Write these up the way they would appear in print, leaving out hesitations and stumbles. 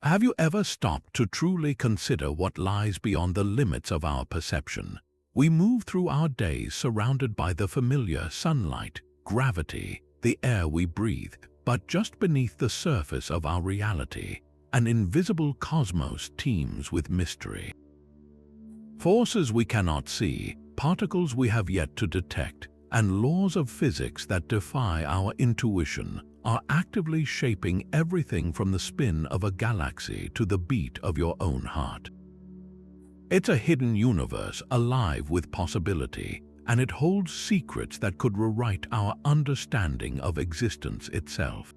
Have you ever stopped to truly consider what lies beyond the limits of our perception? We move through our days surrounded by the familiar sunlight, gravity, the air we breathe, but just beneath the surface of our reality, an invisible cosmos teems with mystery. Forces we cannot see, particles we have yet to detect, and laws of physics that defy our intuition are actively shaping everything from the spin of a galaxy to the beat of your own heart. It's a hidden universe alive with possibility, and it holds secrets that could rewrite our understanding of existence itself.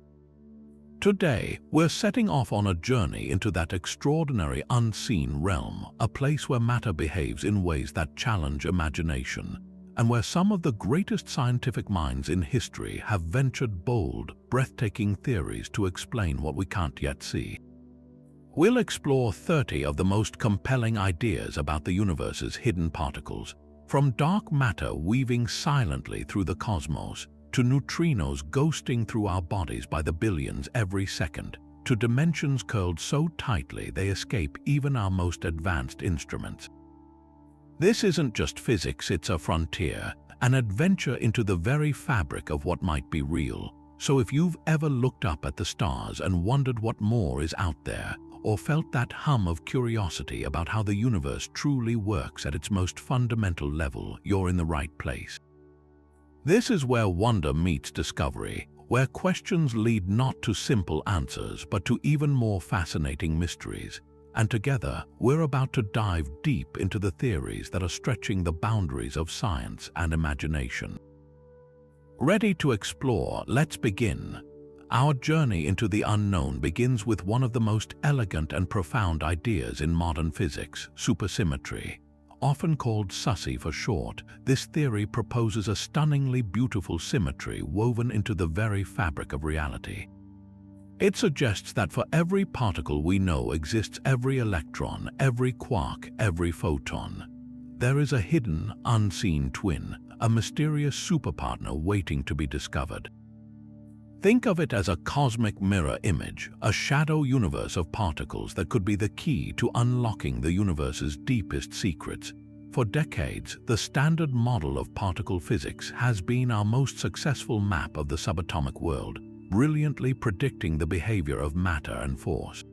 Today, we're setting off on a journey into that extraordinary unseen realm, a place where matter behaves in ways that challenge imagination, and where some of the greatest scientific minds in history have ventured bold, breathtaking theories to explain what we can't yet see. We'll explore 30 of the most compelling ideas about the universe's hidden particles, from dark matter weaving silently through the cosmos, to neutrinos ghosting through our bodies by the billions every second, to dimensions curled so tightly they escape even our most advanced instruments. This isn't just physics, it's a frontier, an adventure into the very fabric of what might be real. So if you've ever looked up at the stars and wondered what more is out there, or felt that hum of curiosity about how the universe truly works at its most fundamental level, you're in the right place. This is where wonder meets discovery, where questions lead not to simple answers but to even more fascinating mysteries. And together, we're about to dive deep into the theories that are stretching the boundaries of science and imagination. Ready to explore? Let's begin. Our journey into the unknown begins with one of the most elegant and profound ideas in modern physics, supersymmetry. Often called SUSY for short, this theory proposes a stunningly beautiful symmetry woven into the very fabric of reality. It suggests that for every particle we know exists every electron, every quark, every photon. There is a hidden, unseen twin, a mysterious superpartner waiting to be discovered. Think of it as a cosmic mirror image, a shadow universe of particles that could be the key to unlocking the universe's deepest secrets. For decades, the standard model of particle physics has been our most successful map of the subatomic world, brilliantly predicting the behavior of matter and force.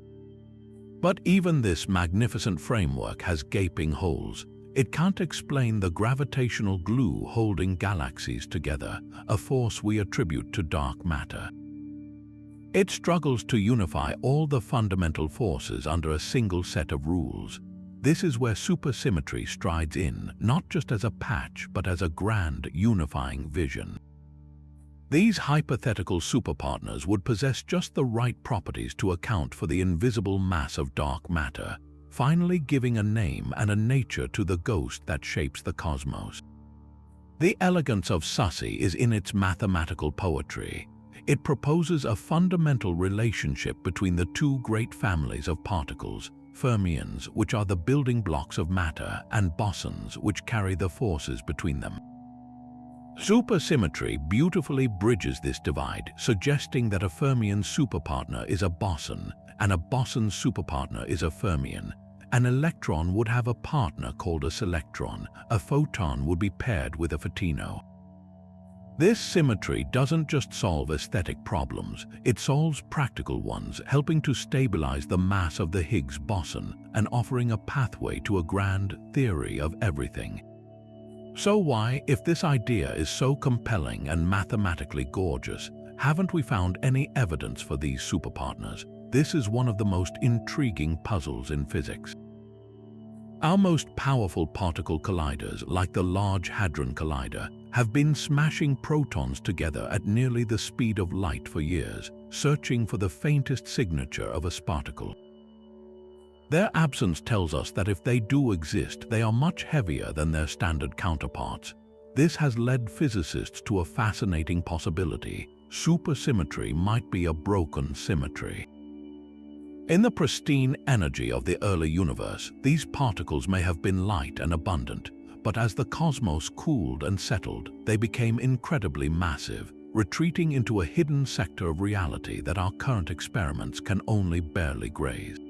But even this magnificent framework has gaping holes. It can't explain the gravitational glue holding galaxies together, a force we attribute to dark matter. It struggles to unify all the fundamental forces under a single set of rules. This is where supersymmetry strides in, not just as a patch, but as a grand, unifying vision. These hypothetical superpartners would possess just the right properties to account for the invisible mass of dark matter, finally giving a name and a nature to the ghost that shapes the cosmos. The elegance of SUSY is in its mathematical poetry. It proposes a fundamental relationship between the two great families of particles, fermions, which are the building blocks of matter, and bosons, which carry the forces between them. Supersymmetry beautifully bridges this divide, suggesting that a fermion superpartner is a boson, and a boson superpartner is a fermion. An electron would have a partner called a selectron. A photon would be paired with a photino. This symmetry doesn't just solve aesthetic problems, it solves practical ones, helping to stabilize the mass of the Higgs boson and offering a pathway to a grand theory of everything. So why, if this idea is so compelling and mathematically gorgeous, haven't we found any evidence for these superpartners? This is one of the most intriguing puzzles in physics. Our most powerful particle colliders, like the Large Hadron Collider, have been smashing protons together at nearly the speed of light for years, searching for the faintest signature of a sparticle. Their absence tells us that if they do exist, they are much heavier than their standard counterparts. This has led physicists to a fascinating possibility. Supersymmetry might be a broken symmetry. In the pristine energy of the early universe, these particles may have been light and abundant, but as the cosmos cooled and settled, they became incredibly massive, retreating into a hidden sector of reality that our current experiments can only barely graze.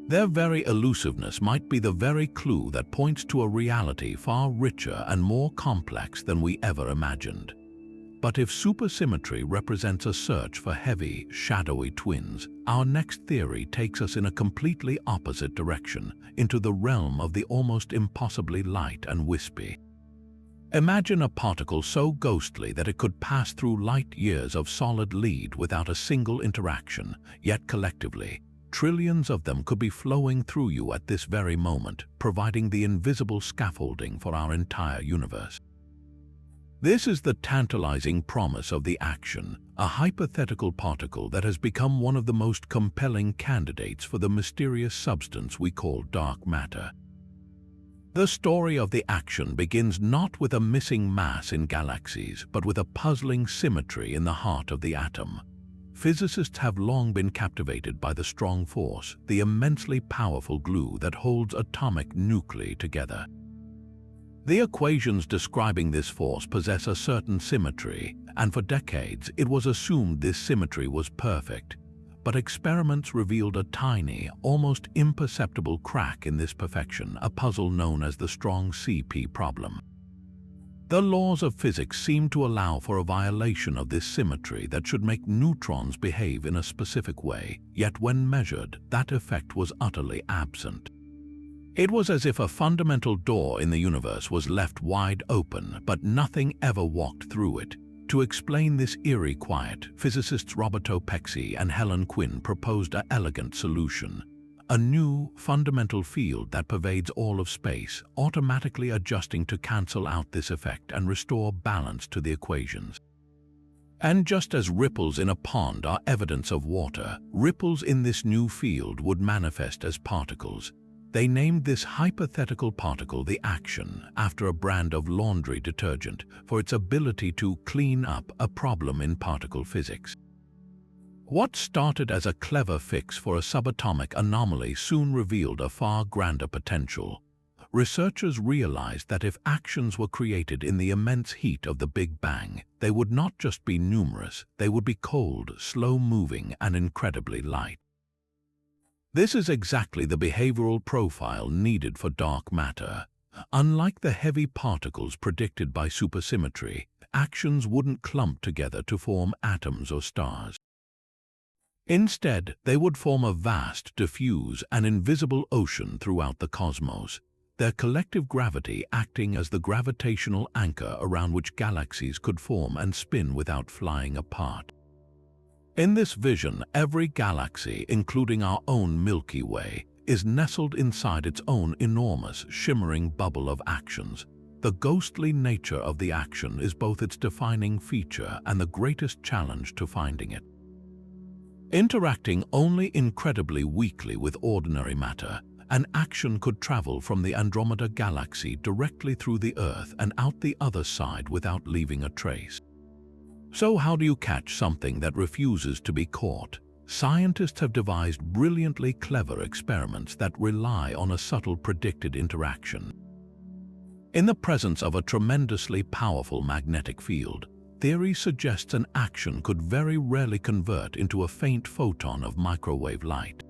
Their very elusiveness might be the very clue that points to a reality far richer and more complex than we ever imagined. But if supersymmetry represents a search for heavy, shadowy twins, our next theory takes us in a completely opposite direction, into the realm of the almost impossibly light and wispy. Imagine a particle so ghostly that it could pass through light years of solid lead without a single interaction, yet collectively, trillions of them could be flowing through you at this very moment, providing the invisible scaffolding for our entire universe. This is the tantalizing promise of the axion, a hypothetical particle that has become one of the most compelling candidates for the mysterious substance we call dark matter. The story of the axion begins not with a missing mass in galaxies, but with a puzzling symmetry in the heart of the atom. Physicists have long been captivated by the strong force, the immensely powerful glue that holds atomic nuclei together. The equations describing this force possess a certain symmetry, and for decades it was assumed this symmetry was perfect. But experiments revealed a tiny, almost imperceptible crack in this perfection, a puzzle known as the strong CP problem. The laws of physics seem to allow for a violation of this symmetry that should make neutrons behave in a specific way, yet when measured, that effect was utterly absent. It was as if a fundamental door in the universe was left wide open, but nothing ever walked through it. To explain this eerie quiet, physicists Roberto Pexi and Helen Quinn proposed an elegant solution. A new, fundamental field that pervades all of space, automatically adjusting to cancel out this effect and restore balance to the equations. And just as ripples in a pond are evidence of water, ripples in this new field would manifest as particles. They named this hypothetical particle the axion, after a brand of laundry detergent, for its ability to clean up a problem in particle physics. What started as a clever fix for a subatomic anomaly soon revealed a far grander potential. Researchers realized that if axions were created in the immense heat of the Big Bang, they would not just be numerous, they would be cold, slow-moving, and incredibly light. This is exactly the behavioral profile needed for dark matter. Unlike the heavy particles predicted by supersymmetry, axions wouldn't clump together to form atoms or stars. Instead, they would form a vast, diffuse, and invisible ocean throughout the cosmos, their collective gravity acting as the gravitational anchor around which galaxies could form and spin without flying apart. In this vision, every galaxy, including our own Milky Way, is nestled inside its own enormous, shimmering bubble of axions. The ghostly nature of the axion is both its defining feature and the greatest challenge to finding it. Interacting only incredibly weakly with ordinary matter, an axion could travel from the Andromeda galaxy directly through the Earth and out the other side without leaving a trace. So how do you catch something that refuses to be caught? Scientists have devised brilliantly clever experiments that rely on a subtle predicted interaction. In the presence of a tremendously powerful magnetic field, theory suggests an axion could very rarely convert into a faint photon of microwave light.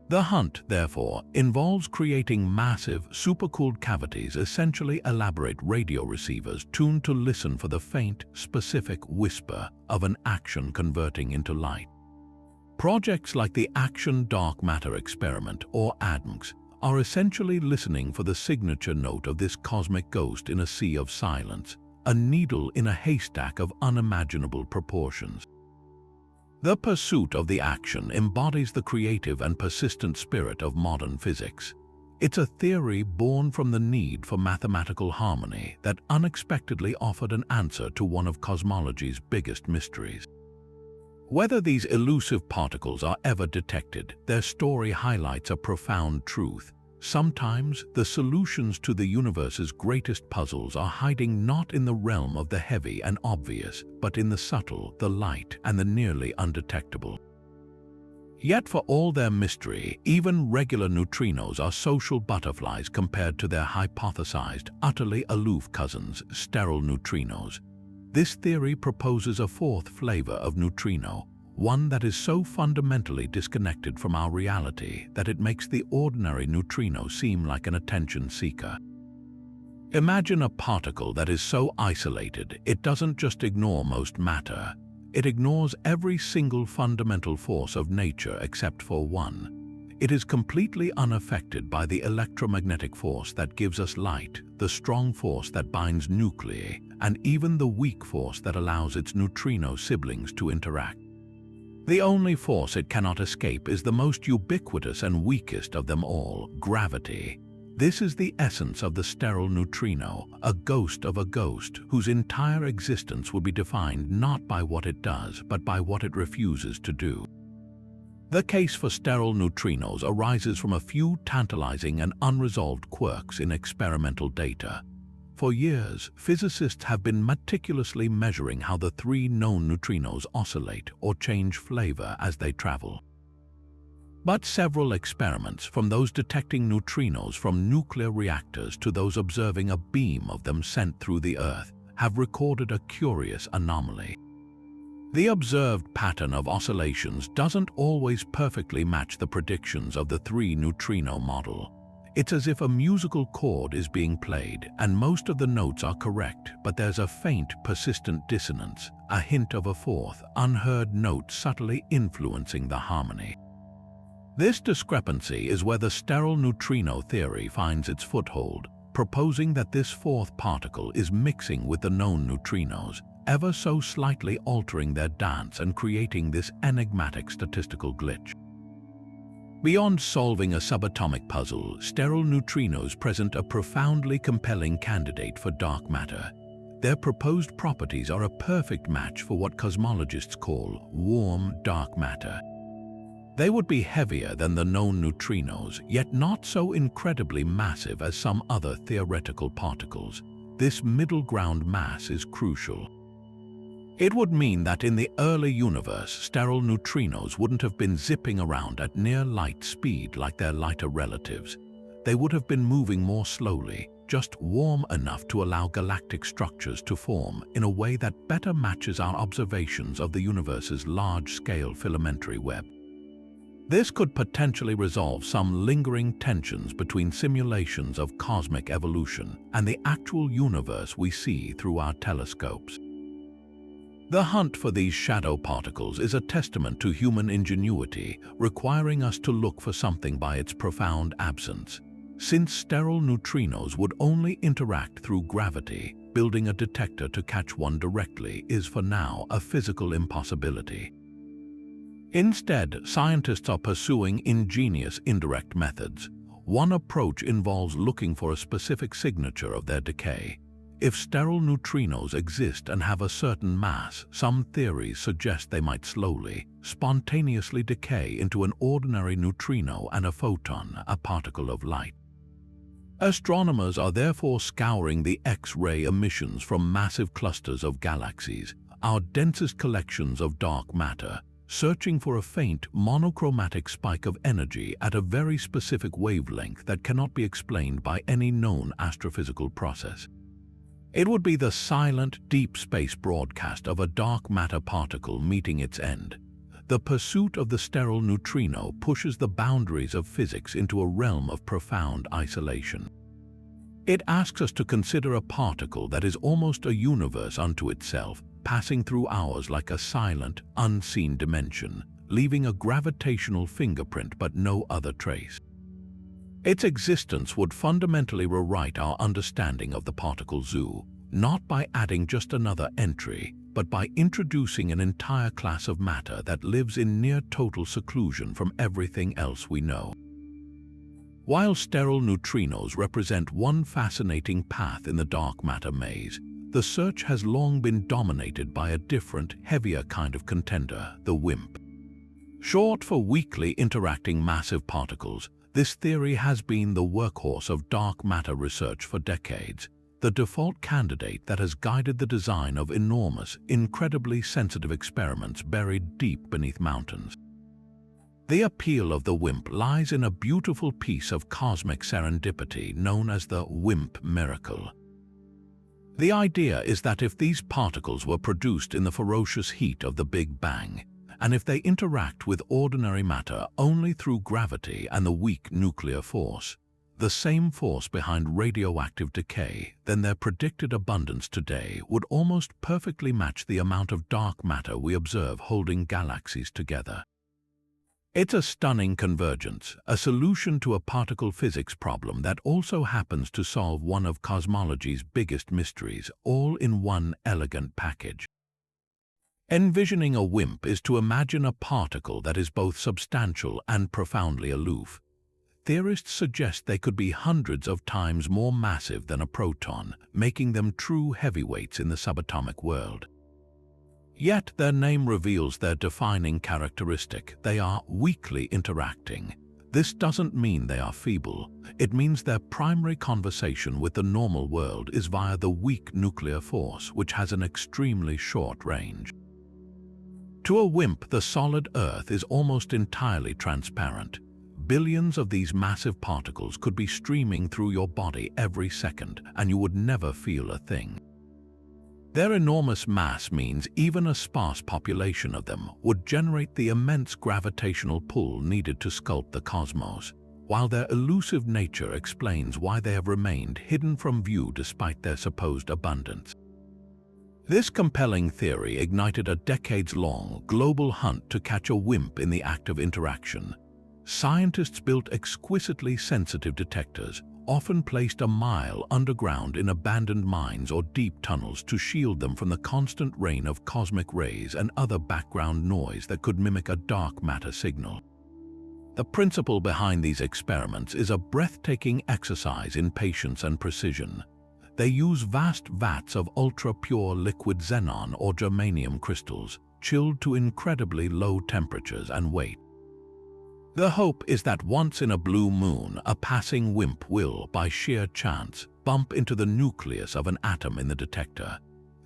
The hunt, therefore, involves creating massive, supercooled cavities, essentially elaborate radio receivers tuned to listen for the faint, specific whisper of an axion converting into light. Projects like the Axion Dark Matter Experiment, or ADMX, are essentially listening for the signature note of this cosmic ghost in a sea of silence, a needle in a haystack of unimaginable proportions. The pursuit of the axion embodies the creative and persistent spirit of modern physics. It's a theory born from the need for mathematical harmony that unexpectedly offered an answer to one of cosmology's biggest mysteries. Whether these elusive particles are ever detected, their story highlights a profound truth. Sometimes, the solutions to the universe's greatest puzzles are hiding not in the realm of the heavy and obvious, but in the subtle, the light, and the nearly undetectable. Yet for all their mystery, even regular neutrinos are social butterflies compared to their hypothesized, utterly aloof cousins, sterile neutrinos. This theory proposes a fourth flavor of neutrino, one that is so fundamentally disconnected from our reality that it makes the ordinary neutrino seem like an attention seeker. Imagine a particle that is so isolated it doesn't just ignore most matter, it ignores every single fundamental force of nature except for one. It is completely unaffected by the electromagnetic force that gives us light, the strong force that binds nuclei, and even the weak force that allows its neutrino siblings to interact. The only force it cannot escape is the most ubiquitous and weakest of them all, gravity. This is the essence of the sterile neutrino, a ghost of a ghost whose entire existence will be defined not by what it does, but by what it refuses to do. The case for sterile neutrinos arises from a few tantalizing and unresolved quirks in experimental data. For years, physicists have been meticulously measuring how the three known neutrinos oscillate or change flavor as they travel. But several experiments, from those detecting neutrinos from nuclear reactors to those observing a beam of them sent through the Earth, have recorded a curious anomaly. The observed pattern of oscillations doesn't always perfectly match the predictions of the three neutrino model. It's as if a musical chord is being played and most of the notes are correct, but there's a faint, persistent dissonance, a hint of a fourth, unheard note subtly influencing the harmony. This discrepancy is where the sterile neutrino theory finds its foothold, proposing that this fourth particle is mixing with the known neutrinos, ever so slightly altering their dance and creating this enigmatic statistical glitch. Beyond solving a subatomic puzzle, sterile neutrinos present a profoundly compelling candidate for dark matter. Their proposed properties are a perfect match for what cosmologists call warm dark matter. They would be heavier than the known neutrinos, yet not so incredibly massive as some other theoretical particles. This middle ground mass is crucial. It would mean that in the early universe, sterile neutrinos wouldn't have been zipping around at near light speed like their lighter relatives. They would have been moving more slowly, just warm enough to allow galactic structures to form in a way that better matches our observations of the universe's large-scale filamentary web. This could potentially resolve some lingering tensions between simulations of cosmic evolution and the actual universe we see through our telescopes. The hunt for these shadow particles is a testament to human ingenuity, requiring us to look for something by its profound absence. Since sterile neutrinos would only interact through gravity, building a detector to catch one directly is for now a physical impossibility. Instead, scientists are pursuing ingenious indirect methods. One approach involves looking for a specific signature of their decay. If sterile neutrinos exist and have a certain mass, some theories suggest they might slowly, spontaneously decay into an ordinary neutrino and a photon, a particle of light. Astronomers are therefore scouring the X-ray emissions from massive clusters of galaxies, our densest collections of dark matter, searching for a faint, monochromatic spike of energy at a very specific wavelength that cannot be explained by any known astrophysical process. It would be the silent, deep space broadcast of a dark matter particle meeting its end. The pursuit of the sterile neutrino pushes the boundaries of physics into a realm of profound isolation. It asks us to consider a particle that is almost a universe unto itself, passing through ours like a silent, unseen dimension, leaving a gravitational fingerprint but no other trace. Its existence would fundamentally rewrite our understanding of the particle zoo, not by adding just another entry, but by introducing an entire class of matter that lives in near total seclusion from everything else we know. While sterile neutrinos represent one fascinating path in the dark matter maze, the search has long been dominated by a different, heavier kind of contender, the WIMP. Short for weakly interacting massive particles, this theory has been the workhorse of dark matter research for decades, the default candidate that has guided the design of enormous, incredibly sensitive experiments buried deep beneath mountains. The appeal of the WIMP lies in a beautiful piece of cosmic serendipity known as the WIMP miracle. The idea is that if these particles were produced in the ferocious heat of the Big Bang, and if they interact with ordinary matter only through gravity and the weak nuclear force, the same force behind radioactive decay, then their predicted abundance today would almost perfectly match the amount of dark matter we observe holding galaxies together. It's a stunning convergence, a solution to a particle physics problem that also happens to solve one of cosmology's biggest mysteries, all in one elegant package. Envisioning a WIMP is to imagine a particle that is both substantial and profoundly aloof. Theorists suggest they could be hundreds of times more massive than a proton, making them true heavyweights in the subatomic world. Yet their name reveals their defining characteristic. They are weakly interacting. This doesn't mean they are feeble. It means their primary conversation with the normal world is via the weak nuclear force, which has an extremely short range. To a WIMP, the solid Earth is almost entirely transparent. Billions of these massive particles could be streaming through your body every second, and you would never feel a thing. Their enormous mass means even a sparse population of them would generate the immense gravitational pull needed to sculpt the cosmos, while their elusive nature explains why they have remained hidden from view despite their supposed abundance. This compelling theory ignited a decades-long global hunt to catch a WIMP in the act of interaction. Scientists built exquisitely sensitive detectors, often placed a mile underground in abandoned mines or deep tunnels to shield them from the constant rain of cosmic rays and other background noise that could mimic a dark matter signal. The principle behind these experiments is a breathtaking exercise in patience and precision. They use vast vats of ultra-pure liquid xenon or germanium crystals, chilled to incredibly low temperatures and weight. The hope is that once in a blue moon, a passing WIMP will, by sheer chance, bump into the nucleus of an atom in the detector.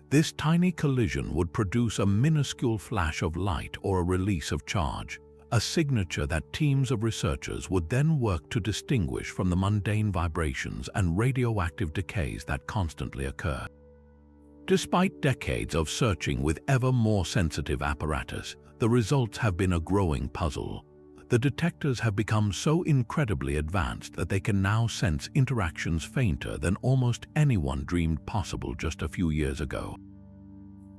This tiny collision would produce a minuscule flash of light or a release of charge, a signature that teams of researchers would then work to distinguish from the mundane vibrations and radioactive decays that constantly occur. Despite decades of searching with ever more sensitive apparatus, the results have been a growing puzzle. The detectors have become so incredibly advanced that they can now sense interactions fainter than almost anyone dreamed possible just a few years ago.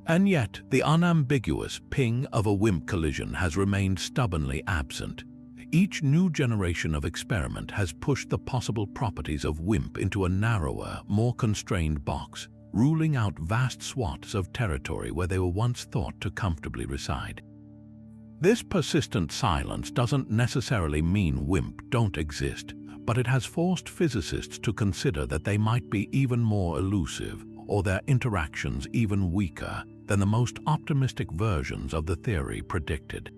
And yet, the unambiguous ping of a WIMP collision has remained stubbornly absent. Each new generation of experiment has pushed the possible properties of WIMP into a narrower, more constrained box, ruling out vast swaths of territory where they were once thought to comfortably reside. This persistent silence doesn't necessarily mean WIMP don't exist, but it has forced physicists to consider that they might be even more elusive, or their interactions even weaker, than the most optimistic versions of the theory predicted.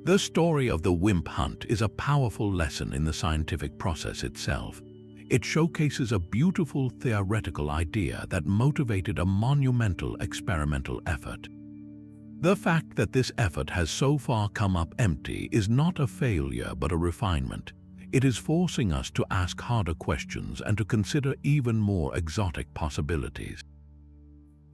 The story of the WIMP hunt is a powerful lesson in the scientific process itself. It showcases a beautiful theoretical idea that motivated a monumental experimental effort. The fact that this effort has so far come up empty is not a failure but a refinement. It is forcing us to ask harder questions and to consider even more exotic possibilities.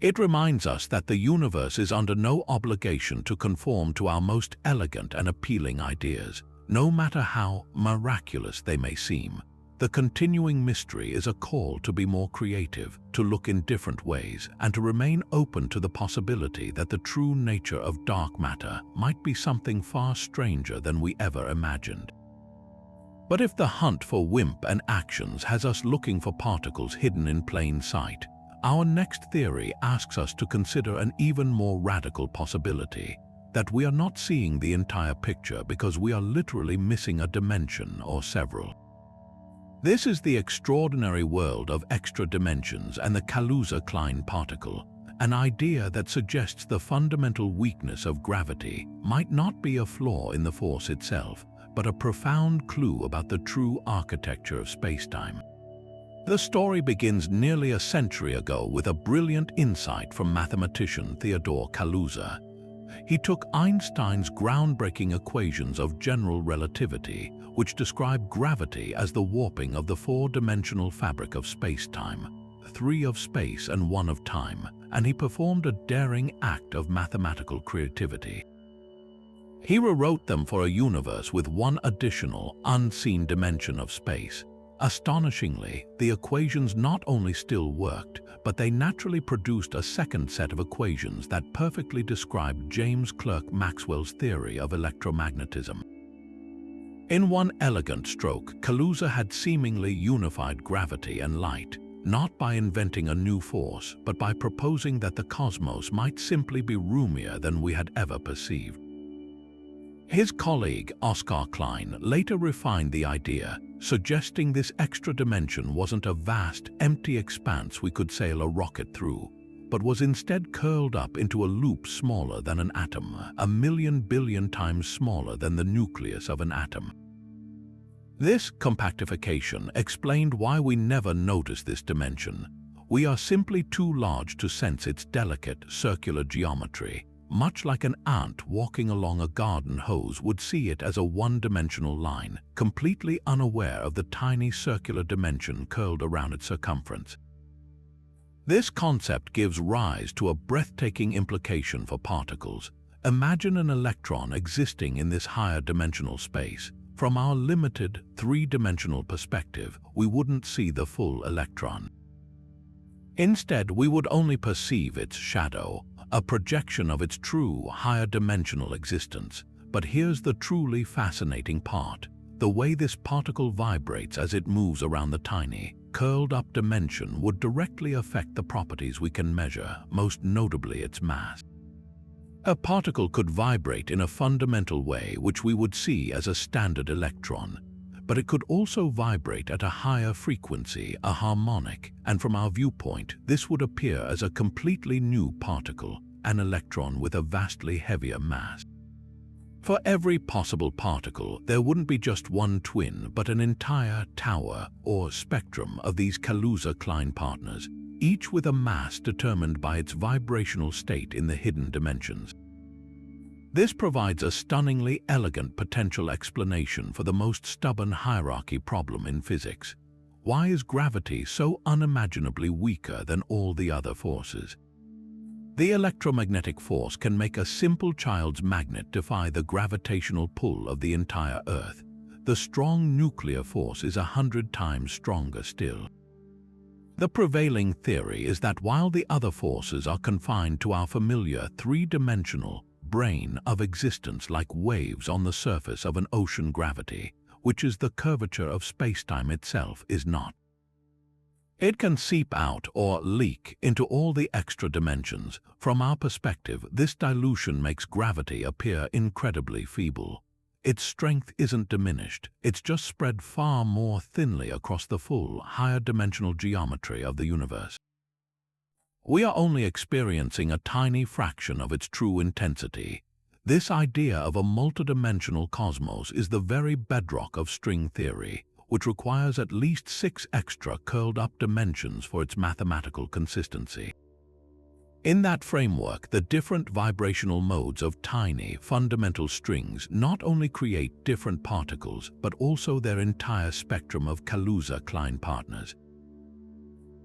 It reminds us that the universe is under no obligation to conform to our most elegant and appealing ideas, no matter how miraculous they may seem. The continuing mystery is a call to be more creative, to look in different ways, and to remain open to the possibility that the true nature of dark matter might be something far stranger than we ever imagined. But if the hunt for WIMP and axions has us looking for particles hidden in plain sight, our next theory asks us to consider an even more radical possibility, that we are not seeing the entire picture because we are literally missing a dimension or several. This is the extraordinary world of extra dimensions and the Kaluza-Klein particle, an idea that suggests the fundamental weakness of gravity might not be a flaw in the force itself, but a profound clue about the true architecture of spacetime. The story begins nearly a century ago with a brilliant insight from mathematician Theodore Kaluza. He took Einstein's groundbreaking equations of general relativity, which describe gravity as the warping of the four-dimensional fabric of space-time. 3 of space and 1 of time, and he performed a daring act of mathematical creativity. He rewrote them for a universe with 1 additional, unseen dimension of space. Astonishingly, the equations not only still worked, but they naturally produced a second set of equations that perfectly described James Clerk Maxwell's theory of electromagnetism. In one elegant stroke, Kaluza had seemingly unified gravity and light, not by inventing a new force, but by proposing that the cosmos might simply be roomier than we had ever perceived. His colleague, Oscar Klein, later refined the idea, suggesting this extra dimension wasn't a vast, empty expanse we could sail a rocket through, but was instead curled up into a loop smaller than an atom, 1,000,000 billion times smaller than the nucleus of an atom. This compactification explained why we never notice this dimension. We are simply too large to sense its delicate, circular geometry. Much like an ant walking along a garden hose would see it as a one-dimensional line, completely unaware of the tiny circular dimension curled around its circumference. This concept gives rise to a breathtaking implication for particles. Imagine an electron existing in this higher dimensional space. From our limited, three-dimensional perspective, we wouldn't see the full electron. Instead, we would only perceive its shadow, a projection of its true, higher dimensional existence. But here's the truly fascinating part. The way this particle vibrates as it moves around the tiny, curled-up dimension would directly affect the properties we can measure, most notably its mass. A particle could vibrate in a fundamental way which we would see as a standard electron, but it could also vibrate at a higher frequency, a harmonic, and from our viewpoint, this would appear as a completely new particle, an electron with a vastly heavier mass. For every possible particle, there wouldn't be just one twin, but an entire tower or spectrum of these Kaluza-Klein partners, each with a mass determined by its vibrational state in the hidden dimensions. This provides a stunningly elegant potential explanation for the most stubborn hierarchy problem in physics. Why is gravity so unimaginably weaker than all the other forces? The electromagnetic force can make a simple child's magnet defy the gravitational pull of the entire Earth. The strong nuclear force is 100 times stronger still. The prevailing theory is that while the other forces are confined to our familiar three-dimensional brain of existence like waves on the surface of an ocean, gravity, which is the curvature of space-time itself, is not. It can seep out or leak into all the extra dimensions. From our perspective, this dilution makes gravity appear incredibly feeble. Its strength isn't diminished, it's just spread far more thinly across the full, higher dimensional geometry of the universe. We are only experiencing a tiny fraction of its true intensity. This idea of a multidimensional cosmos is the very bedrock of string theory, which requires at least 6 extra curled-up dimensions for its mathematical consistency. In that framework, the different vibrational modes of tiny, fundamental strings not only create different particles, but also their entire spectrum of Kaluza-Klein partners.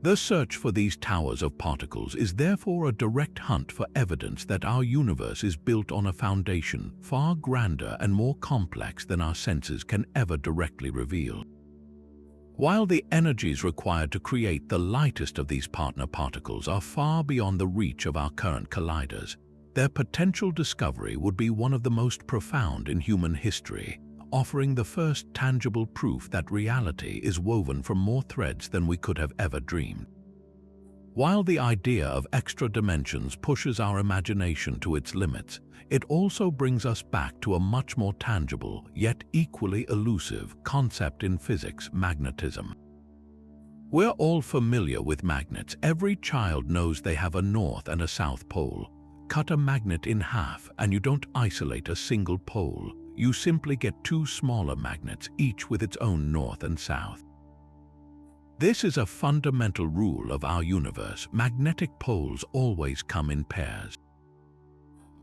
The search for these towers of particles is therefore a direct hunt for evidence that our universe is built on a foundation far grander and more complex than our senses can ever directly reveal. While the energies required to create the lightest of these partner particles are far beyond the reach of our current colliders, their potential discovery would be one of the most profound in human history, offering the first tangible proof that reality is woven from more threads than we could have ever dreamed. While the idea of extra dimensions pushes our imagination to its limits, it also brings us back to a much more tangible, yet equally elusive, concept in physics: magnetism. We're all familiar with magnets. Every child knows they have a north and a south pole. Cut a magnet in half and you don't isolate a single pole. You simply get 2 smaller magnets, each with its own north and south. This is a fundamental rule of our universe. Magnetic poles always come in pairs.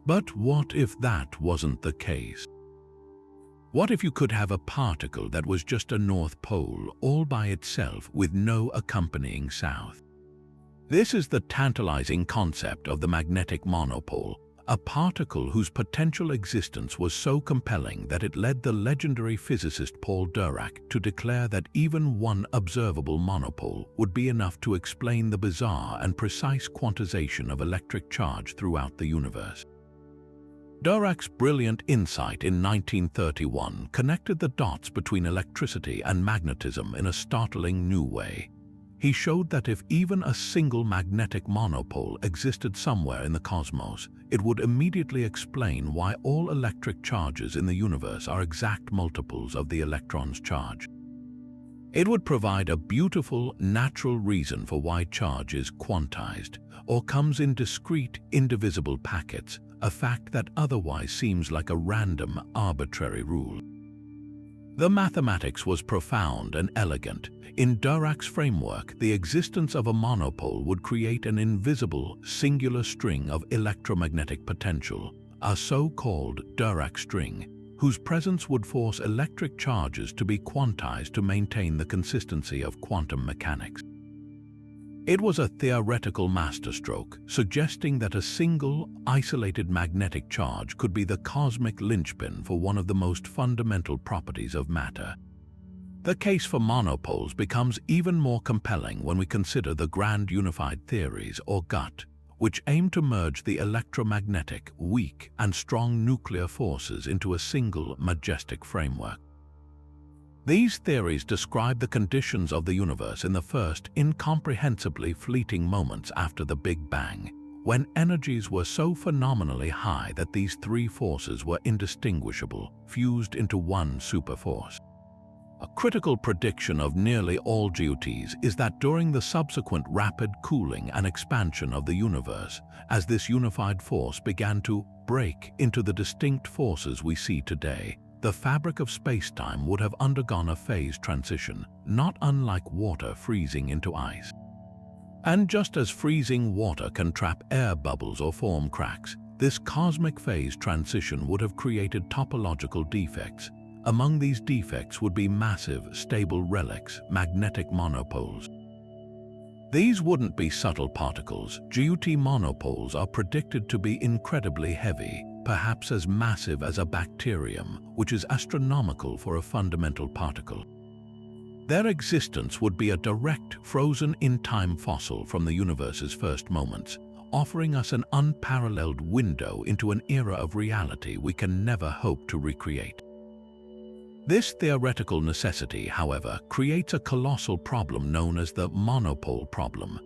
But what if that wasn't the case? What if you could have a particle that was just a north pole all by itself with no accompanying south? This is the tantalizing concept of the magnetic monopole, a particle whose potential existence was so compelling that it led the legendary physicist Paul Dirac to declare that even one observable monopole would be enough to explain the bizarre and precise quantization of electric charge throughout the universe. Dirac's brilliant insight in 1931 connected the dots between electricity and magnetism in a startling new way. He showed that if even a single magnetic monopole existed somewhere in the cosmos, it would immediately explain why all electric charges in the universe are exact multiples of the electron's charge. It would provide a beautiful, natural reason for why charge is quantized, or comes in discrete, indivisible packets, a fact that otherwise seems like a random, arbitrary rule. The mathematics was profound and elegant. In Dirac's framework, the existence of a monopole would create an invisible, singular string of electromagnetic potential, a so-called Dirac string, whose presence would force electric charges to be quantized to maintain the consistency of quantum mechanics. It was a theoretical masterstroke, suggesting that a single, isolated magnetic charge could be the cosmic linchpin for one of the most fundamental properties of matter. The case for monopoles becomes even more compelling when we consider the grand unified theories, or GUT, which aim to merge the electromagnetic, weak, and strong nuclear forces into a single, majestic framework. These theories describe the conditions of the universe in the first, incomprehensibly fleeting moments after the Big Bang, when energies were so phenomenally high that these three forces were indistinguishable, fused into one superforce. A critical prediction of nearly all GUTs is that during the subsequent rapid cooling and expansion of the universe, as this unified force began to break into the distinct forces we see today, the fabric of space-time would have undergone a phase transition, not unlike water freezing into ice. And just as freezing water can trap air bubbles or form cracks, this cosmic phase transition would have created topological defects. Among these defects would be massive, stable relics, magnetic monopoles. These wouldn't be subtle particles. GUT monopoles are predicted to be incredibly heavy, perhaps as massive as a bacterium, which is astronomical for a fundamental particle. Their existence would be a direct, frozen-in-time fossil from the universe's first moments, offering us an unparalleled window into an era of reality we can never hope to recreate. This theoretical necessity, however, creates a colossal problem known as the monopole problem.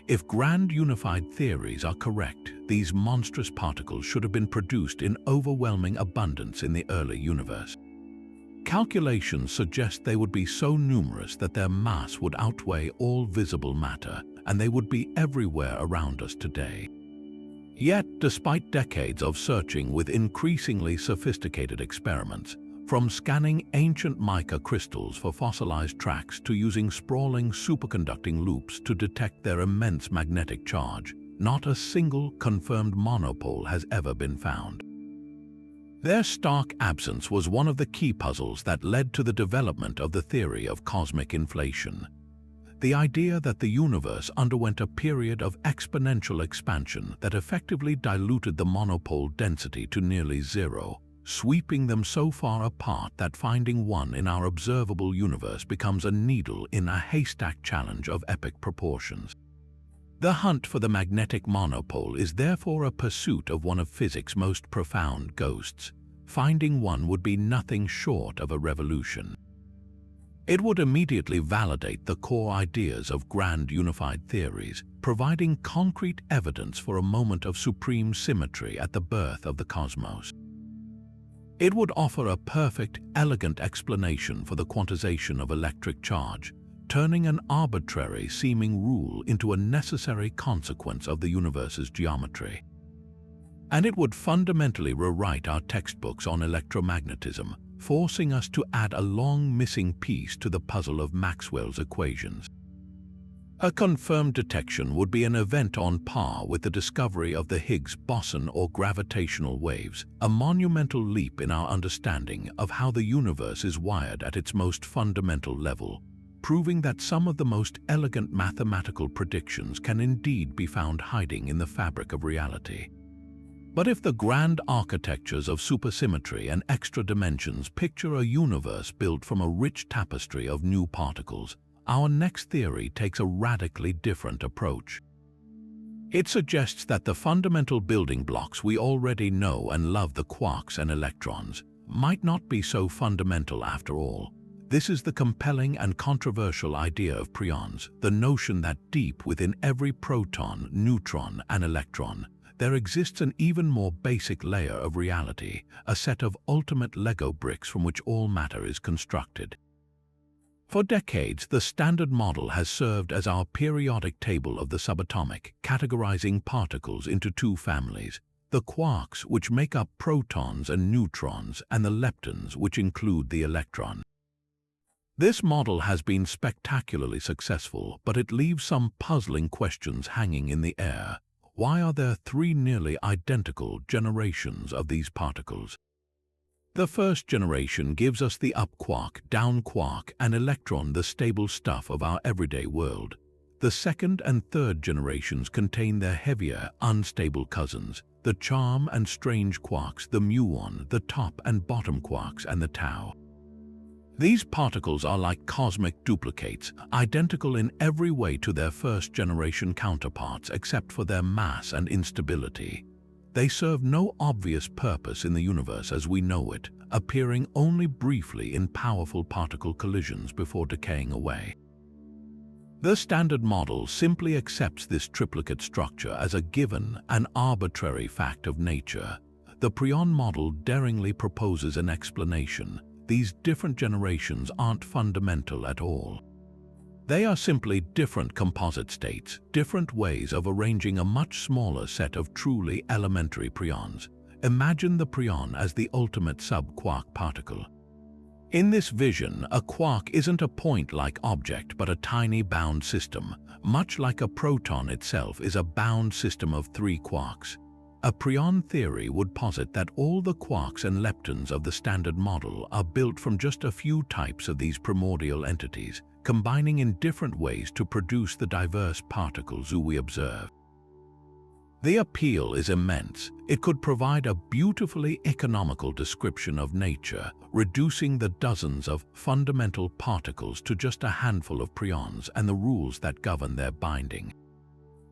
If grand unified theories are correct, these monstrous particles should have been produced in overwhelming abundance in the early universe. Calculations suggest they would be so numerous that their mass would outweigh all visible matter, and they would be everywhere around us today. Yet, despite decades of searching with increasingly sophisticated experiments, from scanning ancient mica crystals for fossilized tracks to using sprawling superconducting loops to detect their immense magnetic charge, not a single confirmed monopole has ever been found. Their stark absence was one of the key puzzles that led to the development of the theory of cosmic inflation. The idea that the universe underwent a period of exponential expansion that effectively diluted the monopole density to nearly zero, sweeping them so far apart that finding one in our observable universe becomes a needle in a haystack challenge of epic proportions. The hunt for the magnetic monopole is therefore a pursuit of one of physics' most profound ghosts. Finding one would be nothing short of a revolution. It would immediately validate the core ideas of grand unified theories, providing concrete evidence for a moment of supreme symmetry at the birth of the cosmos. It would offer a perfect, elegant explanation for the quantization of electric charge, turning an arbitrary-seeming rule into a necessary consequence of the universe's geometry. And it would fundamentally rewrite our textbooks on electromagnetism, forcing us to add a long missing piece to the puzzle of Maxwell's equations. A confirmed detection would be an event on par with the discovery of the Higgs boson or gravitational waves, a monumental leap in our understanding of how the universe is wired at its most fundamental level. proving that some of the most elegant mathematical predictions can indeed be found hiding in the fabric of reality. But if the grand architectures of supersymmetry and extra dimensions picture a universe built from a rich tapestry of new particles, our next theory takes a radically different approach. It suggests that the fundamental building blocks we already know and love, the quarks and electrons, might not be so fundamental after all. This is the compelling and controversial idea of prions, the notion that deep within every proton, neutron, and electron, there exists an even more basic layer of reality, a set of ultimate Lego bricks from which all matter is constructed. For decades, the Standard Model has served as our periodic table of the subatomic, categorizing particles into two families: the quarks, which make up protons and neutrons, and the leptons, which include the electron. This model has been spectacularly successful, but it leaves some puzzling questions hanging in the air. Why are there three nearly identical generations of these particles? The first generation gives us the up quark, down quark, and electron, the stable stuff of our everyday world. The second and third generations contain their heavier, unstable cousins, the charm and strange quarks, the muon, the top and bottom quarks, and the tau. These particles are like cosmic duplicates, identical in every way to their first-generation counterparts except for their mass and instability. They serve no obvious purpose in the universe as we know it, appearing only briefly in powerful particle collisions before decaying away. The Standard Model simply accepts this triplicate structure as a given, an arbitrary fact of nature. The prion model daringly proposes an explanation. These different generations aren't fundamental at all. They are simply different composite states, different ways of arranging a much smaller set of truly elementary prions. Imagine the prion as the ultimate sub-quark particle. In this vision, a quark isn't a point-like object but a tiny bound system, much like a proton itself is a bound system of three quarks. A prion theory would posit that all the quarks and leptons of the Standard Model are built from just a few types of these primordial entities, combining in different ways to produce the diverse particles we observe. The appeal is immense. It could provide a beautifully economical description of nature, reducing the dozens of fundamental particles to just a handful of prions and the rules that govern their binding.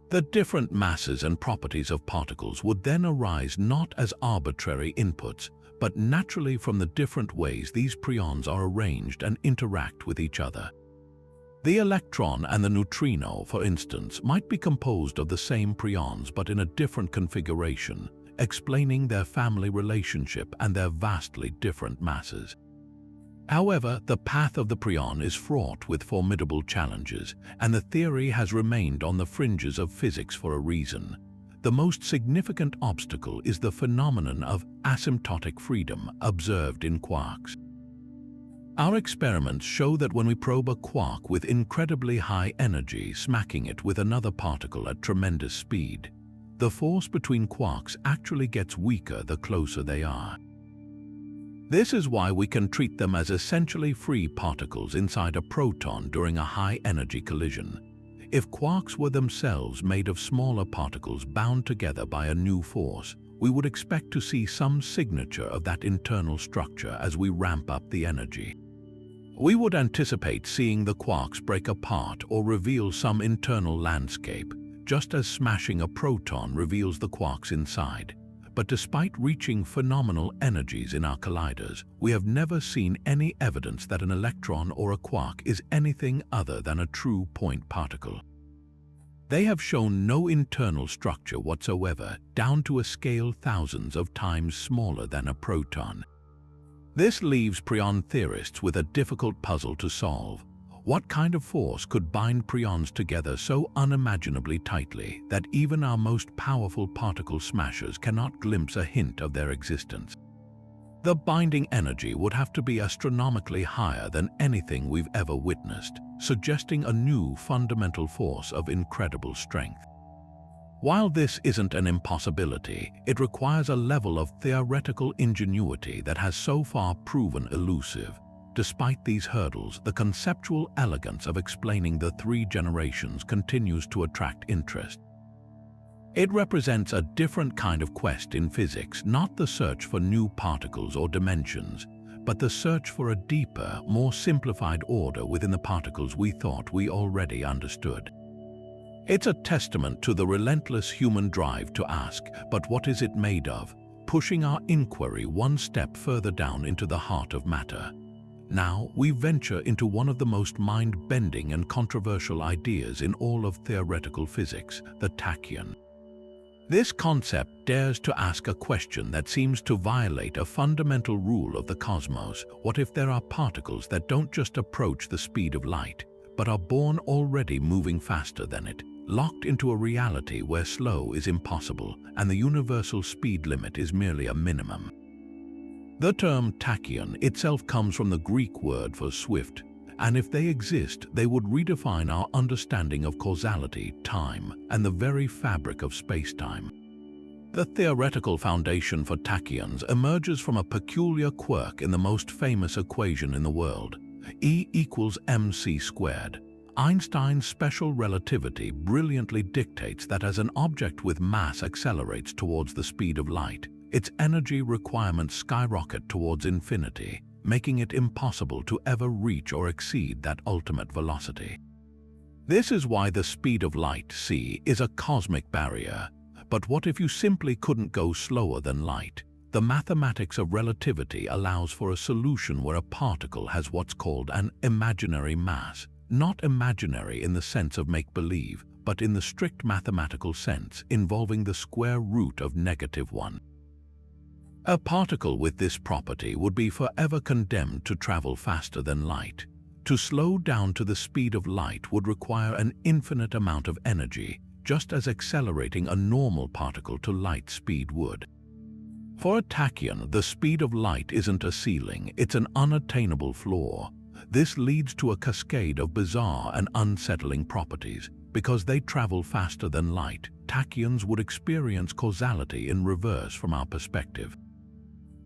The different masses and properties of particles would then arise not as arbitrary inputs, but naturally from the different ways these prions are arranged and interact with each other. The electron and the neutrino, for instance, might be composed of the same prions but in a different configuration, explaining their family relationship and their vastly different masses. However, the path of the prion is fraught with formidable challenges, and the theory has remained on the fringes of physics for a reason. The most significant obstacle is the phenomenon of asymptotic freedom observed in quarks. Our experiments show that when we probe a quark with incredibly high energy, smacking it with another particle at tremendous speed, the force between quarks actually gets weaker the closer they are. This is why we can treat them as essentially free particles inside a proton during a high-energy collision. If quarks were themselves made of smaller particles bound together by a new force, we would expect to see some signature of that internal structure as we ramp up the energy. We would anticipate seeing the quarks break apart or reveal some internal landscape, just as smashing a proton reveals the quarks inside. But despite reaching phenomenal energies in our colliders, we have never seen any evidence that an electron or a quark is anything other than a true point particle. They have shown no internal structure whatsoever, down to a scale thousands of times smaller than a proton. This leaves prion theorists with a difficult puzzle to solve. What kind of force could bind prions together so unimaginably tightly that even our most powerful particle smashers cannot glimpse a hint of their existence? The binding energy would have to be astronomically higher than anything we've ever witnessed, suggesting a new fundamental force of incredible strength. While this isn't an impossibility, it requires a level of theoretical ingenuity that has so far proven elusive. Despite these hurdles, the conceptual elegance of explaining the three generations continues to attract interest. It represents a different kind of quest in physics, not the search for new particles or dimensions, but the search for a deeper, more simplified order within the particles we thought we already understood. It's a testament to the relentless human drive to ask, but what is it made of? Pushing our inquiry one step further down into the heart of matter. Now we venture into one of the most mind-bending and controversial ideas in all of theoretical physics, the tachyon. This concept dares to ask a question that seems to violate a fundamental rule of the cosmos. What if there are particles that don't just approach the speed of light, but are born already moving faster than it, locked into a reality where slow is impossible and the universal speed limit is merely a minimum? The term tachyon itself comes from the Greek word for swift, and if they exist, they would redefine our understanding of causality, time, and the very fabric of space-time. The theoretical foundation for tachyons emerges from a peculiar quirk in the most famous equation in the world, E equals mc squared. Einstein's special relativity brilliantly dictates that as an object with mass accelerates towards the speed of light, its energy requirements skyrocket towards infinity, making it impossible to ever reach or exceed that ultimate velocity. This is why the speed of light, c, is a cosmic barrier. But what if you simply couldn't go slower than light? The mathematics of relativity allows for a solution where a particle has what's called an imaginary mass. Not imaginary in the sense of make-believe, but in the strict mathematical sense, involving the square root of -1. A particle with this property would be forever condemned to travel faster than light. To slow down to the speed of light would require an infinite amount of energy, just as accelerating a normal particle to light speed would. For a tachyon, the speed of light isn't a ceiling, it's an unattainable floor. This leads to a cascade of bizarre and unsettling properties. Because they travel faster than light, tachyons would experience causality in reverse from our perspective.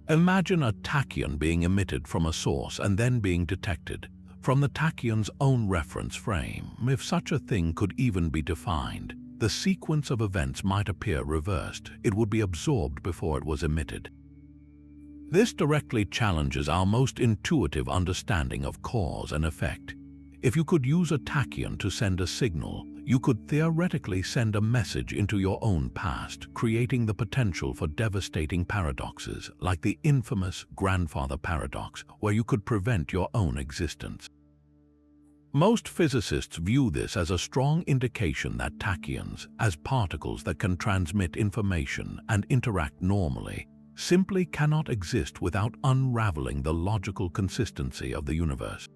Imagine a tachyon being emitted from a source and then being detected from the tachyon's own reference frame. If such a thing could even be defined, the sequence of events might appear reversed. It would be absorbed before it was emitted. This directly challenges our most intuitive understanding of cause and effect. If you could use a tachyon to send a signal, you could theoretically send a message into your own past, creating the potential for devastating paradoxes, like the infamous grandfather paradox, where you could prevent your own existence. Most physicists view this as a strong indication that tachyons, as particles that can transmit information and interact normally, simply cannot exist without unraveling the logical consistency of the universe.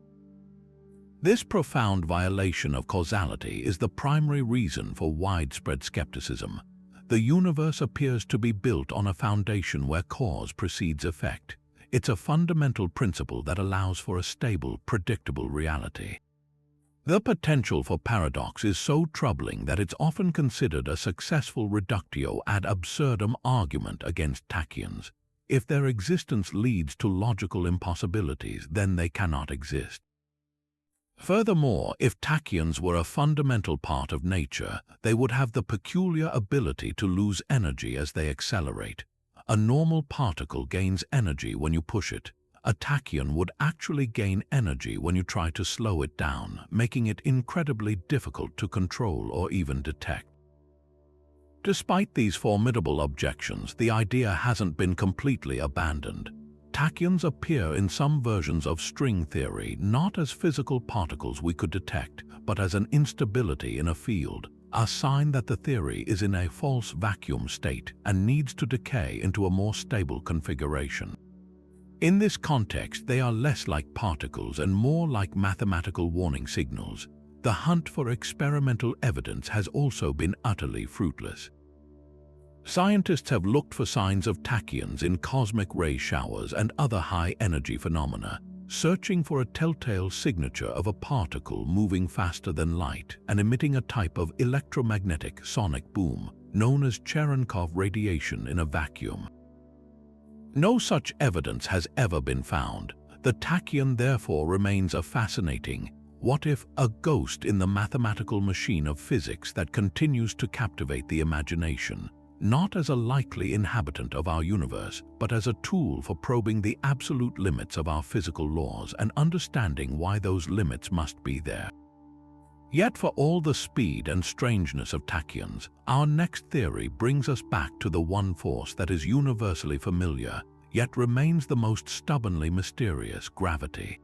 This profound violation of causality is the primary reason for widespread skepticism. The universe appears to be built on a foundation where cause precedes effect. It's a fundamental principle that allows for a stable, predictable reality. The potential for paradox is so troubling that it's often considered a successful reductio ad absurdum argument against tachyons. If their existence leads to logical impossibilities, then they cannot exist. Furthermore, if tachyons were a fundamental part of nature, they would have the peculiar ability to lose energy as they accelerate. A normal particle gains energy when you push it. A tachyon would actually gain energy when you try to slow it down, making it incredibly difficult to control or even detect. Despite these formidable objections, the idea hasn't been completely abandoned. Tachyons appear in some versions of string theory not as physical particles we could detect, but as an instability in a field, a sign that the theory is in a false vacuum state and needs to decay into a more stable configuration. In this context, they are less like particles and more like mathematical warning signals. The hunt for experimental evidence has also been utterly fruitless. Scientists have looked for signs of tachyons in cosmic ray showers and other high-energy phenomena, searching for a telltale signature of a particle moving faster than light and emitting a type of electromagnetic sonic boom known as Cherenkov radiation in a vacuum. No such evidence has ever been found. The tachyon therefore remains a fascinating, what-if, a ghost in the mathematical machine of physics that continues to captivate the imagination, not as a likely inhabitant of our universe, but as a tool for probing the absolute limits of our physical laws and understanding why those limits must be there. Yet for all the speed and strangeness of tachyons, our next theory brings us back to the one force that is universally familiar, yet remains the most stubbornly mysterious: gravity.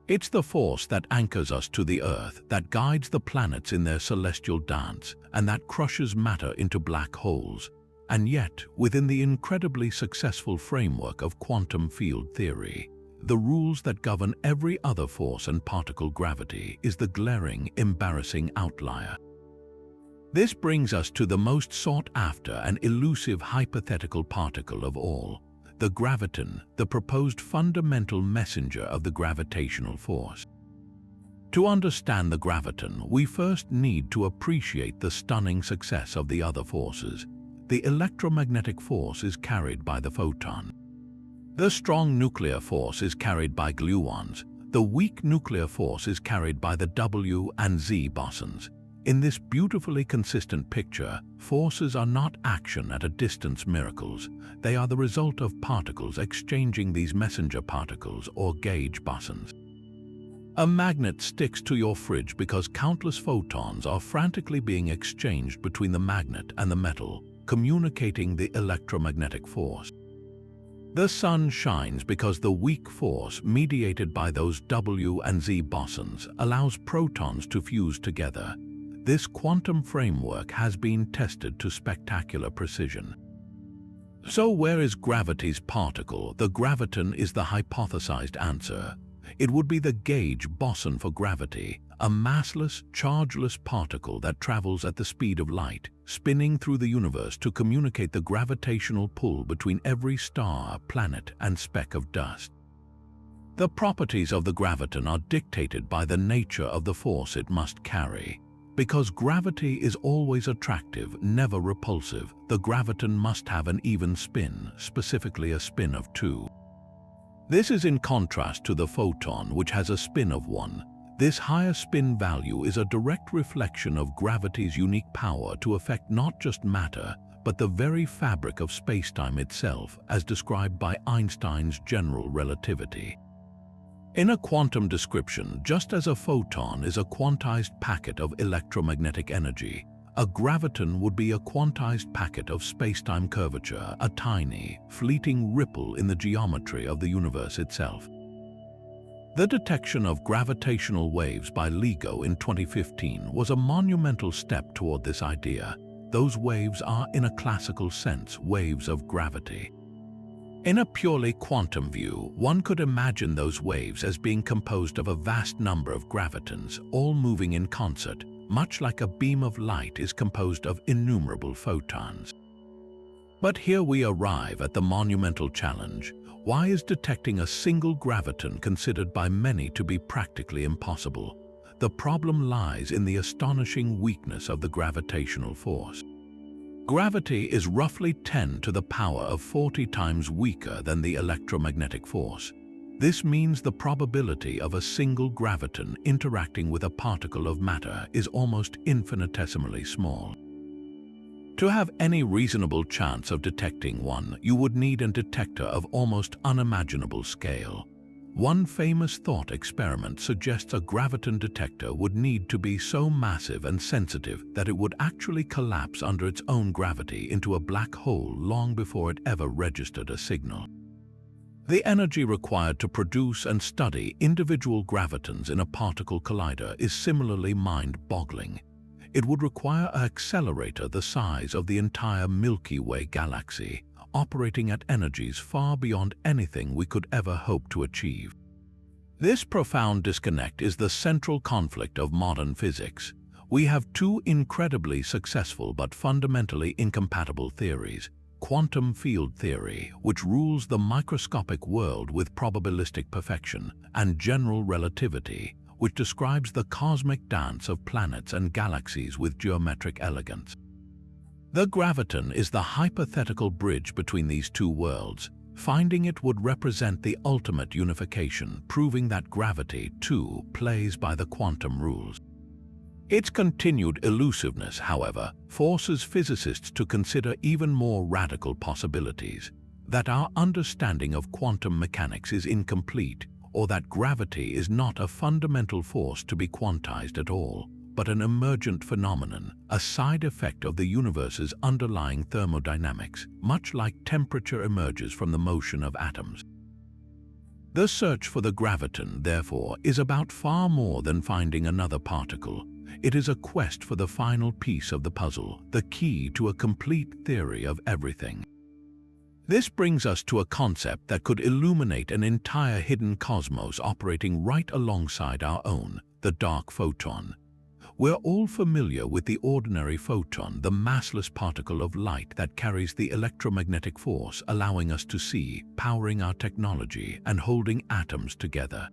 It's the force that anchors us to the Earth, that guides the planets in their celestial dance, and that crushes matter into black holes. And yet, within the incredibly successful framework of quantum field theory, the rules that govern every other force and particle, gravity is the glaring, embarrassing outlier. This brings us to the most sought-after and elusive hypothetical particle of all, the graviton, the proposed fundamental messenger of the gravitational force. To understand the graviton, we first need to appreciate the stunning success of the other forces. The electromagnetic force is carried by the photon. The strong nuclear force is carried by gluons. The weak nuclear force is carried by the W and Z bosons. In this beautifully consistent picture, forces are not action at a distance miracles. They are the result of particles exchanging these messenger particles, or gauge bosons. A magnet sticks to your fridge because countless photons are frantically being exchanged between the magnet and the metal, communicating the electromagnetic force. The sun shines because the weak force mediated by those W and Z bosons allows protons to fuse together. This quantum framework has been tested to spectacular precision. So where is gravity's particle? The graviton is the hypothesized answer. It would be the gauge boson for gravity, a massless, chargeless particle that travels at the speed of light, spinning through the universe to communicate the gravitational pull between every star, planet, and speck of dust. The properties of the graviton are dictated by the nature of the force it must carry. Because gravity is always attractive, never repulsive, the graviton must have an even spin, specifically a spin of 2. This is in contrast to the photon, which has a spin of 1. This higher spin value is a direct reflection of gravity's unique power to affect not just matter, but the very fabric of spacetime itself, as described by Einstein's general relativity. In a quantum description, just as a photon is a quantized packet of electromagnetic energy, a graviton would be a quantized packet of spacetime curvature, a tiny, fleeting ripple in the geometry of the universe itself. The detection of gravitational waves by LIGO in 2015 was a monumental step toward this idea. Those waves are, in a classical sense, waves of gravity. In a purely quantum view, one could imagine those waves as being composed of a vast number of gravitons, all moving in concert, much like a beam of light is composed of innumerable photons. But here we arrive at the monumental challenge. Why is detecting a single graviton considered by many to be practically impossible? The problem lies in the astonishing weakness of the gravitational force. Gravity is roughly 10 to the power of 40 times weaker than the electromagnetic force. This means the probability of a single graviton interacting with a particle of matter is almost infinitesimally small. To have any reasonable chance of detecting one, you would need a detector of almost unimaginable scale. One famous thought experiment suggests a graviton detector would need to be so massive and sensitive that it would actually collapse under its own gravity into a black hole long before it ever registered a signal. The energy required to produce and study individual gravitons in a particle collider is similarly mind-boggling. It would require an accelerator the size of the entire Milky Way galaxy, operating at energies far beyond anything we could ever hope to achieve. This profound disconnect is the central conflict of modern physics. We have two incredibly successful but fundamentally incompatible theories: quantum field theory, which rules the microscopic world with probabilistic perfection, and general relativity, which describes the cosmic dance of planets and galaxies with geometric elegance. The graviton is the hypothetical bridge between these two worlds. Finding it would represent the ultimate unification, proving that gravity, too, plays by the quantum rules. Its continued elusiveness, however, forces physicists to consider even more radical possibilities: that our understanding of quantum mechanics is incomplete, or that gravity is not a fundamental force to be quantized at all, but an emergent phenomenon, a side effect of the universe's underlying thermodynamics, much like temperature emerges from the motion of atoms. The search for the graviton, therefore, is about far more than finding another particle. It is a quest for the final piece of the puzzle, the key to a complete theory of everything. This brings us to a concept that could illuminate an entire hidden cosmos operating right alongside our own: the dark photon. We're all familiar with the ordinary photon, the massless particle of light that carries the electromagnetic force, allowing us to see, powering our technology, and holding atoms together.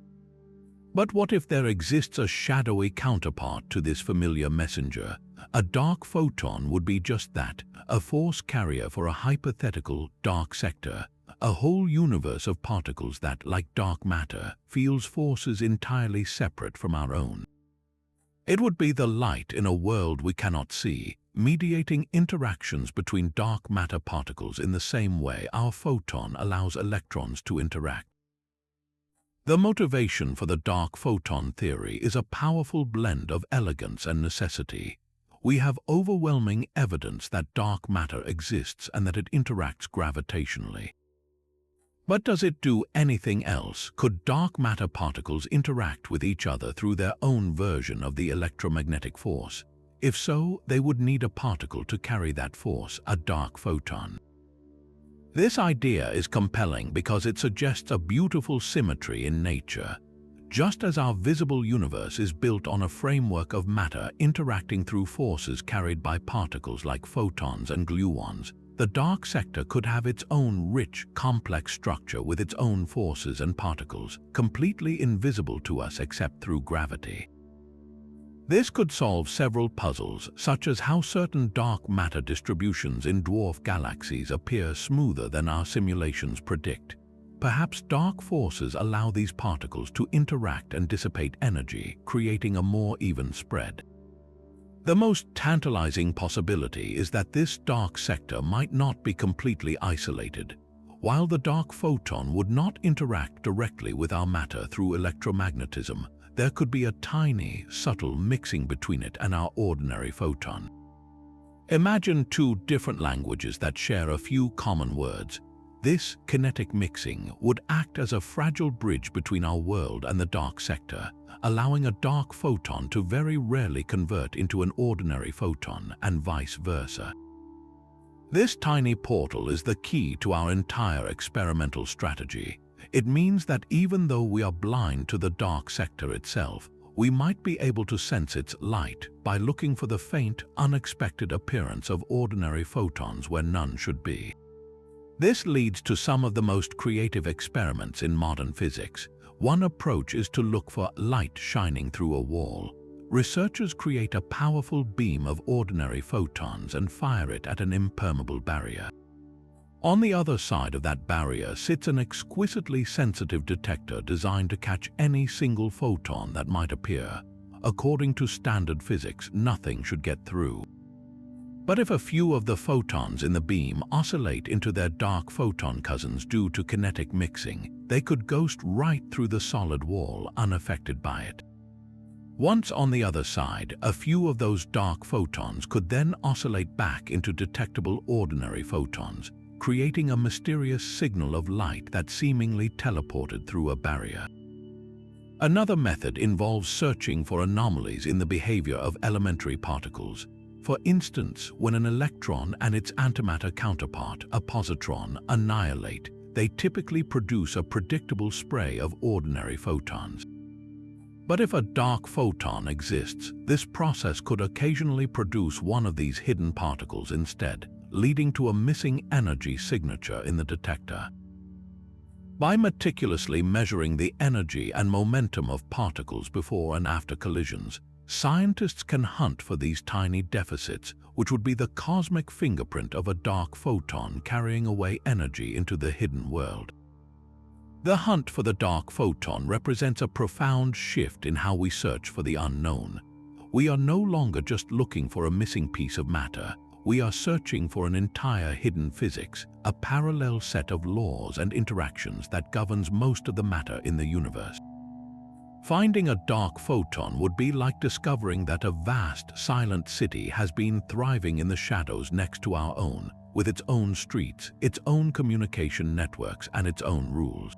But what if there exists a shadowy counterpart to this familiar messenger? A dark photon would be just that, a force carrier for a hypothetical dark sector, a whole universe of particles that, like dark matter, feels forces entirely separate from our own. It would be the light in a world we cannot see, mediating interactions between dark matter particles in the same way our photon allows electrons to interact. The motivation for the dark photon theory is a powerful blend of elegance and necessity. We have overwhelming evidence that dark matter exists and that it interacts gravitationally. But does it do anything else? Could dark matter particles interact with each other through their own version of the electromagnetic force? If so, they would need a particle to carry that force, a dark photon. This idea is compelling because it suggests a beautiful symmetry in nature. Just as our visible universe is built on a framework of matter interacting through forces carried by particles like photons and gluons, the dark sector could have its own rich, complex structure with its own forces and particles, completely invisible to us except through gravity. This could solve several puzzles, such as how certain dark matter distributions in dwarf galaxies appear smoother than our simulations predict. Perhaps dark forces allow these particles to interact and dissipate energy, creating a more even spread. The most tantalizing possibility is that this dark sector might not be completely isolated. While the dark photon would not interact directly with our matter through electromagnetism, there could be a tiny, subtle mixing between it and our ordinary photon. Imagine two different languages that share a few common words. This kinetic mixing would act as a fragile bridge between our world and the dark sector, allowing a dark photon to very rarely convert into an ordinary photon and vice versa. This tiny portal is the key to our entire experimental strategy. It means that even though we are blind to the dark sector itself, we might be able to sense its light by looking for the faint, unexpected appearance of ordinary photons where none should be. This leads to some of the most creative experiments in modern physics. One approach is to look for light shining through a wall. Researchers create a powerful beam of ordinary photons and fire it at an impermeable barrier. On the other side of that barrier sits an exquisitely sensitive detector designed to catch any single photon that might appear. According to standard physics, nothing should get through. But if a few of the photons in the beam oscillate into their dark photon cousins due to kinetic mixing, they could ghost right through the solid wall unaffected by it. Once on the other side, a few of those dark photons could then oscillate back into detectable ordinary photons, creating a mysterious signal of light that seemingly teleported through a barrier. Another method involves searching for anomalies in the behavior of elementary particles. For instance, when an electron and its antimatter counterpart, a positron, annihilate, they typically produce a predictable spray of ordinary photons. But if a dark photon exists, this process could occasionally produce one of these hidden particles instead, leading to a missing energy signature in the detector. By meticulously measuring the energy and momentum of particles before and after collisions, Scientists can hunt for these tiny deficits, which would be the cosmic fingerprint of a dark photon carrying away energy into the hidden world. The hunt for the dark photon represents a profound shift in how we search for the unknown. We are no longer just looking for a missing piece of matter. We are searching for an entire hidden physics, a parallel set of laws and interactions that governs most of the matter in the universe. Finding a dark photon would be like discovering that a vast, silent city has been thriving in the shadows next to our own, with its own streets, its own communication networks, and its own rules.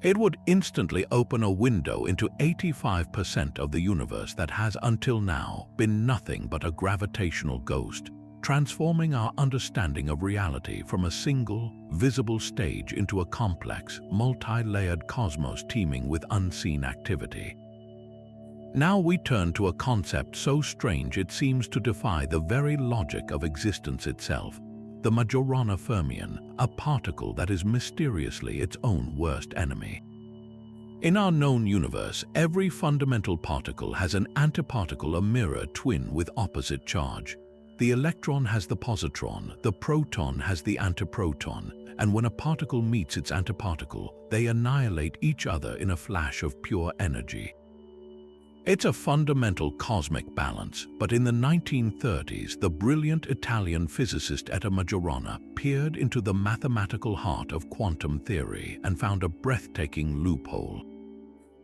It would instantly open a window into 85% of the universe that has until now been nothing but a gravitational ghost, transforming our understanding of reality from a single, visible stage into a complex, multi-layered cosmos teeming with unseen activity. Now we turn to a concept so strange it seems to defy the very logic of existence itself: the Majorana fermion, a particle that is mysteriously its own worst enemy. In our known universe, every fundamental particle has an antiparticle, a mirror twin with opposite charge. The electron has the positron, the proton has the antiproton, and when a particle meets its antiparticle, they annihilate each other in a flash of pure energy. It's a fundamental cosmic balance, but in the 1930s, the brilliant Italian physicist Majorana peered into the mathematical heart of quantum theory and found a breathtaking loophole.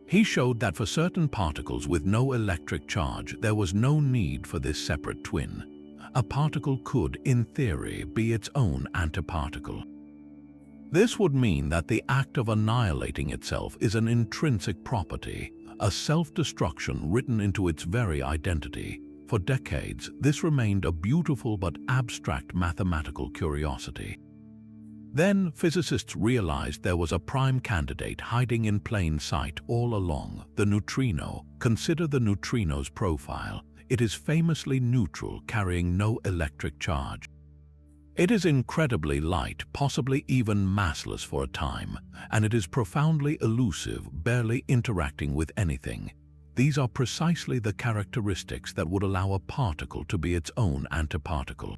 He showed that for certain particles with no electric charge, there was no need for this separate twin. A particle could, in theory, be its own antiparticle. This would mean that the act of annihilating itself is an intrinsic property, a self-destruction written into its very identity. For decades, this remained a beautiful but abstract mathematical curiosity. Then, physicists realized there was a prime candidate hiding in plain sight all along: the neutrino. Consider the neutrino's profile. It is famously neutral, carrying no electric charge. It is incredibly light, possibly even massless for a time, and it is profoundly elusive, barely interacting with anything. These are precisely the characteristics that would allow a particle to be its own antiparticle.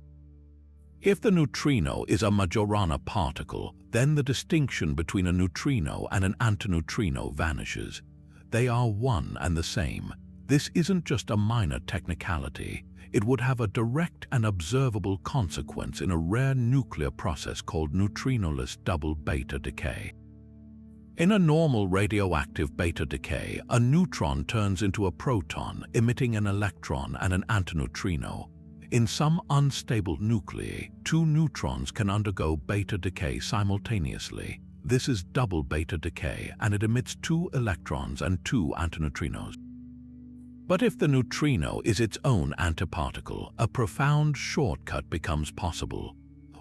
If the neutrino is a Majorana particle, then the distinction between a neutrino and an antineutrino vanishes. They are one and the same. This isn't just a minor technicality. It would have a direct and observable consequence in a rare nuclear process called neutrinoless double beta decay. In a normal radioactive beta decay, a neutron turns into a proton, emitting an electron and an antineutrino. In some unstable nuclei, two neutrons can undergo beta decay simultaneously. This is double beta decay, and it emits two electrons and two antineutrinos. But if the neutrino is its own antiparticle, a profound shortcut becomes possible.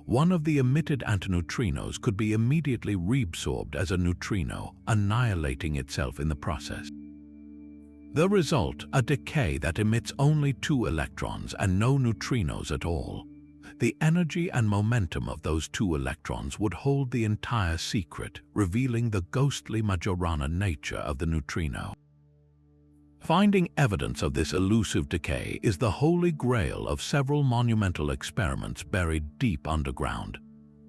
One of the emitted antineutrinos could be immediately reabsorbed as a neutrino, annihilating itself in the process. The result, a decay that emits only two electrons and no neutrinos at all. The energy and momentum of those two electrons would hold the entire secret, revealing the ghostly Majorana nature of the neutrino. Finding evidence of this elusive decay is the holy grail of several monumental experiments buried deep underground.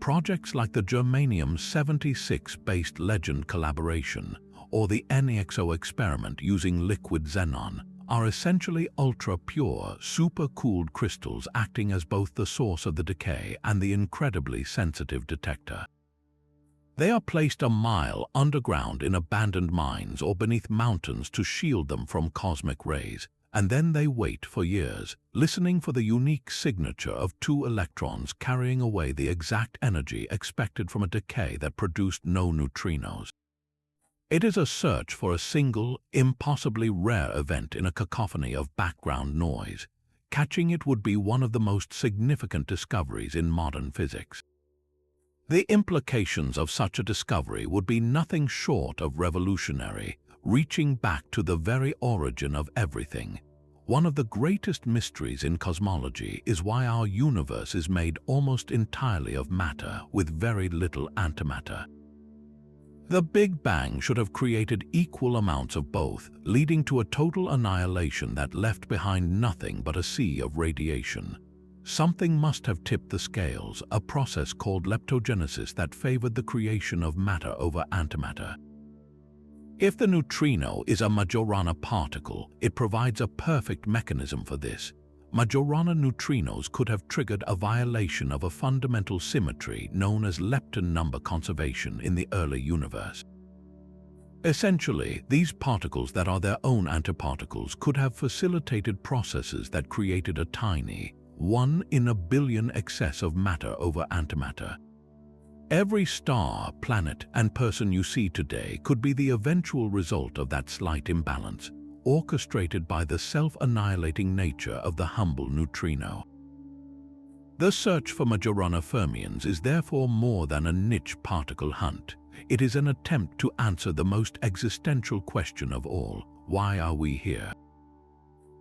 Projects like the germanium-76-based LEGEND collaboration or the NEXO experiment using liquid xenon are essentially ultra-pure, super-cooled crystals acting as both the source of the decay and the incredibly sensitive detector. They are placed a mile underground in abandoned mines or beneath mountains to shield them from cosmic rays, and then they wait for years, listening for the unique signature of two electrons carrying away the exact energy expected from a decay that produced no neutrinos. It is a search for a single, impossibly rare event in a cacophony of background noise. Catching it would be one of the most significant discoveries in modern physics. The implications of such a discovery would be nothing short of revolutionary, reaching back to the very origin of everything. One of the greatest mysteries in cosmology is why our universe is made almost entirely of matter with very little antimatter. The Big Bang should have created equal amounts of both, leading to a total annihilation that left behind nothing but a sea of radiation. Something must have tipped the scales, a process called leptogenesis that favored the creation of matter over antimatter. If the neutrino is a Majorana particle, it provides a perfect mechanism for this. Majorana neutrinos could have triggered a violation of a fundamental symmetry known as lepton number conservation in the early universe. Essentially, these particles that are their own antiparticles could have facilitated processes that created a tiny, 1 in a billion excess of matter over antimatter. Every star, planet, and person you see today could be the eventual result of that slight imbalance, orchestrated by the self-annihilating nature of the humble neutrino. The search for Majorana fermions is therefore more than a niche particle hunt. It is an attempt to answer the most existential question of all: why are we here?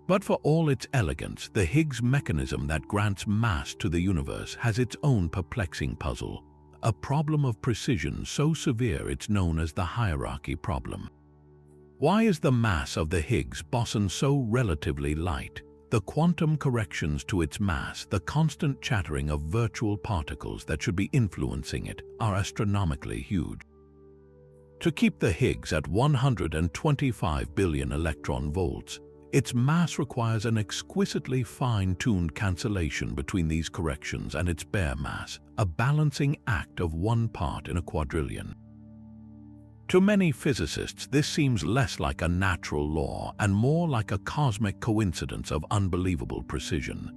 But for all its elegance, the Higgs mechanism that grants mass to the universe has its own perplexing puzzle, a problem of precision so severe it's known as the hierarchy problem. Why is the mass of the Higgs boson so relatively light? The quantum corrections to its mass, the constant chattering of virtual particles that should be influencing it, are astronomically huge. To keep the Higgs at 125 billion electron volts, its mass requires an exquisitely fine-tuned cancellation between these corrections and its bare mass, a balancing act of 1 part in a quadrillion. To many physicists, this seems less like a natural law and more like a cosmic coincidence of unbelievable precision.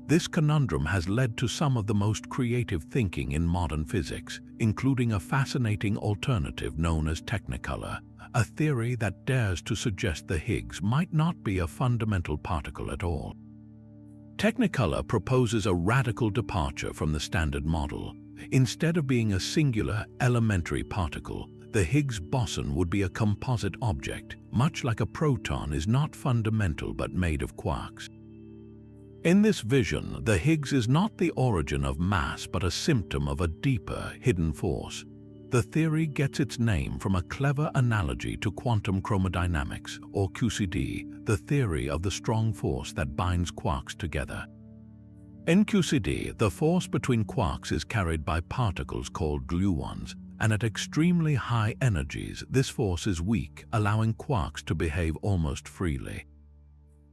This conundrum has led to some of the most creative thinking in modern physics, including a fascinating alternative known as technicolor, a theory that dares to suggest the Higgs might not be a fundamental particle at all. Technicolor proposes a radical departure from the standard model. Instead of being a singular, elementary particle, the Higgs boson would be a composite object, much like a proton is not fundamental but made of quarks. In this vision, the Higgs is not the origin of mass but a symptom of a deeper, hidden force. The theory gets its name from a clever analogy to quantum chromodynamics, or QCD, the theory of the strong force that binds quarks together. In QCD, the force between quarks is carried by particles called gluons, and at extremely high energies, this force is weak, allowing quarks to behave almost freely.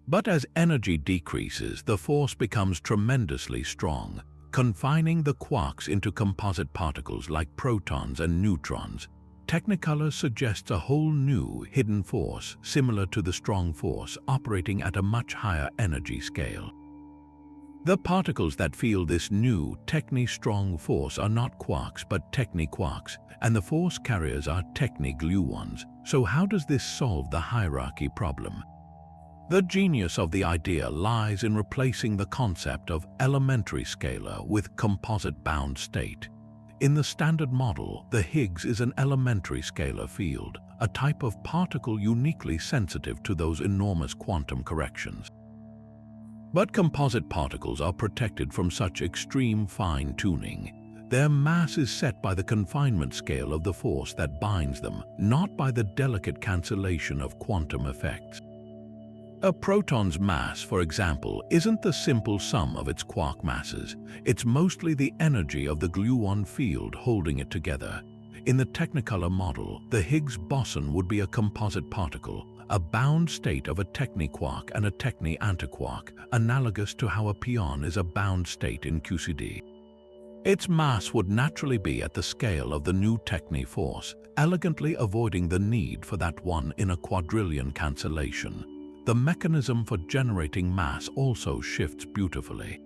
But as energy decreases, the force becomes tremendously strong, confining the quarks into composite particles like protons and neutrons. Technicolor suggests a whole new, hidden force, similar to the strong force, operating at a much higher energy scale. The particles that feel this new, techni-strong force are not quarks but techni-quarks, and the force carriers are techni-gluons. So how does this solve the hierarchy problem? The genius of the idea lies in replacing the concept of elementary scalar with composite bound state. In the standard model, the Higgs is an elementary scalar field, a type of particle uniquely sensitive to those enormous quantum corrections. But composite particles are protected from such extreme fine-tuning. Their mass is set by the confinement scale of the force that binds them, not by the delicate cancellation of quantum effects. A proton's mass, for example, isn't the simple sum of its quark masses. It's mostly the energy of the gluon field holding it together. In the Technicolor model, the Higgs boson would be a composite particle, a bound state of a techni-quark and a techni-antiquark, analogous to how a pion is a bound state in QCD. Its mass would naturally be at the scale of the new techni force, elegantly avoiding the need for that 1 in a quadrillion cancellation. The mechanism for generating mass also shifts beautifully.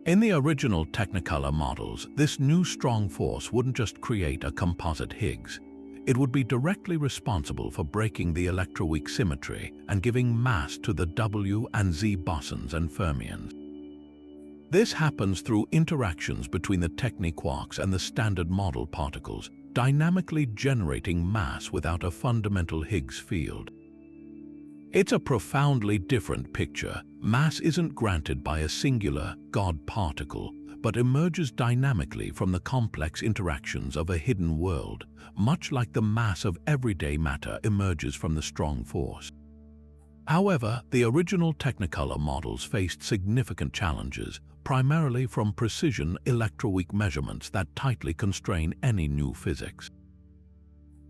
In the original Technicolor models, this new strong force wouldn't just create a composite Higgs. It would be directly responsible for breaking the electroweak symmetry and giving mass to the W and Z bosons and fermions. This happens through interactions between the techni-quarks and the standard model particles, dynamically generating mass without a fundamental Higgs field. It's a profoundly different picture. Mass isn't granted by a singular, God particle, but emerges dynamically from the complex interactions of a hidden world, much like the mass of everyday matter emerges from the strong force. However, the original Technicolor models faced significant challenges, primarily from precision electroweak measurements that tightly constrain any new physics.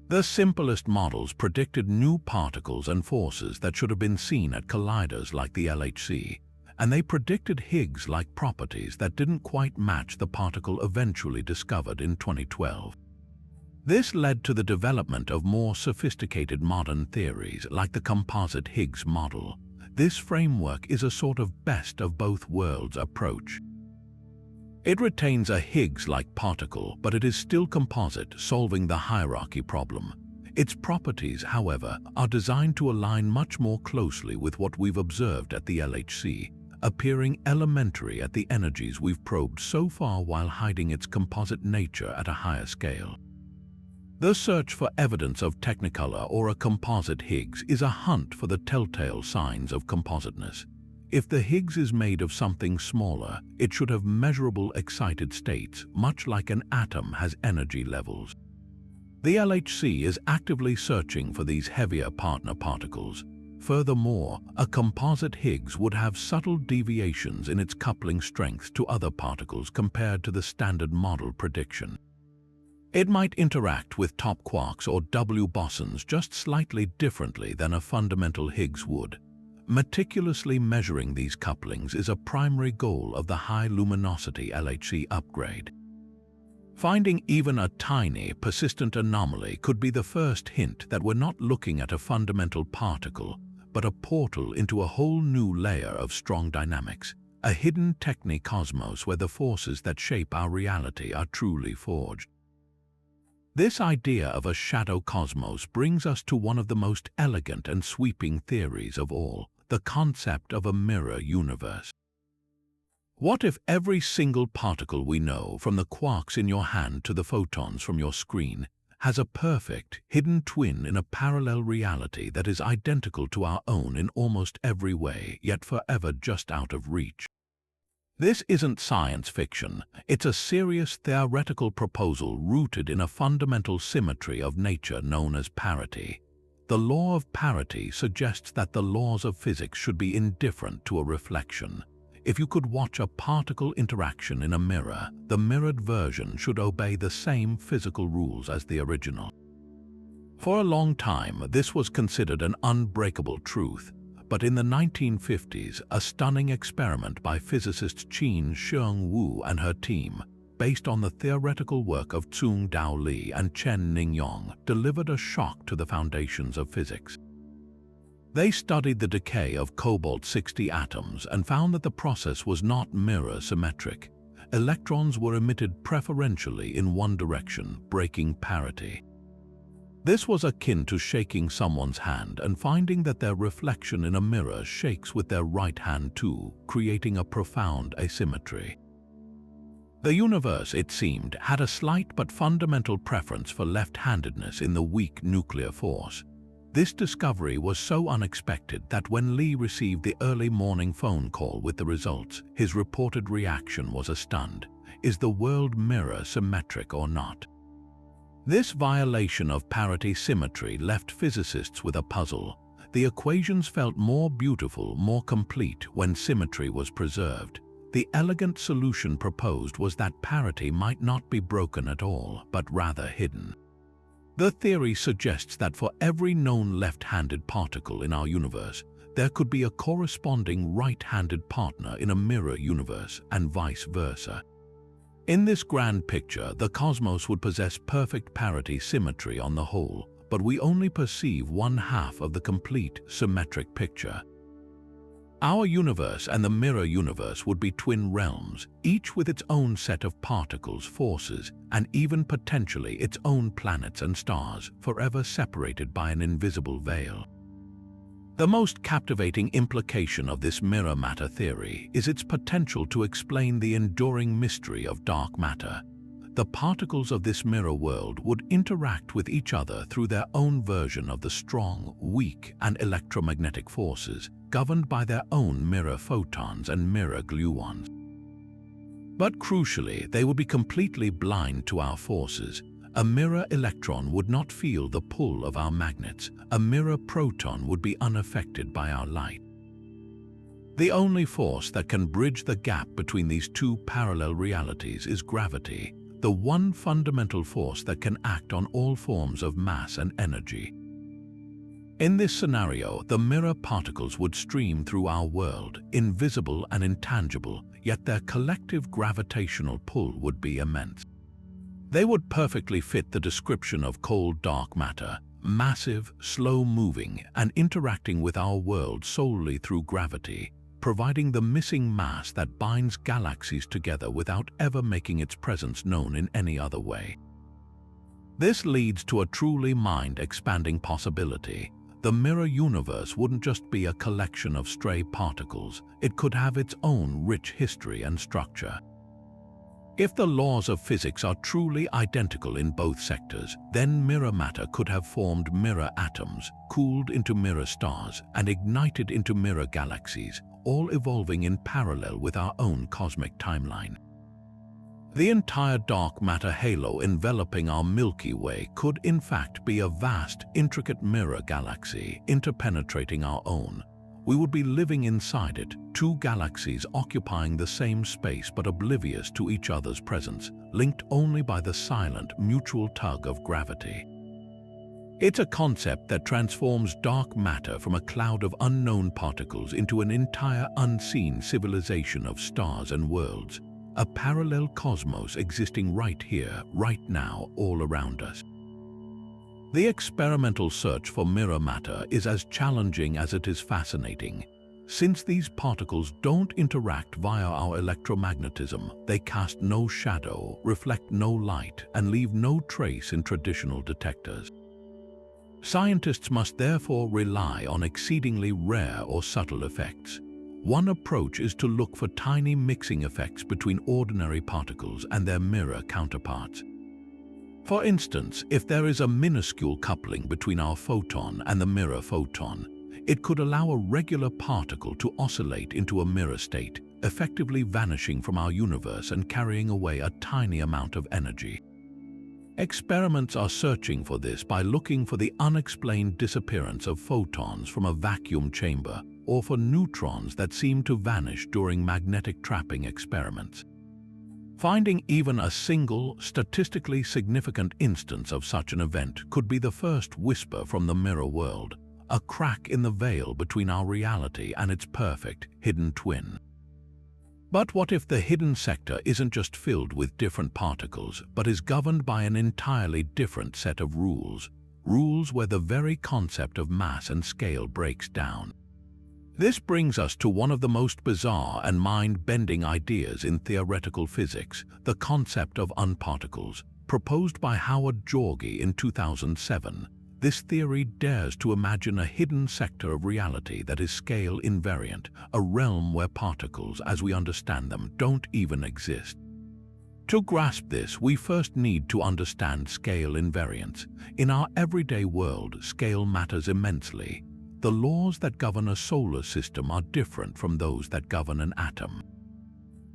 The simplest models predicted new particles and forces that should have been seen at colliders like the LHC, and they predicted Higgs-like properties that didn't quite match the particle eventually discovered in 2012. This led to the development of more sophisticated modern theories like the composite Higgs model. This framework is a sort of best of both worlds approach. It retains a Higgs-like particle, but it is still composite, solving the hierarchy problem. Its properties, however, are designed to align much more closely with what we've observed at the LHC, appearing elementary at the energies we've probed so far while hiding its composite nature at a higher scale. The search for evidence of Technicolor or a composite Higgs is a hunt for the telltale signs of compositeness. If the Higgs is made of something smaller, it should have measurable excited states, much like an atom has energy levels. The LHC is actively searching for these heavier partner particles. Furthermore, a composite Higgs would have subtle deviations in its coupling strength to other particles compared to the standard model prediction. It might interact with top quarks or W bosons just slightly differently than a fundamental Higgs would. Meticulously measuring these couplings is a primary goal of the high-luminosity LHC upgrade. Finding even a tiny, persistent anomaly could be the first hint that we're not looking at a fundamental particle, but a portal into a whole new layer of strong dynamics, a hidden techni-cosmos where the forces that shape our reality are truly forged. This idea of a shadow cosmos brings us to one of the most elegant and sweeping theories of all, the concept of a mirror universe. What if every single particle we know, from the quarks in your hand to the photons from your screen, has a perfect, hidden twin in a parallel reality that is identical to our own in almost every way, yet forever just out of reach? This isn't science fiction, it's a serious theoretical proposal rooted in a fundamental symmetry of nature known as parity. The law of parity suggests that the laws of physics should be indifferent to a reflection. If you could watch a particle interaction in a mirror, the mirrored version should obey the same physical rules as the original. For a long time, this was considered an unbreakable truth. But in the 1950s, a stunning experiment by physicists Qin-Xiang Wu and her team, based on the theoretical work of Tsung-Dao Li and Chen Ningyong, delivered a shock to the foundations of physics. They studied the decay of cobalt-60 atoms and found that the process was not mirror-symmetric. Electrons were emitted preferentially in one direction, breaking parity. This was akin to shaking someone's hand and finding that their reflection in a mirror shakes with their right hand too, creating a profound asymmetry. The universe, it seemed, had a slight but fundamental preference for left-handedness in the weak nuclear force. This discovery was so unexpected that when Lee received the early morning phone call with the results, his reported reaction was a stunned, "Is the world mirror symmetric or not?" This violation of parity symmetry left physicists with a puzzle. The equations felt more beautiful, more complete when symmetry was preserved. The elegant solution proposed was that parity might not be broken at all, but rather hidden. The theory suggests that for every known left-handed particle in our universe, there could be a corresponding right-handed partner in a mirror universe, and vice versa. In this grand picture, the cosmos would possess perfect parity symmetry on the whole, but we only perceive one half of the complete symmetric picture. Our universe and the mirror universe would be twin realms, each with its own set of particles, forces, and even potentially its own planets and stars, forever separated by an invisible veil. The most captivating implication of this mirror matter theory is its potential to explain the enduring mystery of dark matter. The particles of this mirror world would interact with each other through their own version of the strong, weak, and electromagnetic forces, governed by their own mirror photons and mirror gluons. But crucially, they would be completely blind to our forces. A mirror electron would not feel the pull of our magnets. A mirror proton would be unaffected by our light. The only force that can bridge the gap between these two parallel realities is gravity, the one fundamental force that can act on all forms of mass and energy. In this scenario, the mirror particles would stream through our world, invisible and intangible, yet their collective gravitational pull would be immense. They would perfectly fit the description of cold dark matter, massive, slow-moving, and interacting with our world solely through gravity, providing the missing mass that binds galaxies together without ever making its presence known in any other way. This leads to a truly mind-expanding possibility. The mirror universe wouldn't just be a collection of stray particles, it could have its own rich history and structure. If the laws of physics are truly identical in both sectors, then mirror matter could have formed mirror atoms, cooled into mirror stars, and ignited into mirror galaxies, all evolving in parallel with our own cosmic timeline. The entire dark matter halo enveloping our Milky Way could in fact be a vast, intricate mirror galaxy interpenetrating our own. We would be living inside it, two galaxies occupying the same space but oblivious to each other's presence, linked only by the silent, mutual tug of gravity. It's a concept that transforms dark matter from a cloud of unknown particles into an entire unseen civilization of stars and worlds, a parallel cosmos existing right here, right now, all around us. The experimental search for mirror matter is as challenging as it is fascinating. Since these particles don't interact via our electromagnetism, they cast no shadow, reflect no light, and leave no trace in traditional detectors. Scientists must therefore rely on exceedingly rare or subtle effects. One approach is to look for tiny mixing effects between ordinary particles and their mirror counterparts. For instance, if there is a minuscule coupling between our photon and the mirror photon, it could allow a regular particle to oscillate into a mirror state, effectively vanishing from our universe and carrying away a tiny amount of energy. Experiments are searching for this by looking for the unexplained disappearance of photons from a vacuum chamber or for neutrons that seem to vanish during magnetic trapping experiments. Finding even a single, statistically significant instance of such an event could be the first whisper from the mirror world, a crack in the veil between our reality and its perfect, hidden twin. But what if the hidden sector isn't just filled with different particles, but is governed by an entirely different set of rules? Rules where the very concept of mass and scale breaks down. This brings us to one of the most bizarre and mind-bending ideas in theoretical physics, the concept of unparticles, proposed by Howard Georgi in 2007. This theory dares to imagine a hidden sector of reality that is scale invariant, a realm where particles, as we understand them, don't even exist. To grasp this, we first need to understand scale invariance. In our everyday world, scale matters immensely. The laws that govern a solar system are different from those that govern an atom.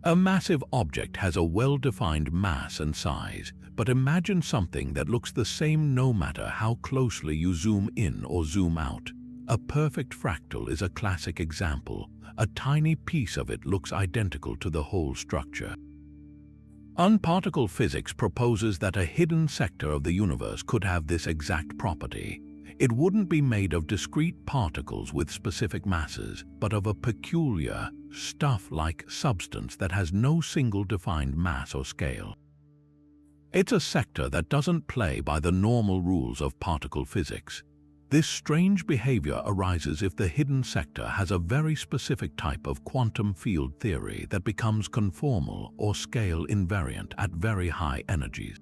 A massive object has a well-defined mass and size, but imagine something that looks the same no matter how closely you zoom in or zoom out. A perfect fractal is a classic example. A tiny piece of it looks identical to the whole structure. Unparticle physics proposes that a hidden sector of the universe could have this exact property. It wouldn't be made of discrete particles with specific masses, but of a peculiar, stuff-like substance that has no single defined mass or scale. It's a sector that doesn't play by the normal rules of particle physics. This strange behavior arises if the hidden sector has a very specific type of quantum field theory that becomes conformal or scale invariant at very high energies.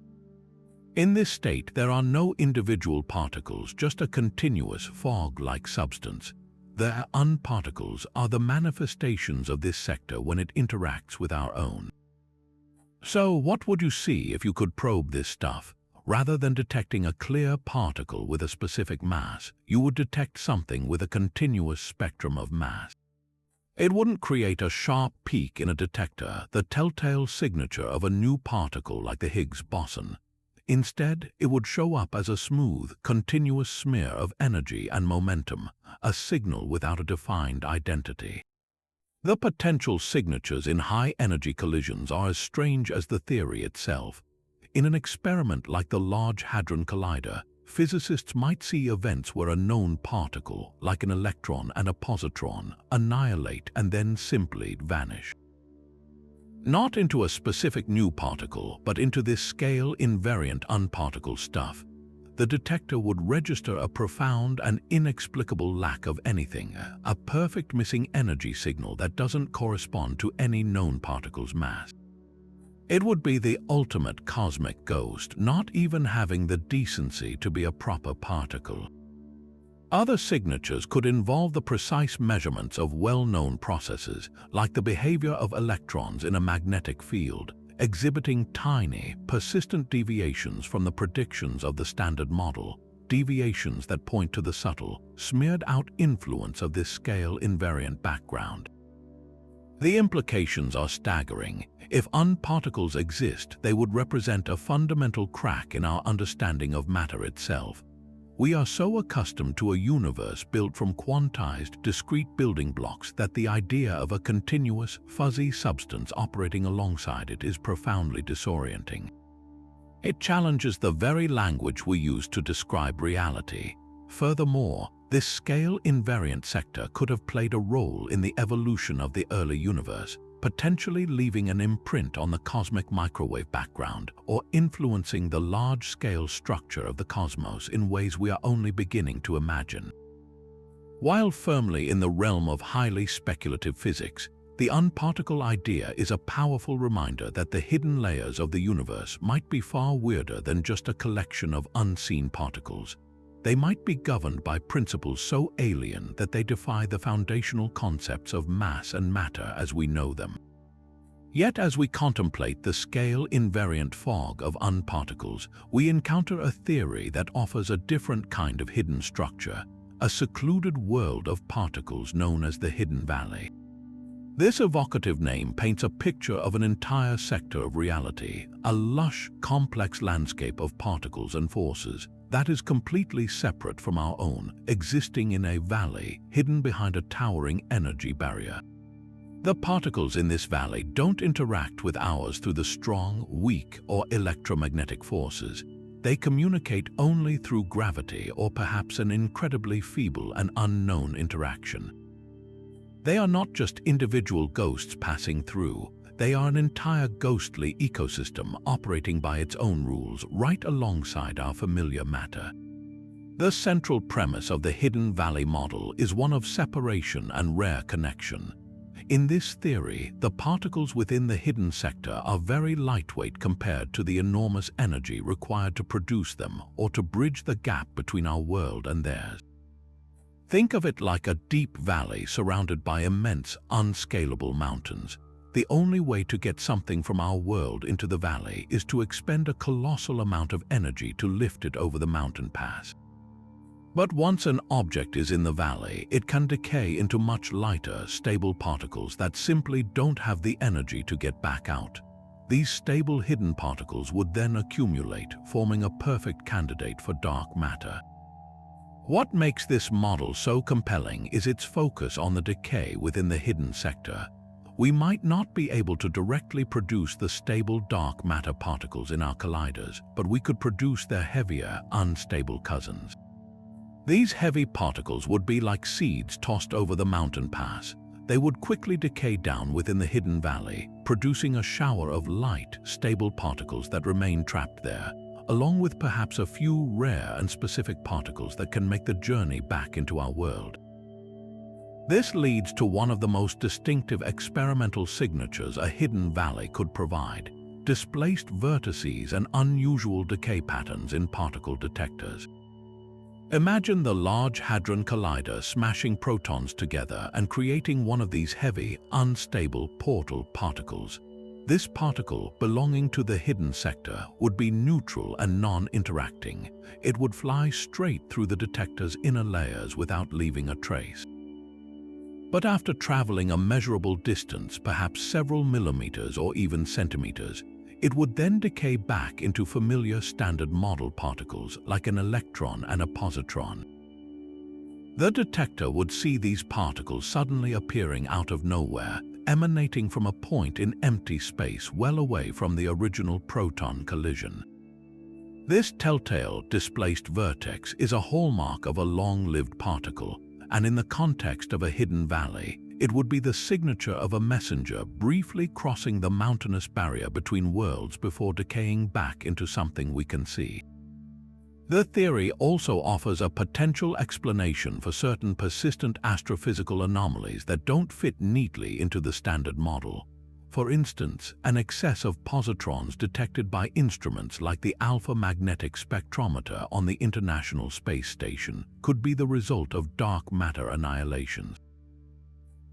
In this state, there are no individual particles, just a continuous fog-like substance. Their unparticles are the manifestations of this sector when it interacts with our own. So, what would you see if you could probe this stuff? Rather than detecting a clear particle with a specific mass, you would detect something with a continuous spectrum of mass. It wouldn't create a sharp peak in a detector, the telltale signature of a new particle like the Higgs boson. Instead, it would show up as a smooth, continuous smear of energy and momentum, a signal without a defined identity. The potential signatures in high-energy collisions are as strange as the theory itself. In an experiment like the Large Hadron Collider, physicists might see events where a known particle, like an electron and a positron, annihilate and then simply vanish. Not into a specific new particle, but into this scale-invariant unparticle stuff. The detector would register a profound and inexplicable lack of anything, a perfect missing energy signal that doesn't correspond to any known particle's mass. It would be the ultimate cosmic ghost, not even having the decency to be a proper particle. Other signatures could involve the precise measurements of well-known processes, like the behavior of electrons in a magnetic field, exhibiting tiny, persistent deviations from the predictions of the standard model, deviations that point to the subtle, smeared-out influence of this scale-invariant background. The implications are staggering. If unparticles exist, they would represent a fundamental crack in our understanding of matter itself. We are so accustomed to a universe built from quantized, discrete building blocks that the idea of a continuous, fuzzy substance operating alongside it is profoundly disorienting. It challenges the very language we use to describe reality. Furthermore, this scale-invariant sector could have played a role in the evolution of the early universe, potentially leaving an imprint on the cosmic microwave background or influencing the large-scale structure of the cosmos in ways we are only beginning to imagine. While firmly in the realm of highly speculative physics, the unparticle idea is a powerful reminder that the hidden layers of the universe might be far weirder than just a collection of unseen particles. They might be governed by principles so alien that they defy the foundational concepts of mass and matter as we know them. Yet as we contemplate the scale-invariant fog of unparticles, we encounter a theory that offers a different kind of hidden structure, a secluded world of particles known as the Hidden Valley. This evocative name paints a picture of an entire sector of reality, a lush, complex landscape of particles and forces that is completely separate from our own, existing in a valley hidden behind a towering energy barrier. The particles in this valley don't interact with ours through the strong, weak, or electromagnetic forces. They communicate only through gravity or perhaps an incredibly feeble and unknown interaction. They are not just individual ghosts passing through. They are an entire ghostly ecosystem operating by its own rules right alongside our familiar matter. The central premise of the Hidden Valley model is one of separation and rare connection. In this theory, the particles within the hidden sector are very lightweight compared to the enormous energy required to produce them or to bridge the gap between our world and theirs. Think of it like a deep valley surrounded by immense, unscalable mountains. The only way to get something from our world into the valley is to expend a colossal amount of energy to lift it over the mountain pass. But once an object is in the valley, it can decay into much lighter, stable particles that simply don't have the energy to get back out. These stable hidden particles would then accumulate, forming a perfect candidate for dark matter. What makes this model so compelling is its focus on the decay within the hidden sector. We might not be able to directly produce the stable dark matter particles in our colliders, but we could produce their heavier, unstable cousins. These heavy particles would be like seeds tossed over the mountain pass. They would quickly decay down within the hidden valley, producing a shower of light, stable particles that remain trapped there, along with perhaps a few rare and specific particles that can make the journey back into our world. This leads to one of the most distinctive experimental signatures a hidden valley could provide: displaced vertices and unusual decay patterns in particle detectors. Imagine the Large Hadron Collider smashing protons together and creating one of these heavy, unstable portal particles. This particle, belonging to the hidden sector, would be neutral and non-interacting. It would fly straight through the detector's inner layers without leaving a trace. But after traveling a measurable distance, perhaps several millimeters or even centimeters, it would then decay back into familiar standard model particles like an electron and a positron. The detector would see these particles suddenly appearing out of nowhere, emanating from a point in empty space well away from the original proton collision. This telltale displaced vertex is a hallmark of a long-lived particle, and in the context of a hidden valley, it would be the signature of a messenger briefly crossing the mountainous barrier between worlds before decaying back into something we can see. The theory also offers a potential explanation for certain persistent astrophysical anomalies that don't fit neatly into the standard model. For instance, an excess of positrons detected by instruments like the Alpha Magnetic Spectrometer on the International Space Station could be the result of dark matter annihilations.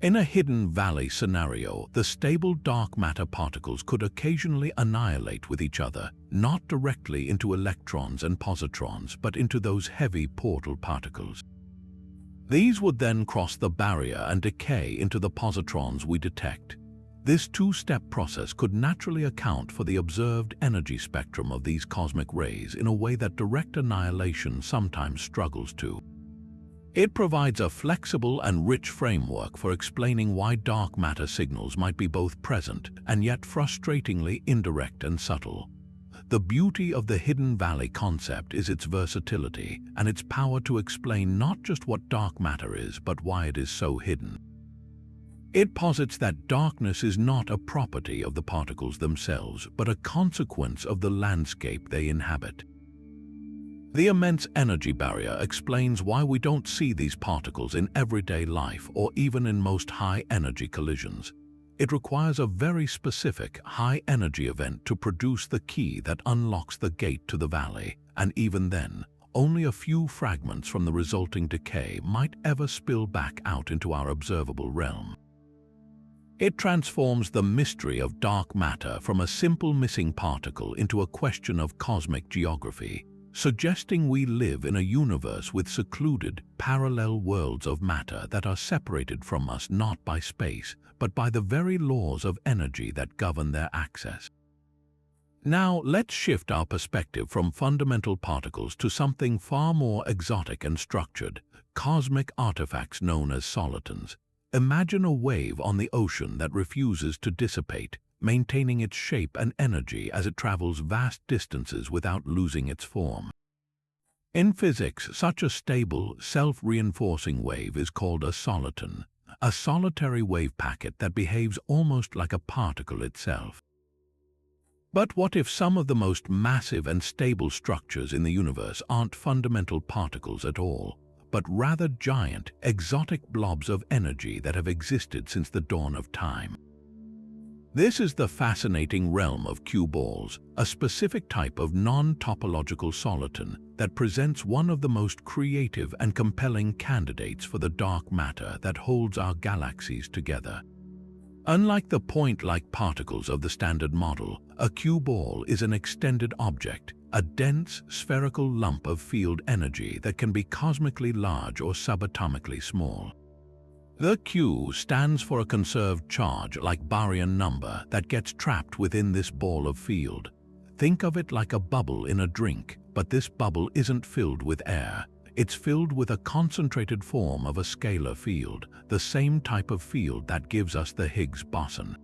In a hidden valley scenario, the stable dark matter particles could occasionally annihilate with each other, not directly into electrons and positrons, but into those heavy portal particles. These would then cross the barrier and decay into the positrons we detect. This two-step process could naturally account for the observed energy spectrum of these cosmic rays in a way that direct annihilation sometimes struggles to. It provides a flexible and rich framework for explaining why dark matter signals might be both present and yet frustratingly indirect and subtle. The beauty of the hidden valley concept is its versatility and its power to explain not just what dark matter is, but why it is so hidden. It posits that darkness is not a property of the particles themselves, but a consequence of the landscape they inhabit. The immense energy barrier explains why we don't see these particles in everyday life or even in most high-energy collisions. It requires a very specific high-energy event to produce the key that unlocks the gate to the valley, and even then, only a few fragments from the resulting decay might ever spill back out into our observable realm. It transforms the mystery of dark matter from a simple missing particle into a question of cosmic geography, suggesting we live in a universe with secluded, parallel worlds of matter that are separated from us not by space, but by the very laws of energy that govern their access. Now, let's shift our perspective from fundamental particles to something far more exotic and structured, cosmic artifacts known as solitons. Imagine a wave on the ocean that refuses to dissipate, maintaining its shape and energy as it travels vast distances without losing its form. In physics, such a stable, self-reinforcing wave is called a soliton, a solitary wave packet that behaves almost like a particle itself. But what if some of the most massive and stable structures in the universe aren't fundamental particles at all, but rather giant, exotic blobs of energy that have existed since the dawn of time? This is the fascinating realm of Q-balls, a specific type of non-topological soliton that presents one of the most creative and compelling candidates for the dark matter that holds our galaxies together. Unlike the point-like particles of the standard model, a Q-ball is an extended object, a dense, spherical lump of field energy that can be cosmically large or subatomically small. The Q stands for a conserved charge like baryon number that gets trapped within this ball of field. Think of it like a bubble in a drink, but this bubble isn't filled with air. It's filled with a concentrated form of a scalar field, the same type of field that gives us the Higgs boson.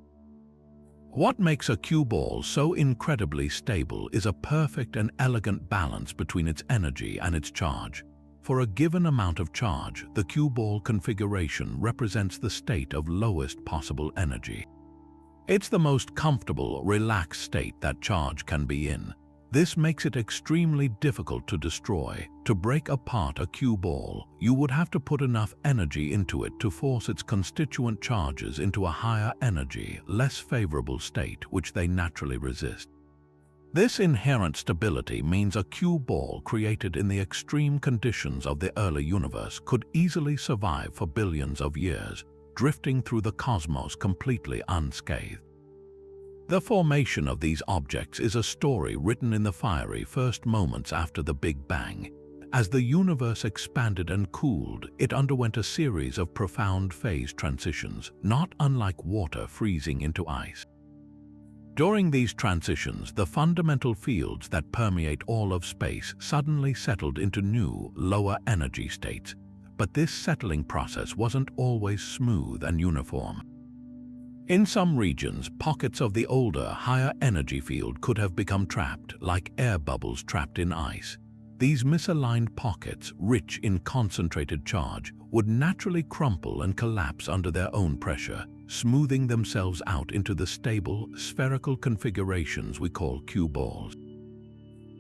What makes a Q-ball so incredibly stable is a perfect and elegant balance between its energy and its charge. For a given amount of charge, the Q-ball configuration represents the state of lowest possible energy. It's the most comfortable, relaxed state that charge can be in. This makes it extremely difficult to destroy. To break apart a Q-ball, you would have to put enough energy into it to force its constituent charges into a higher energy, less favorable state, which they naturally resist. This inherent stability means a Q-ball created in the extreme conditions of the early universe could easily survive for billions of years, drifting through the cosmos completely unscathed. The formation of these objects is a story written in the fiery first moments after the Big Bang. As the universe expanded and cooled, it underwent a series of profound phase transitions, not unlike water freezing into ice. During these transitions, the fundamental fields that permeate all of space suddenly settled into new, lower energy states. But this settling process wasn't always smooth and uniform. In some regions, pockets of the older, higher energy field could have become trapped, like air bubbles trapped in ice. These misaligned pockets, rich in concentrated charge, would naturally crumple and collapse under their own pressure, smoothing themselves out into the stable, spherical configurations we call cue balls.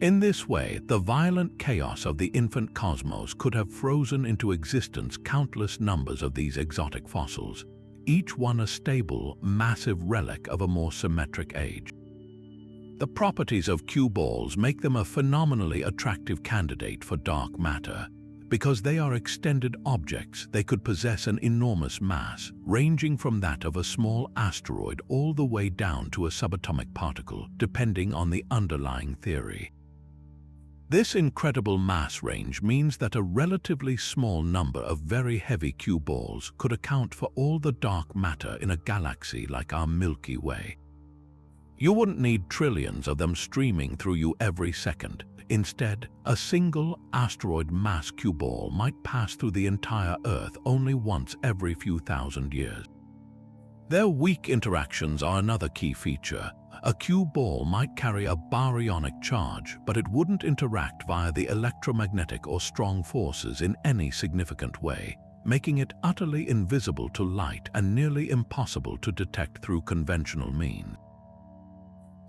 In this way, the violent chaos of the infant cosmos could have frozen into existence countless numbers of these exotic fossils, each one a stable, massive relic of a more symmetric age. The properties of cue balls make them a phenomenally attractive candidate for dark matter. Because they are extended objects, they could possess an enormous mass, ranging from that of a small asteroid all the way down to a subatomic particle, depending on the underlying theory. This incredible mass range means that a relatively small number of very heavy cue balls could account for all the dark matter in a galaxy like our Milky Way. You wouldn't need trillions of them streaming through you every second. Instead, a single asteroid mass cue ball might pass through the entire Earth only once every few thousand years. Their weak interactions are another key feature. A cue ball might carry a baryonic charge, but it wouldn't interact via the electromagnetic or strong forces in any significant way, making it utterly invisible to light and nearly impossible to detect through conventional means.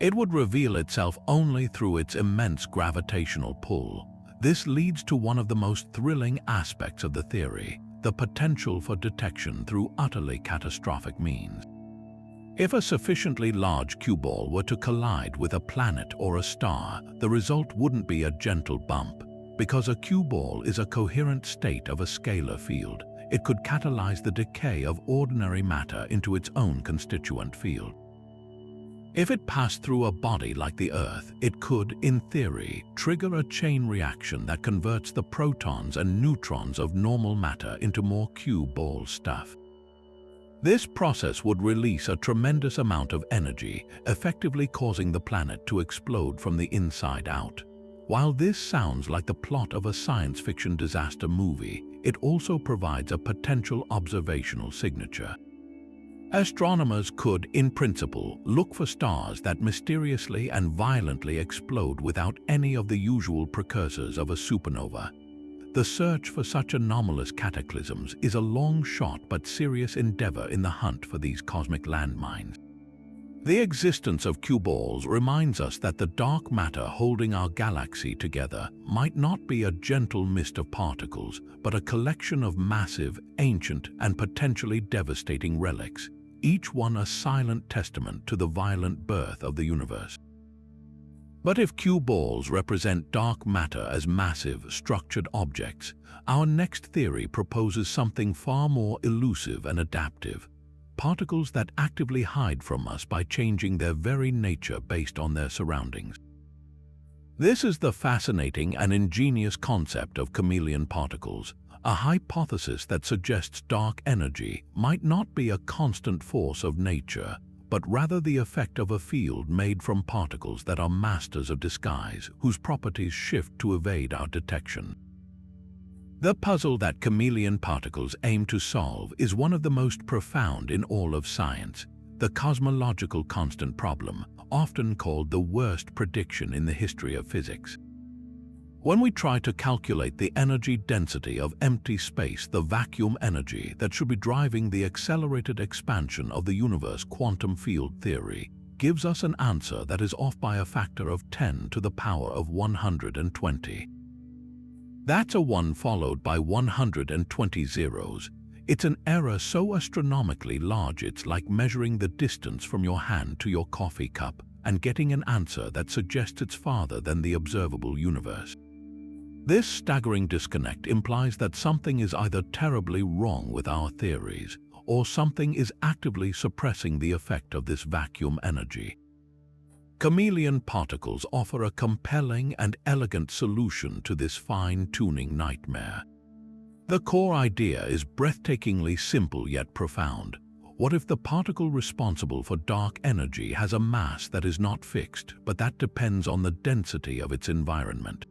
It would reveal itself only through its immense gravitational pull. This leads to one of the most thrilling aspects of the theory, the potential for detection through utterly catastrophic means. If a sufficiently large cue ball were to collide with a planet or a star, the result wouldn't be a gentle bump. Because a cue ball is a coherent state of a scalar field, it could catalyze the decay of ordinary matter into its own constituent field. If it passed through a body like the Earth, it could, in theory, trigger a chain reaction that converts the protons and neutrons of normal matter into more cue ball stuff. This process would release a tremendous amount of energy, effectively causing the planet to explode from the inside out. While this sounds like the plot of a science fiction disaster movie, it also provides a potential observational signature. Astronomers could, in principle, look for stars that mysteriously and violently explode without any of the usual precursors of a supernova. The search for such anomalous cataclysms is a long shot but serious endeavor in the hunt for these cosmic landmines. The existence of cue balls reminds us that the dark matter holding our galaxy together might not be a gentle mist of particles, but a collection of massive, ancient, and potentially devastating relics, each one a silent testament to the violent birth of the universe. But if cue balls represent dark matter as massive, structured objects, our next theory proposes something far more elusive and adaptive: particles that actively hide from us by changing their very nature based on their surroundings. This is the fascinating and ingenious concept of chameleon particles, a hypothesis that suggests dark energy might not be a constant force of nature, but rather the effect of a field made from particles that are masters of disguise, whose properties shift to evade our detection. The puzzle that chameleon particles aim to solve is one of the most profound in all of science, the cosmological constant problem, often called the worst prediction in the history of physics. When we try to calculate the energy density of empty space, the vacuum energy that should be driving the accelerated expansion of the universe, quantum field theory gives us an answer that is off by a factor of 10 to the power of 120. That's a 1 followed by 120 zeros. It's an error so astronomically large it's like measuring the distance from your hand to your coffee cup and getting an answer that suggests it's farther than the observable universe. This staggering disconnect implies that something is either terribly wrong with our theories, or something is actively suppressing the effect of this vacuum energy. Chameleon particles offer a compelling and elegant solution to this fine-tuning nightmare. The core idea is breathtakingly simple yet profound. What if the particle responsible for dark energy has a mass that is not fixed, but that depends on the density of its environment?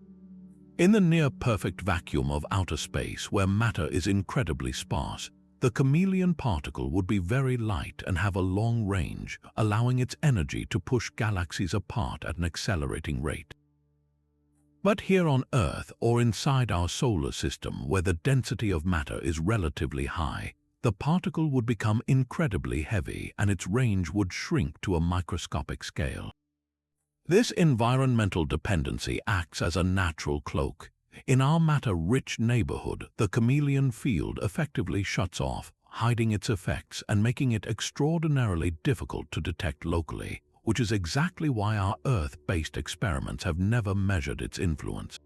In the near-perfect vacuum of outer space, where matter is incredibly sparse, the chameleon particle would be very light and have a long range, allowing its energy to push galaxies apart at an accelerating rate. But here on Earth, or inside our solar system, where the density of matter is relatively high, the particle would become incredibly heavy and its range would shrink to a microscopic scale. This environmental dependency acts as a natural cloak. In our matter-rich neighborhood, the chameleon field effectively shuts off, hiding its effects and making it extraordinarily difficult to detect locally, which is exactly why our Earth-based experiments have never measured its influence.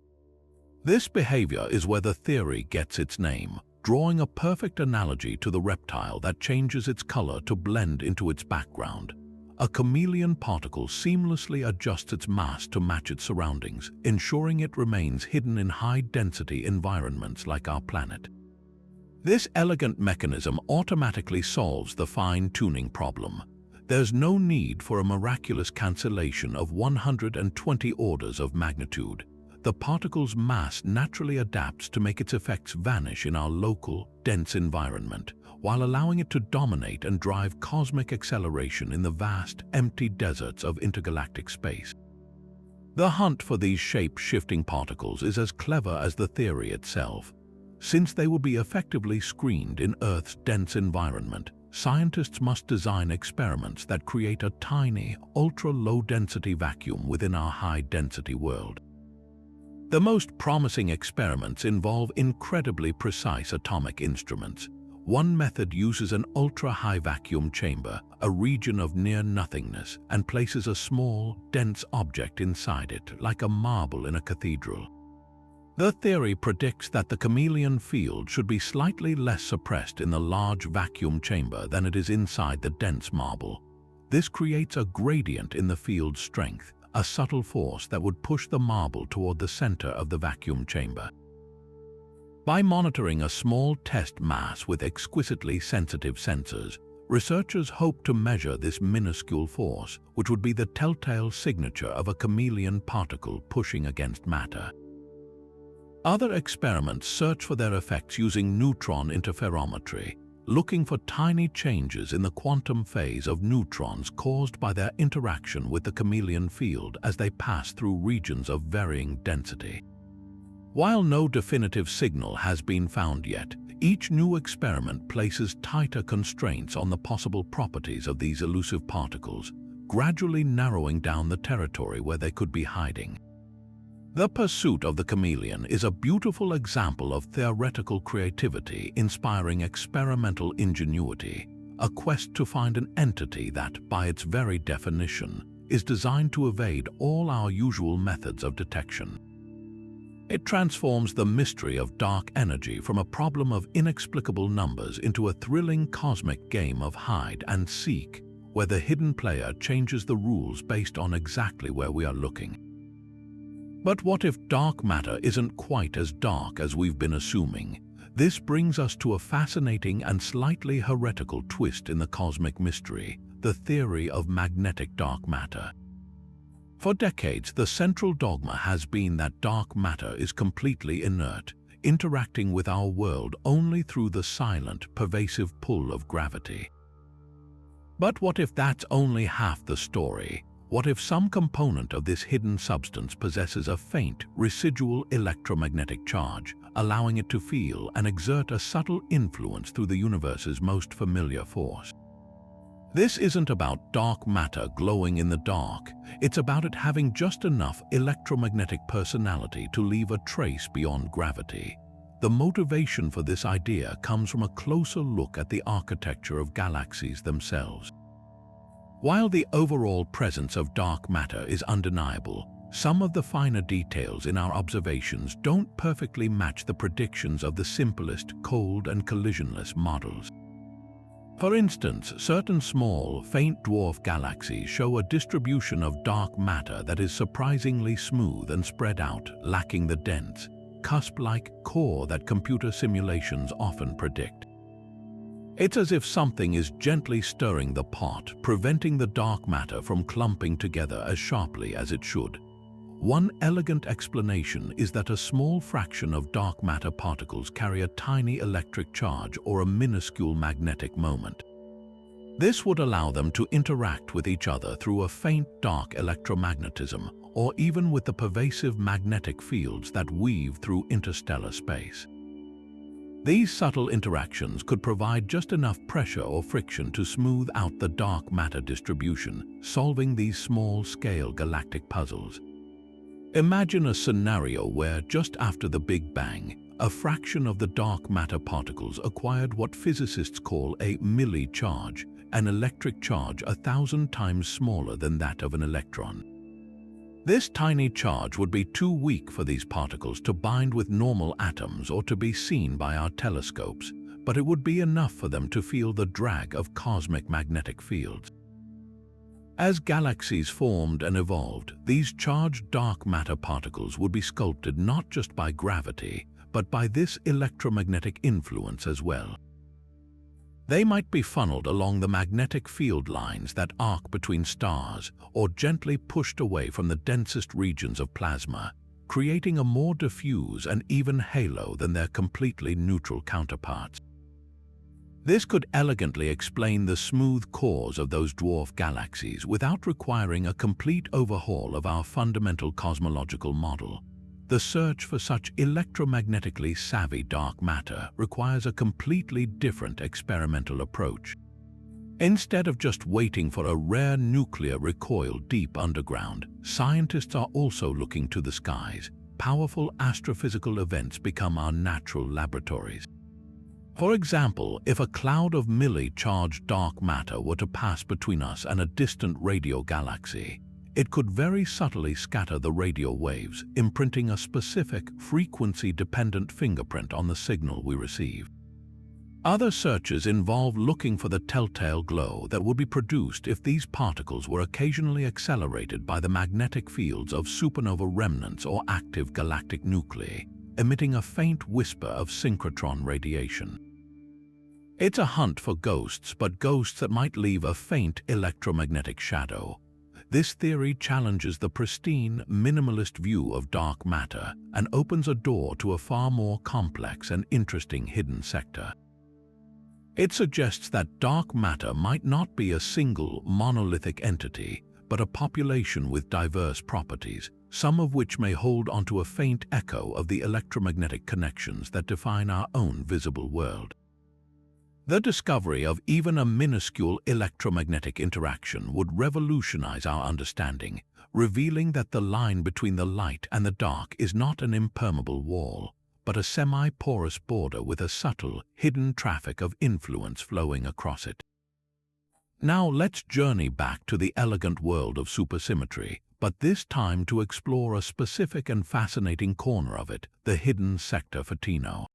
This behavior is where the theory gets its name, drawing a perfect analogy to the reptile that changes its color to blend into its background. A chameleon particle seamlessly adjusts its mass to match its surroundings, ensuring it remains hidden in high-density environments like our planet. This elegant mechanism automatically solves the fine-tuning problem. There's no need for a miraculous cancellation of 120 orders of magnitude. The particle's mass naturally adapts to make its effects vanish in our local, dense environment, while allowing it to dominate and drive cosmic acceleration in the vast, empty deserts of intergalactic space. The hunt for these shape-shifting particles is as clever as the theory itself. Since they will be effectively screened in Earth's dense environment, scientists must design experiments that create a tiny, ultra-low-density vacuum within our high-density world. The most promising experiments involve incredibly precise atomic instruments. One method uses an ultra-high vacuum chamber, a region of near-nothingness, and places a small, dense object inside it, like a marble in a cathedral. The theory predicts that the chameleon field should be slightly less suppressed in the large vacuum chamber than it is inside the dense marble. This creates a gradient in the field's strength, a subtle force that would push the marble toward the center of the vacuum chamber. By monitoring a small test mass with exquisitely sensitive sensors, researchers hope to measure this minuscule force, which would be the telltale signature of a chameleon particle pushing against matter. Other experiments search for their effects using neutron interferometry, looking for tiny changes in the quantum phase of neutrons caused by their interaction with the chameleon field as they pass through regions of varying density. While no definitive signal has been found yet, each new experiment places tighter constraints on the possible properties of these elusive particles, gradually narrowing down the territory where they could be hiding. The pursuit of the chameleon is a beautiful example of theoretical creativity inspiring experimental ingenuity, a quest to find an entity that, by its very definition, is designed to evade all our usual methods of detection. It transforms the mystery of dark energy from a problem of inexplicable numbers into a thrilling cosmic game of hide and seek, where the hidden player changes the rules based on exactly where we are looking. But what if dark matter isn't quite as dark as we've been assuming? This brings us to a fascinating and slightly heretical twist in the cosmic mystery, the theory of magnetic dark matter. For decades, the central dogma has been that dark matter is completely inert, interacting with our world only through the silent, pervasive pull of gravity. But what if that's only half the story? What if some component of this hidden substance possesses a faint, residual electromagnetic charge, allowing it to feel and exert a subtle influence through the universe's most familiar force? This isn't about dark matter glowing in the dark. It's about it having just enough electromagnetic personality to leave a trace beyond gravity. The motivation for this idea comes from a closer look at the architecture of galaxies themselves. While the overall presence of dark matter is undeniable, some of the finer details in our observations don't perfectly match the predictions of the simplest, cold and collisionless models. For instance, certain small, faint dwarf galaxies show a distribution of dark matter that is surprisingly smooth and spread out, lacking the dense, cusp-like core that computer simulations often predict. It's as if something is gently stirring the pot, preventing the dark matter from clumping together as sharply as it should. One elegant explanation is that a small fraction of dark matter particles carry a tiny electric charge or a minuscule magnetic moment. This would allow them to interact with each other through a faint dark electromagnetism, or even with the pervasive magnetic fields that weave through interstellar space. These subtle interactions could provide just enough pressure or friction to smooth out the dark matter distribution, solving these small-scale galactic puzzles. Imagine a scenario where, just after the Big Bang, a fraction of the dark matter particles acquired what physicists call a milli-charge, an electric charge 1,000 times smaller than that of an electron. This tiny charge would be too weak for these particles to bind with normal atoms or to be seen by our telescopes, but it would be enough for them to feel the drag of cosmic magnetic fields. As galaxies formed and evolved, these charged dark matter particles would be sculpted not just by gravity, but by this electromagnetic influence as well. They might be funneled along the magnetic field lines that arc between stars, or gently pushed away from the densest regions of plasma, creating a more diffuse and even halo than their completely neutral counterparts. This could elegantly explain the smooth cores of those dwarf galaxies without requiring a complete overhaul of our fundamental cosmological model. The search for such electromagnetically savvy dark matter requires a completely different experimental approach. Instead of just waiting for a rare nuclear recoil deep underground, scientists are also looking to the skies. Powerful astrophysical events become our natural laboratories. For example, if a cloud of milli-charged dark matter were to pass between us and a distant radio galaxy, it could very subtly scatter the radio waves, imprinting a specific, frequency-dependent fingerprint on the signal we receive. Other searches involve looking for the telltale glow that would be produced if these particles were occasionally accelerated by the magnetic fields of supernova remnants or active galactic nuclei, emitting a faint whisper of synchrotron radiation. It's a hunt for ghosts, but ghosts that might leave a faint electromagnetic shadow. This theory challenges the pristine, minimalist view of dark matter and opens a door to a far more complex and interesting hidden sector. It suggests that dark matter might not be a single, monolithic entity, but a population with diverse properties, some of which may hold onto a faint echo of the electromagnetic connections that define our own visible world. The discovery of even a minuscule electromagnetic interaction would revolutionize our understanding, revealing that the line between the light and the dark is not an impermeable wall, but a semi-porous border with a subtle, hidden traffic of influence flowing across it. Now let's journey back to the elegant world of supersymmetry, but this time to explore a specific and fascinating corner of it, the hidden sector photino.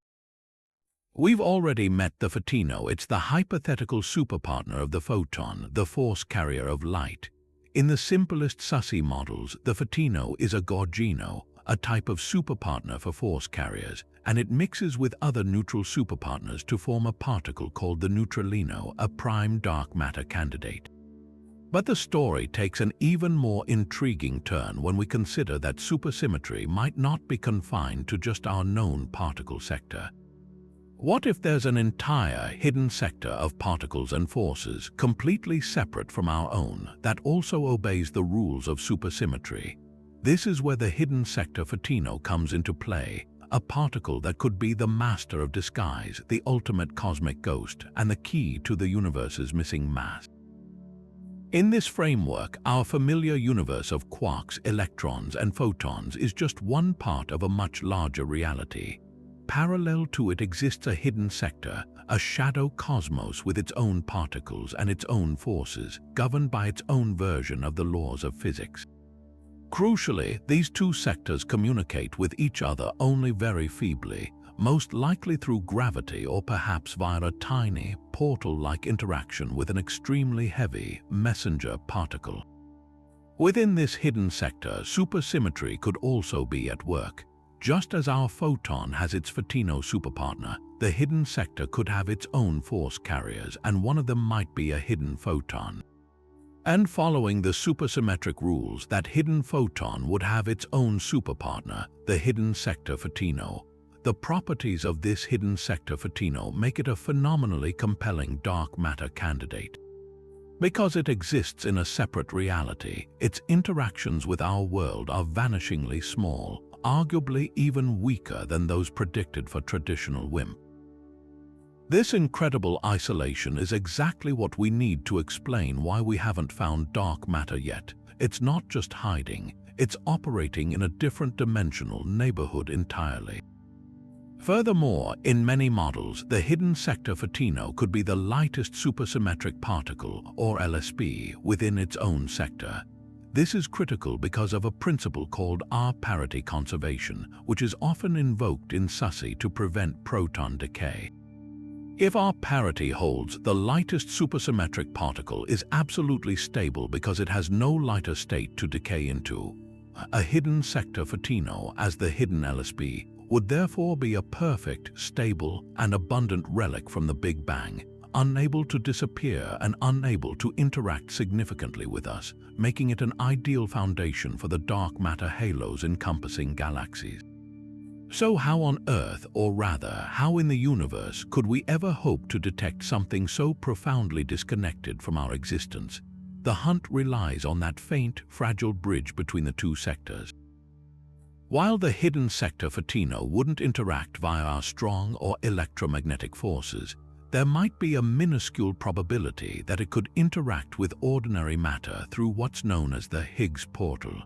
We've already met the photino. It's the hypothetical superpartner of the photon, the force carrier of light. In the simplest SUSY models, the photino is a gorgino, a type of superpartner for force carriers, and it mixes with other neutral superpartners to form a particle called the neutrino, a prime dark matter candidate. But the story takes an even more intriguing turn when we consider that supersymmetry might not be confined to just our known particle sector. What if there's an entire hidden sector of particles and forces, completely separate from our own, that also obeys the rules of supersymmetry? This is where the hidden sector photino comes into play, a particle that could be the master of disguise, the ultimate cosmic ghost, and the key to the universe's missing mass. In this framework, our familiar universe of quarks, electrons, and photons is just one part of a much larger reality. Parallel to it exists a hidden sector, a shadow cosmos with its own particles and its own forces, governed by its own version of the laws of physics. Crucially, these two sectors communicate with each other only very feebly, most likely through gravity or perhaps via a tiny, portal-like interaction with an extremely heavy messenger particle. Within this hidden sector, supersymmetry could also be at work. Just as our photon has its photino superpartner, the hidden sector could have its own force carriers, and one of them might be a hidden photon. And following the supersymmetric rules, that hidden photon would have its own superpartner, the hidden sector photino. The properties of this hidden sector photino make it a phenomenally compelling dark matter candidate. Because it exists in a separate reality, its interactions with our world are vanishingly small, arguably even weaker than those predicted for traditional WIMP. This incredible isolation is exactly what we need to explain why we haven't found dark matter yet. It's not just hiding, it's operating in a different dimensional neighborhood entirely. Furthermore, in many models, the hidden sector photino could be the lightest supersymmetric particle, or LSP, within its own sector. This is critical because of a principle called R-parity conservation, which is often invoked in SUSY to prevent proton decay. If R-parity holds, the lightest supersymmetric particle is absolutely stable because it has no lighter state to decay into. A hidden sector photino, as the hidden LSP, would therefore be a perfect, stable, and abundant relic from the Big Bang, unable to disappear and unable to interact significantly with us, making it an ideal foundation for the dark matter halos encompassing galaxies. So how on Earth, or rather, how in the universe, could we ever hope to detect something so profoundly disconnected from our existence? The hunt relies on that faint, fragile bridge between the two sectors. While the hidden sector photino wouldn't interact via our strong or electromagnetic forces, there might be a minuscule probability that it could interact with ordinary matter through what's known as the Higgs portal.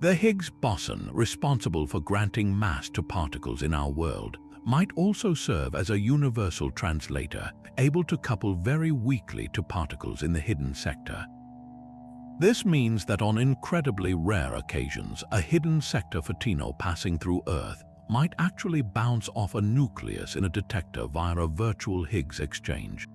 The Higgs boson, responsible for granting mass to particles in our world, might also serve as a universal translator, able to couple very weakly to particles in the hidden sector. This means that on incredibly rare occasions, a hidden sector photino passing through Earth might actually bounce off a nucleus in a detector via a virtual Higgs exchange.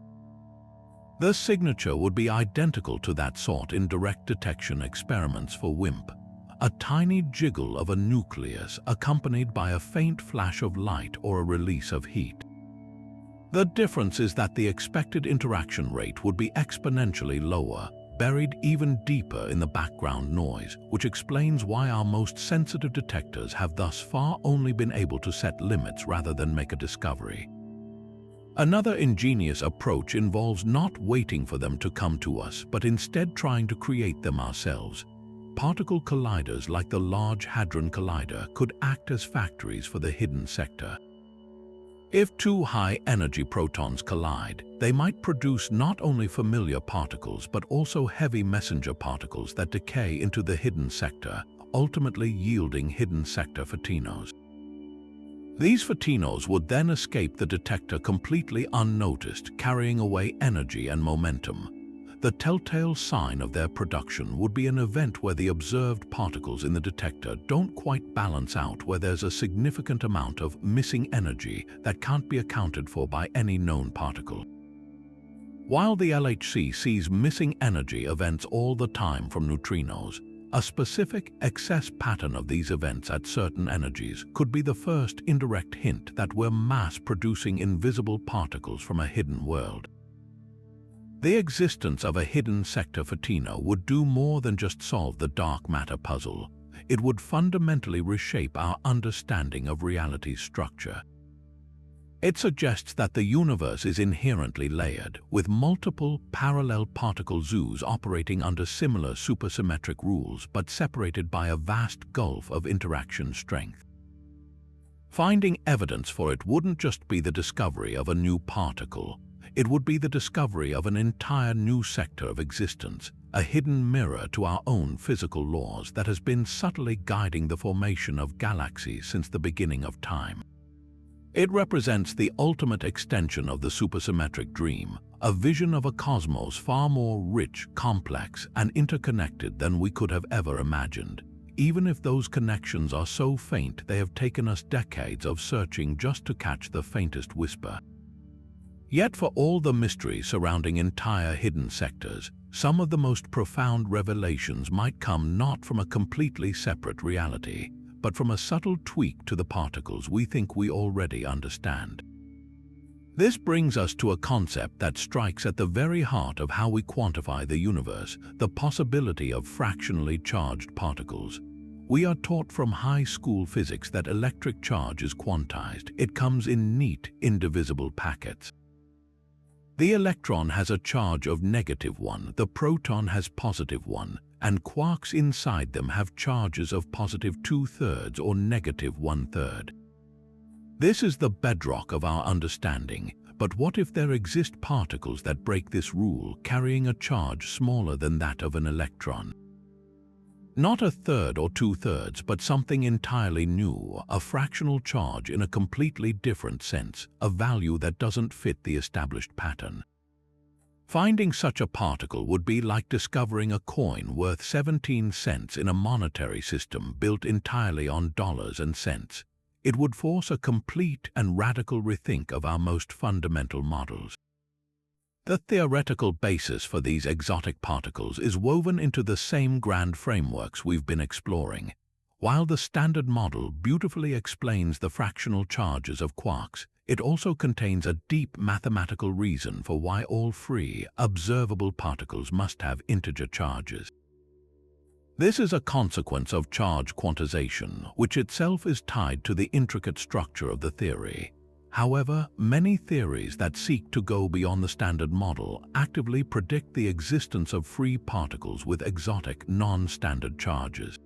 The signature would be identical to that sought in direct detection experiments for WIMP, a tiny jiggle of a nucleus accompanied by a faint flash of light or a release of heat. The difference is that the expected interaction rate would be exponentially lower, buried even deeper in the background noise, which explains why our most sensitive detectors have thus far only been able to set limits rather than make a discovery. Another ingenious approach involves not waiting for them to come to us, but instead trying to create them ourselves. Particle colliders like the Large Hadron Collider could act as factories for the hidden sector. If two high-energy protons collide, they might produce not only familiar particles but also heavy messenger particles that decay into the hidden sector, ultimately yielding hidden sector photinos. These photinos would then escape the detector completely unnoticed, carrying away energy and momentum. The telltale sign of their production would be an event where the observed particles in the detector don't quite balance out, where there's a significant amount of missing energy that can't be accounted for by any known particle. While the LHC sees missing energy events all the time from neutrinos, a specific excess pattern of these events at certain energies could be the first indirect hint that we're mass-producing invisible particles from a hidden world. The existence of a hidden sector photino would do more than just solve the dark matter puzzle. It would fundamentally reshape our understanding of reality's structure. It suggests that the universe is inherently layered, with multiple parallel particle zoos operating under similar supersymmetric rules but separated by a vast gulf of interaction strength. Finding evidence for it wouldn't just be the discovery of a new particle. It would be the discovery of an entire new sector of existence, a hidden mirror to our own physical laws that has been subtly guiding the formation of galaxies since the beginning of time. It represents the ultimate extension of the supersymmetric dream, a vision of a cosmos far more rich, complex, and interconnected than we could have ever imagined. even if those connections are so faint they have taken us decades of searching just to catch the faintest whisper. Yet for all the mystery surrounding entire hidden sectors, some of the most profound revelations might come not from a completely separate reality, but from a subtle tweak to the particles we think we already understand. This brings us to a concept that strikes at the very heart of how we quantify the universe, the possibility of fractionally charged particles. We are taught from high school physics that electric charge is quantized. It comes in neat, indivisible packets. The electron has a charge of -1, the proton has +1, and quarks inside them have charges of +2/3 or -1/3. This is the bedrock of our understanding, but what if there exist particles that break this rule, carrying a charge smaller than that of an electron? Not 1/3 or 2/3, but something entirely new, a fractional charge in a completely different sense, a value that doesn't fit the established pattern. Finding such a particle would be like discovering a coin worth 17 cents in a monetary system built entirely on dollars and cents. It would force a complete and radical rethink of our most fundamental models. The theoretical basis for these exotic particles is woven into the same grand frameworks we've been exploring. While the standard model beautifully explains the fractional charges of quarks, it also contains a deep mathematical reason for why all free, observable particles must have integer charges. This is a consequence of charge quantization, which itself is tied to the intricate structure of the theory. However, many theories that seek to go beyond the standard model actively predict the existence of free particles with exotic, non-standard charges.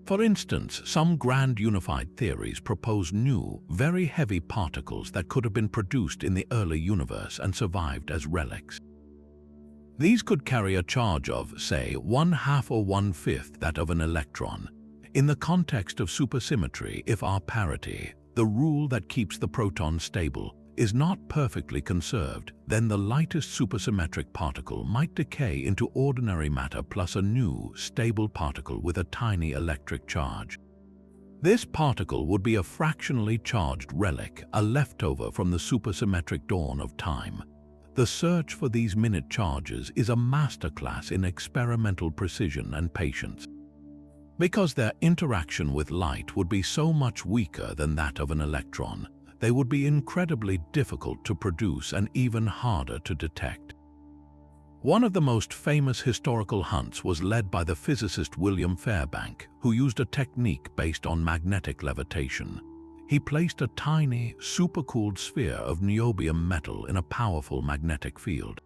For instance, some grand unified theories propose new, very heavy particles that could have been produced in the early universe and survived as relics. These could carry a charge of, say, 1/2 or 1/5 that of an electron. In the context of supersymmetry, if our parity, the rule that keeps the proton stable, is not perfectly conserved, then the lightest supersymmetric particle might decay into ordinary matter plus a new, stable particle with a tiny electric charge. This particle would be a fractionally charged relic, a leftover from the supersymmetric dawn of time. The search for these minute charges is a masterclass in experimental precision and patience. Because their interaction with light would be so much weaker than that of an electron, they would be incredibly difficult to produce and even harder to detect. One of the most famous historical hunts was led by the physicist William Fairbank, who used a technique based on magnetic levitation. He placed a tiny, supercooled sphere of niobium metal in a powerful magnetic field.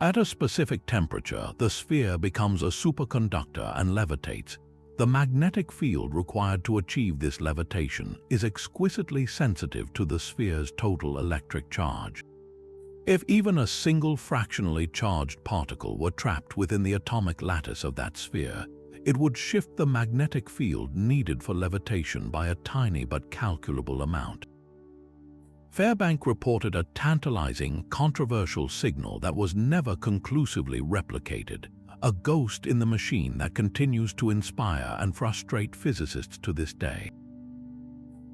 At a specific temperature, the sphere becomes a superconductor and levitates. The magnetic field required to achieve this levitation is exquisitely sensitive to the sphere's total electric charge. If even a single fractionally charged particle were trapped within the atomic lattice of that sphere, it would shift the magnetic field needed for levitation by a tiny but calculable amount. Fairbank reported a tantalizing, controversial signal that was never conclusively replicated, a ghost in the machine that continues to inspire and frustrate physicists to this day.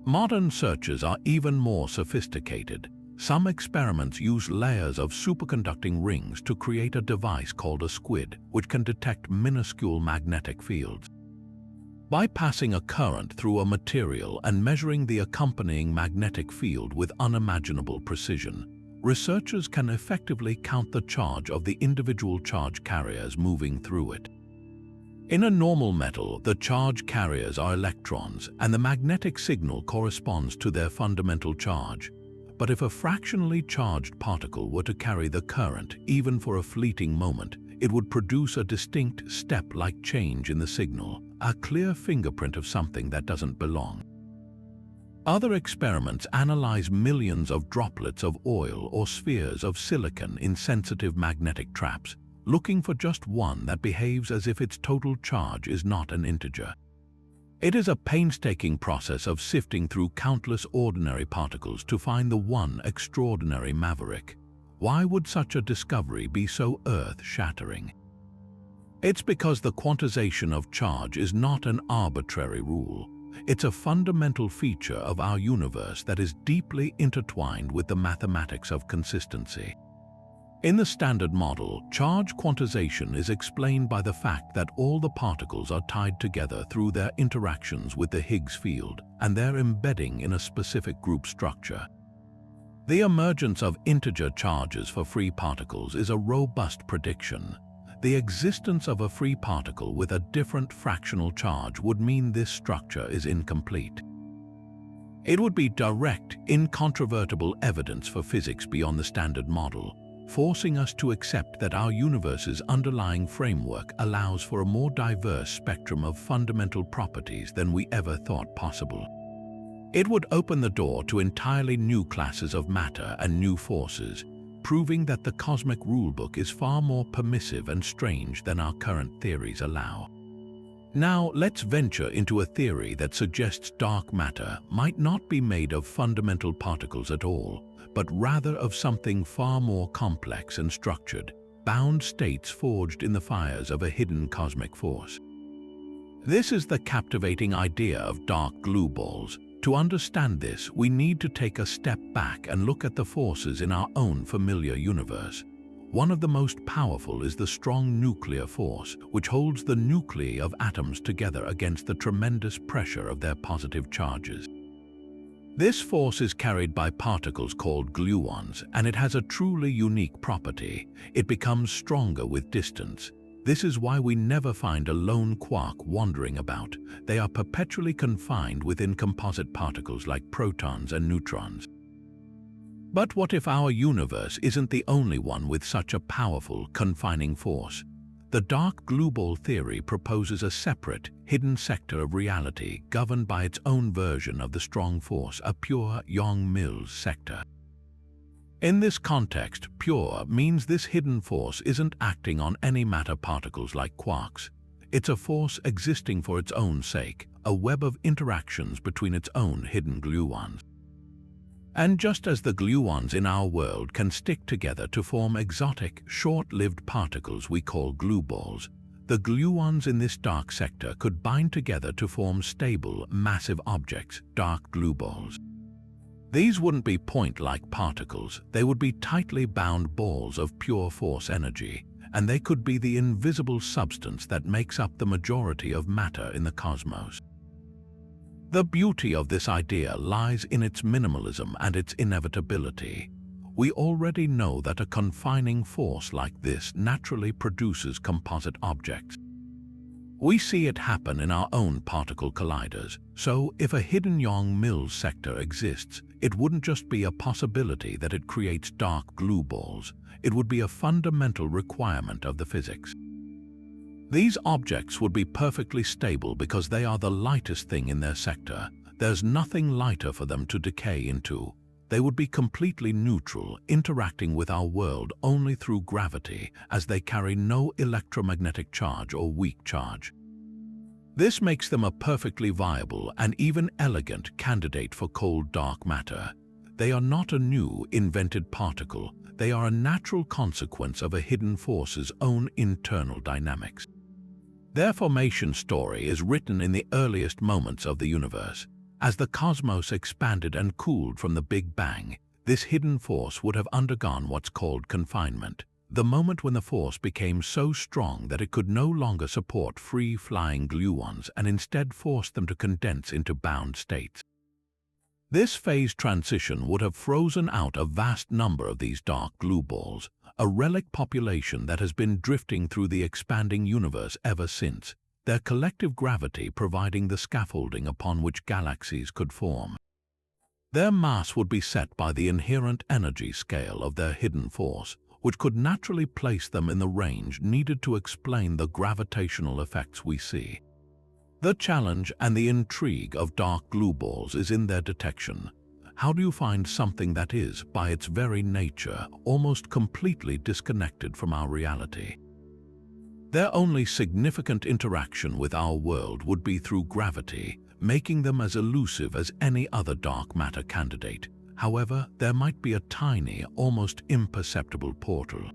Modern searches are even more sophisticated. Some experiments use layers of superconducting rings to create a device called a squid, which can detect minuscule magnetic fields. By passing a current through a material and measuring the accompanying magnetic field with unimaginable precision, researchers can effectively count the charge of the individual charge carriers moving through it. In a normal metal, the charge carriers are electrons, and the magnetic signal corresponds to their fundamental charge. But if a fractionally charged particle were to carry the current, even for a fleeting moment, it would produce a distinct step-like change in the signal, a clear fingerprint of something that doesn't belong. Other experiments analyze millions of droplets of oil or spheres of silicon in sensitive magnetic traps, looking for just one that behaves as if its total charge is not an integer. It is a painstaking process of sifting through countless ordinary particles to find the one extraordinary maverick. Why would such a discovery be so earth-shattering? It's because the quantization of charge is not an arbitrary rule. It's a fundamental feature of our universe that is deeply intertwined with the mathematics of consistency. In the Standard Model, charge quantization is explained by the fact that all the particles are tied together through their interactions with the Higgs field and their embedding in a specific group structure. The emergence of integer charges for free particles is a robust prediction. The existence of a free particle with a different fractional charge would mean this structure is incomplete. It would be direct, incontrovertible evidence for physics beyond the Standard Model, forcing us to accept that our universe's underlying framework allows for a more diverse spectrum of fundamental properties than we ever thought possible. It would open the door to entirely new classes of matter and new forces, proving that the cosmic rulebook is far more permissive and strange than our current theories allow. Now, let's venture into a theory that suggests dark matter might not be made of fundamental particles at all, but rather of something far more complex and structured, bound states forged in the fires of a hidden cosmic force. This is the captivating idea of dark glue balls. To understand this, we need to take a step back and look at the forces in our own familiar universe. One of the most powerful is the strong nuclear force, which holds the nuclei of atoms together against the tremendous pressure of their positive charges. This force is carried by particles called gluons, and it has a truly unique property. It becomes stronger with distance. This is why we never find a lone quark wandering about. They are perpetually confined within composite particles like protons and neutrons. But what if our universe isn't the only one with such a powerful, confining force? The dark glue ball theory proposes a separate, hidden sector of reality governed by its own version of the strong force, a pure Young-Mills sector. In this context, pure means this hidden force isn't acting on any matter particles like quarks. It's a force existing for its own sake, a web of interactions between its own hidden gluons. And just as the gluons in our world can stick together to form exotic, short-lived particles we call glue balls, the gluons in this dark sector could bind together to form stable, massive objects, dark glue balls. These wouldn't be point-like particles, they would be tightly bound balls of pure force energy, and they could be the invisible substance that makes up the majority of matter in the cosmos. The beauty of this idea lies in its minimalism and its inevitability. We already know that a confining force like this naturally produces composite objects. We see it happen in our own particle colliders, so if a hidden Young-Mills sector exists, it wouldn't just be a possibility that it creates dark glue balls, it would be a fundamental requirement of the physics. These objects would be perfectly stable because they are the lightest thing in their sector. There's nothing lighter for them to decay into. They would be completely neutral, interacting with our world only through gravity, as they carry no electromagnetic charge or weak charge. This makes them a perfectly viable and even elegant candidate for cold dark matter. They are not a new, invented particle. They are a natural consequence of a hidden force's own internal dynamics. Their formation story is written in the earliest moments of the universe. As the cosmos expanded and cooled from the Big Bang, this hidden force would have undergone what's called confinement, the moment when the force became so strong that it could no longer support free-flying gluons and instead forced them to condense into bound states. This phase transition would have frozen out a vast number of these dark glue balls, a relic population that has been drifting through the expanding universe ever since, their collective gravity providing the scaffolding upon which galaxies could form. Their mass would be set by the inherent energy scale of their hidden force, which could naturally place them in the range needed to explain the gravitational effects we see. The challenge and the intrigue of dark glue balls is in their detection. How do you find something that is, by its very nature, almost completely disconnected from our reality? Their only significant interaction with our world would be through gravity, making them as elusive as any other dark matter candidate. However, there might be a tiny, almost imperceptible portal.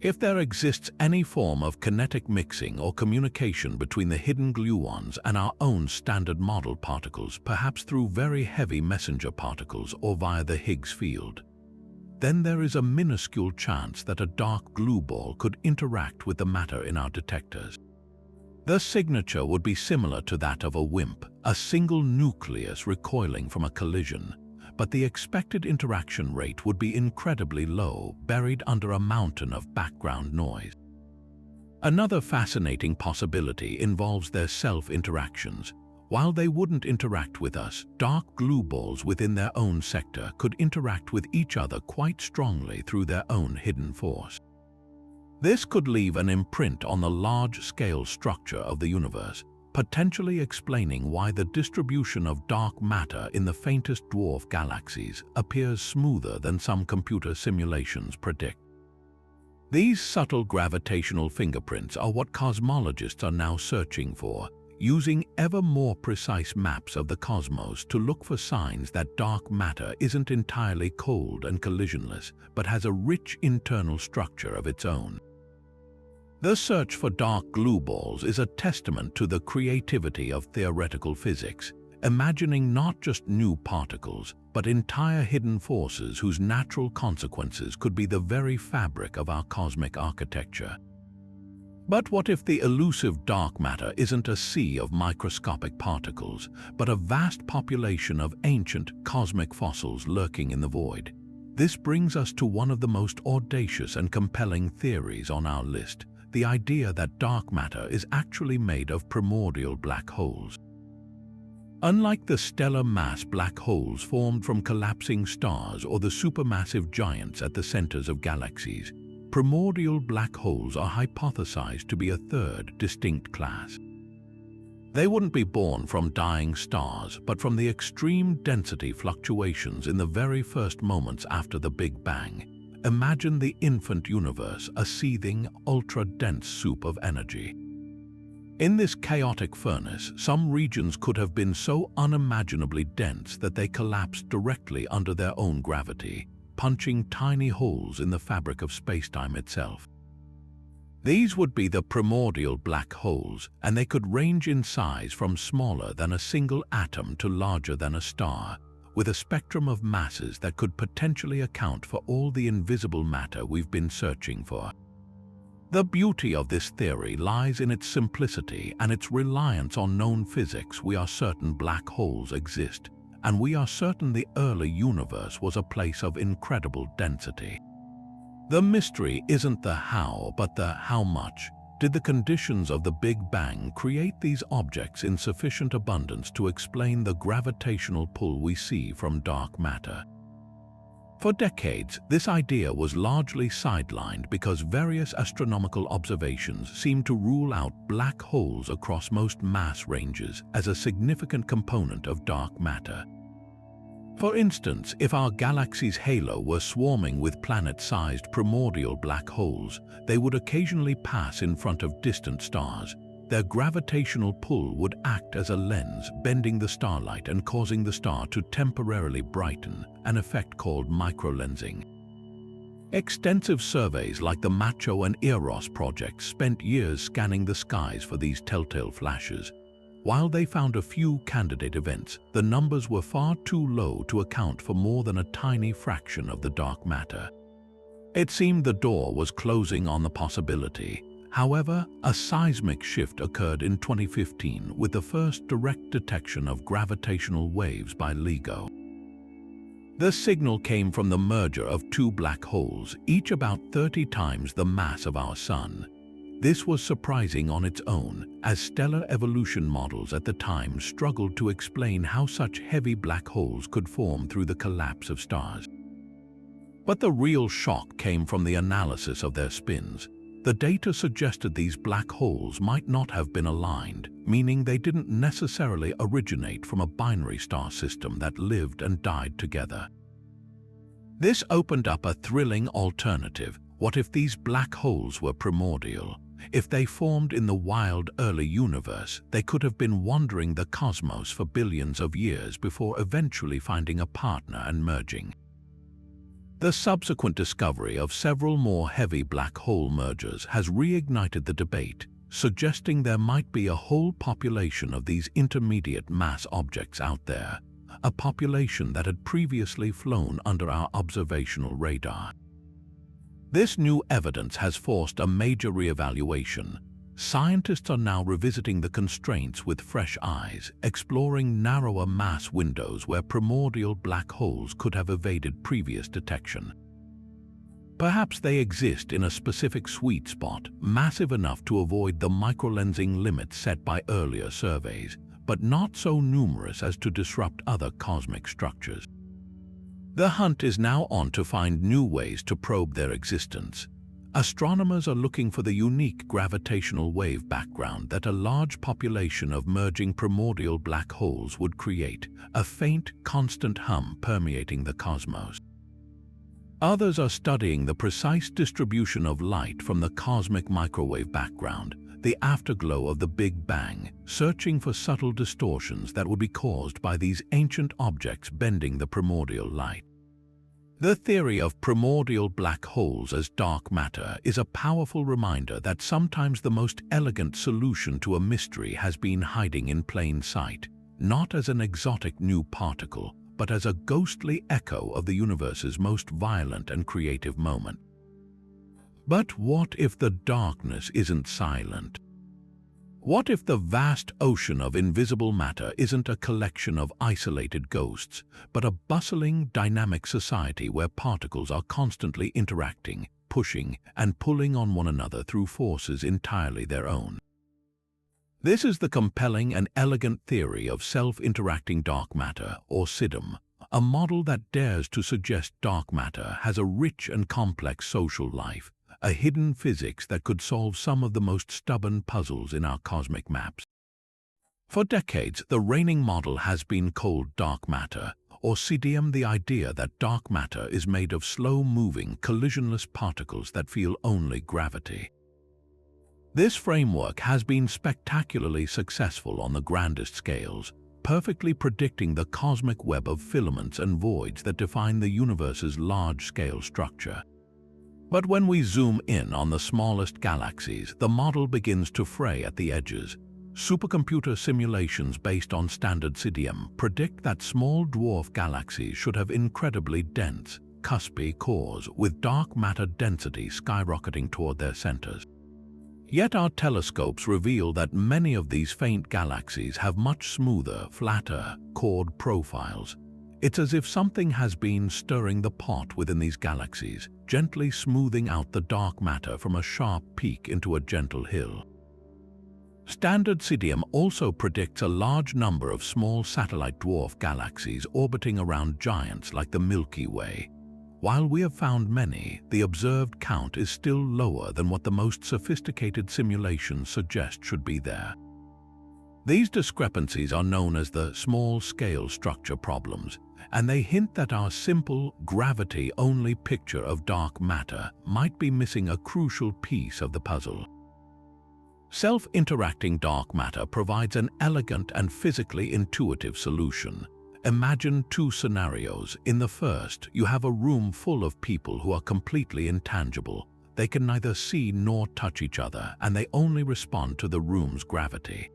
If there exists any form of kinetic mixing or communication between the hidden gluons and our own standard model particles, perhaps through very heavy messenger particles or via the Higgs field, then there is a minuscule chance that a dark glue ball could interact with the matter in our detectors. The signature would be similar to that of a WIMP, a single nucleus recoiling from a collision, but the expected interaction rate would be incredibly low, buried under a mountain of background noise. Another fascinating possibility involves their self-interactions. While they wouldn't interact with us, dark glue balls within their own sector could interact with each other quite strongly through their own hidden force. This could leave an imprint on the large-scale structure of the universe, potentially explaining why the distribution of dark matter in the faintest dwarf galaxies appears smoother than some computer simulations predict. These subtle gravitational fingerprints are what cosmologists are now searching for, using ever more precise maps of the cosmos to look for signs that dark matter isn't entirely cold and collisionless, but has a rich internal structure of its own. The search for dark glue balls is a testament to the creativity of theoretical physics, imagining not just new particles, but entire hidden forces whose natural consequences could be the very fabric of our cosmic architecture. But what if the elusive dark matter isn't a sea of microscopic particles, but a vast population of ancient cosmic fossils lurking in the void? This brings us to one of the most audacious and compelling theories on our list, the idea that dark matter is actually made of primordial black holes. Unlike the stellar mass black holes formed from collapsing stars or the supermassive giants at the centers of galaxies, primordial black holes are hypothesized to be a third distinct class. They wouldn't be born from dying stars, but from the extreme density fluctuations in the very first moments after the Big Bang. Imagine the infant universe, a seething, ultra-dense soup of energy. In this chaotic furnace, some regions could have been so unimaginably dense that they collapsed directly under their own gravity, punching tiny holes in the fabric of spacetime itself. These would be the primordial black holes, and they could range in size from smaller than a single atom to larger than a star, with a spectrum of masses that could potentially account for all the invisible matter we've been searching for. The beauty of this theory lies in its simplicity and its reliance on known physics. We are certain black holes exist, and we are certain the early universe was a place of incredible density. The mystery isn't the how, but the how much. Did the conditions of the Big Bang create these objects in sufficient abundance to explain the gravitational pull we see from dark matter? For decades, this idea was largely sidelined because various astronomical observations seemed to rule out black holes across most mass ranges as a significant component of dark matter. For instance, if our galaxy's halo were swarming with planet-sized primordial black holes, they would occasionally pass in front of distant stars. Their gravitational pull would act as a lens, bending the starlight and causing the star to temporarily brighten, an effect called microlensing. Extensive surveys like the Macho and Eros projects spent years scanning the skies for these telltale flashes. While they found a few candidate events, the numbers were far too low to account for more than a tiny fraction of the dark matter. It seemed the door was closing on the possibility. However, a seismic shift occurred in 2015 with the first direct detection of gravitational waves by LIGO. The signal came from the merger of two black holes, each about 30 times the mass of our Sun. This was surprising on its own, as stellar evolution models at the time struggled to explain how such heavy black holes could form through the collapse of stars. But the real shock came from the analysis of their spins. The data suggested these black holes might not have been aligned, meaning they didn't necessarily originate from a binary star system that lived and died together. This opened up a thrilling alternative. What if these black holes were primordial? If they formed in the wild early universe, they could have been wandering the cosmos for billions of years before eventually finding a partner and merging. The subsequent discovery of several more heavy black hole mergers has reignited the debate, suggesting there might be a whole population of these intermediate mass objects out there, a population that had previously flown under our observational radar. This new evidence has forced a major reevaluation. Scientists are now revisiting the constraints with fresh eyes, exploring narrower mass windows where primordial black holes could have evaded previous detection. Perhaps they exist in a specific sweet spot, massive enough to avoid the microlensing limits set by earlier surveys, but not so numerous as to disrupt other cosmic structures. The hunt is now on to find new ways to probe their existence. Astronomers are looking for the unique gravitational wave background that a large population of merging primordial black holes would create, a faint, constant hum permeating the cosmos. Others are studying the precise distribution of light from the cosmic microwave background, the afterglow of the Big Bang, searching for subtle distortions that would be caused by these ancient objects bending the primordial light. The theory of primordial black holes as dark matter is a powerful reminder that sometimes the most elegant solution to a mystery has been hiding in plain sight, not as an exotic new particle, but as a ghostly echo of the universe's most violent and creative moment. But what if the darkness isn't silent? What if the vast ocean of invisible matter isn't a collection of isolated ghosts, but a bustling, dynamic society where particles are constantly interacting, pushing, and pulling on one another through forces entirely their own? This is the compelling and elegant theory of self-interacting dark matter, or SIDM, a model that dares to suggest dark matter has a rich and complex social life, a hidden physics that could solve some of the most stubborn puzzles in our cosmic maps. For decades, the reigning model has been called dark matter, or CDM, the idea that dark matter is made of slow-moving, collisionless particles that feel only gravity. This framework has been spectacularly successful on the grandest scales, perfectly predicting the cosmic web of filaments and voids that define the universe's large-scale structure. But when we zoom in on the smallest galaxies, the model begins to fray at the edges. Supercomputer simulations based on standard CDM predict that small dwarf galaxies should have incredibly dense, cuspy cores with dark matter density skyrocketing toward their centers. Yet our telescopes reveal that many of these faint galaxies have much smoother, flatter, chord profiles. It's as if something has been stirring the pot within these galaxies, gently smoothing out the dark matter from a sharp peak into a gentle hill. Standard CDM also predicts a large number of small satellite dwarf galaxies orbiting around giants like the Milky Way. While we have found many, the observed count is still lower than what the most sophisticated simulations suggest should be there. These discrepancies are known as the small-scale structure problems, and they hint that our simple, gravity-only picture of dark matter might be missing a crucial piece of the puzzle. Self-interacting dark matter provides an elegant and physically intuitive solution. Imagine two scenarios. In the first, you have a room full of people who are completely intangible. They can neither see nor touch each other, and they only respond to the room's gravity.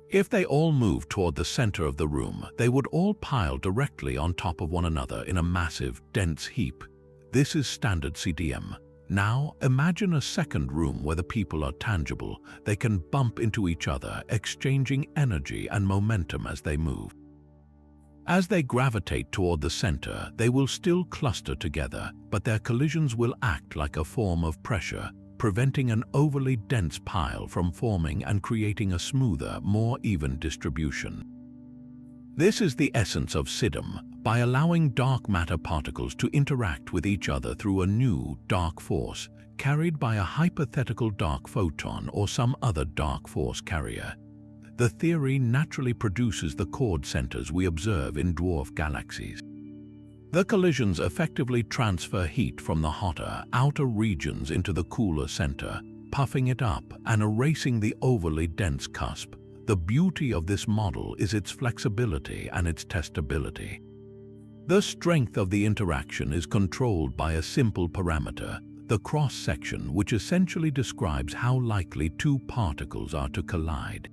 If they all moved toward the center of the room, they would all pile directly on top of one another in a massive, dense heap. This is standard CDM. Now, imagine a second room where the people are tangible. They can bump into each other, exchanging energy and momentum as they move. As they gravitate toward the center, they will still cluster together, but their collisions will act like a form of pressure, preventing an overly dense pile from forming and creating a smoother, more even distribution. This is the essence of SIDM. By allowing dark matter particles to interact with each other through a new dark force, carried by a hypothetical dark photon or some other dark force carrier, the theory naturally produces the chord centers we observe in dwarf galaxies. The collisions effectively transfer heat from the hotter, outer regions into the cooler center, puffing it up and erasing the overly dense cusp. The beauty of this model is its flexibility and its testability. The strength of the interaction is controlled by a simple parameter, the cross-section, which essentially describes how likely two particles are to collide.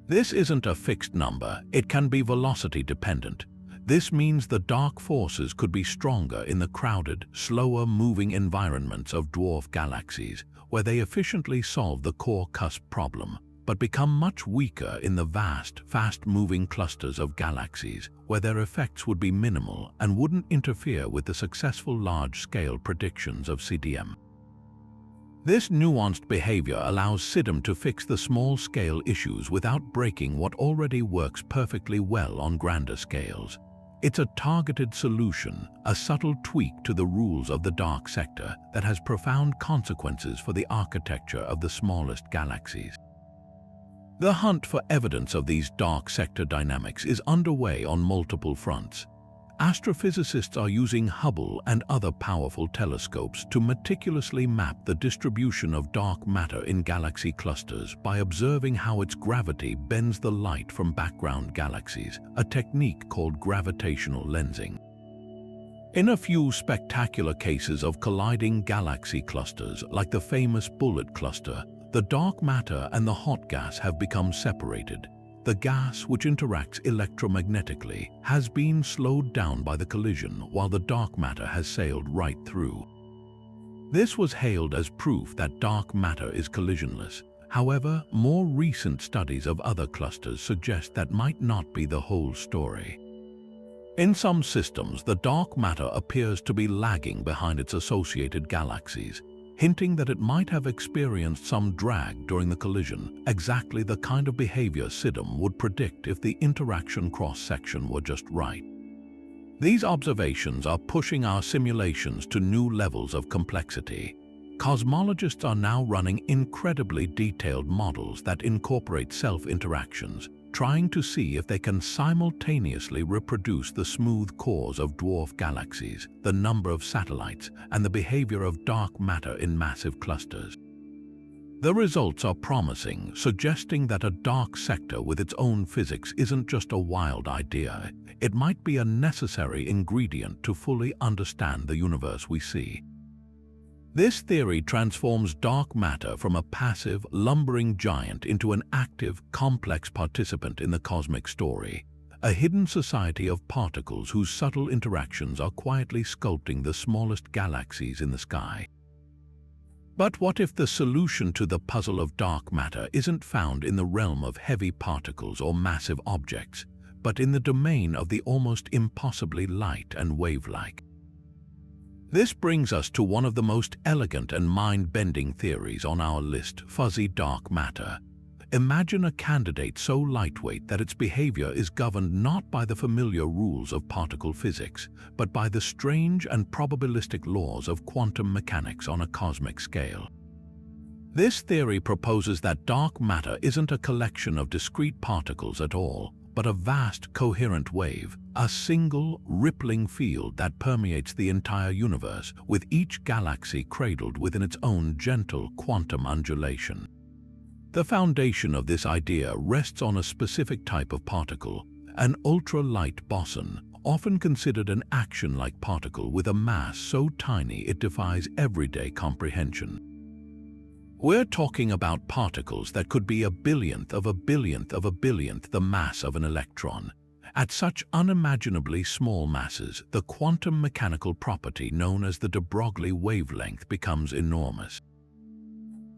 This isn't a fixed number, it can be velocity dependent. This means the dark forces could be stronger in the crowded, slower-moving environments of dwarf galaxies, where they efficiently solve the core cusp problem, but become much weaker in the vast, fast-moving clusters of galaxies, where their effects would be minimal and wouldn't interfere with the successful large-scale predictions of CDM. This nuanced behavior allows CDM to fix the small-scale issues without breaking what already works perfectly well on grander scales. It's a targeted solution, a subtle tweak to the rules of the dark sector that has profound consequences for the architecture of the smallest galaxies. The hunt for evidence of these dark sector dynamics is underway on multiple fronts. Astrophysicists are using Hubble and other powerful telescopes to meticulously map the distribution of dark matter in galaxy clusters by observing how its gravity bends the light from background galaxies, a technique called gravitational lensing. In a few spectacular cases of colliding galaxy clusters, like the famous Bullet cluster, the dark matter and the hot gas have become separated. The gas, which interacts electromagnetically, has been slowed down by the collision, while the dark matter has sailed right through. This was hailed as proof that dark matter is collisionless. However, more recent studies of other clusters suggest that might not be the whole story. In some systems, the dark matter appears to be lagging behind its associated galaxies, hinting that it might have experienced some drag during the collision, exactly the kind of behavior CDM would predict if the interaction cross-section were just right. These observations are pushing our simulations to new levels of complexity. Cosmologists are now running incredibly detailed models that incorporate self-interactions, trying to see if they can simultaneously reproduce the smooth cores of dwarf galaxies, the number of satellites, and the behavior of dark matter in massive clusters. The results are promising, suggesting that a dark sector with its own physics isn't just a wild idea. It might be a necessary ingredient to fully understand the universe we see. This theory transforms dark matter from a passive, lumbering giant into an active, complex participant in the cosmic story, a hidden society of particles whose subtle interactions are quietly sculpting the smallest galaxies in the sky. But what if the solution to the puzzle of dark matter isn't found in the realm of heavy particles or massive objects, but in the domain of the almost impossibly light and wave-like? This brings us to one of the most elegant and mind-bending theories on our list, fuzzy dark matter. Imagine a candidate so lightweight that its behavior is governed not by the familiar rules of particle physics, but by the strange and probabilistic laws of quantum mechanics on a cosmic scale. This theory proposes that dark matter isn't a collection of discrete particles at all, but a vast, coherent wave, a single, rippling field that permeates the entire universe, with each galaxy cradled within its own gentle quantum undulation. The foundation of this idea rests on a specific type of particle, an ultra-light boson, often considered an axion-like particle with a mass so tiny it defies everyday comprehension. We're talking about particles that could be a billionth of a billionth of a billionth the mass of an electron. At such unimaginably small masses, the quantum mechanical property known as the de Broglie wavelength becomes enormous.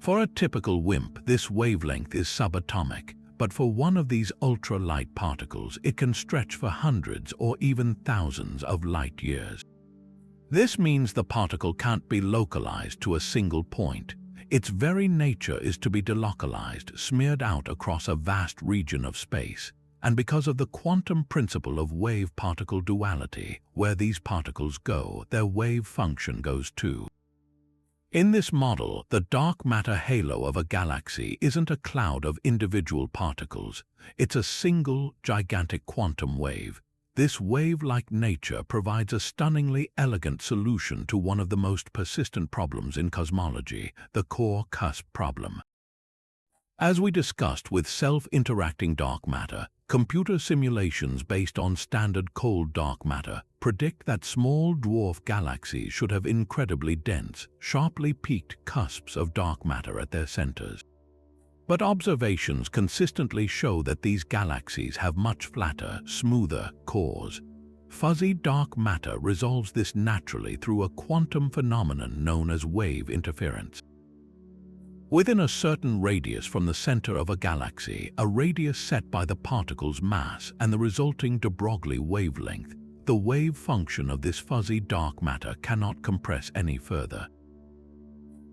For a typical WIMP, this wavelength is subatomic, but for one of these ultra-light particles, it can stretch for hundreds or even thousands of light years. This means the particle can't be localized to a single point. Its very nature is to be delocalized, smeared out across a vast region of space. And because of the quantum principle of wave-particle duality, where these particles go, their wave function goes too. In this model, the dark matter halo of a galaxy isn't a cloud of individual particles. It's a single, gigantic quantum wave. This wave-like nature provides a stunningly elegant solution to one of the most persistent problems in cosmology, the core cusp problem. As we discussed with self-interacting dark matter, Computer simulations based on standard cold dark matter predict that small dwarf galaxies should have incredibly dense, sharply peaked cusps of dark matter at their centers. But observations consistently show that these galaxies have much flatter, smoother cores. Fuzzy dark matter resolves this naturally through a quantum phenomenon known as wave interference. Within a certain radius from the center of a galaxy, a radius set by the particle's mass and the resulting de Broglie wavelength, the wave function of this fuzzy dark matter cannot compress any further.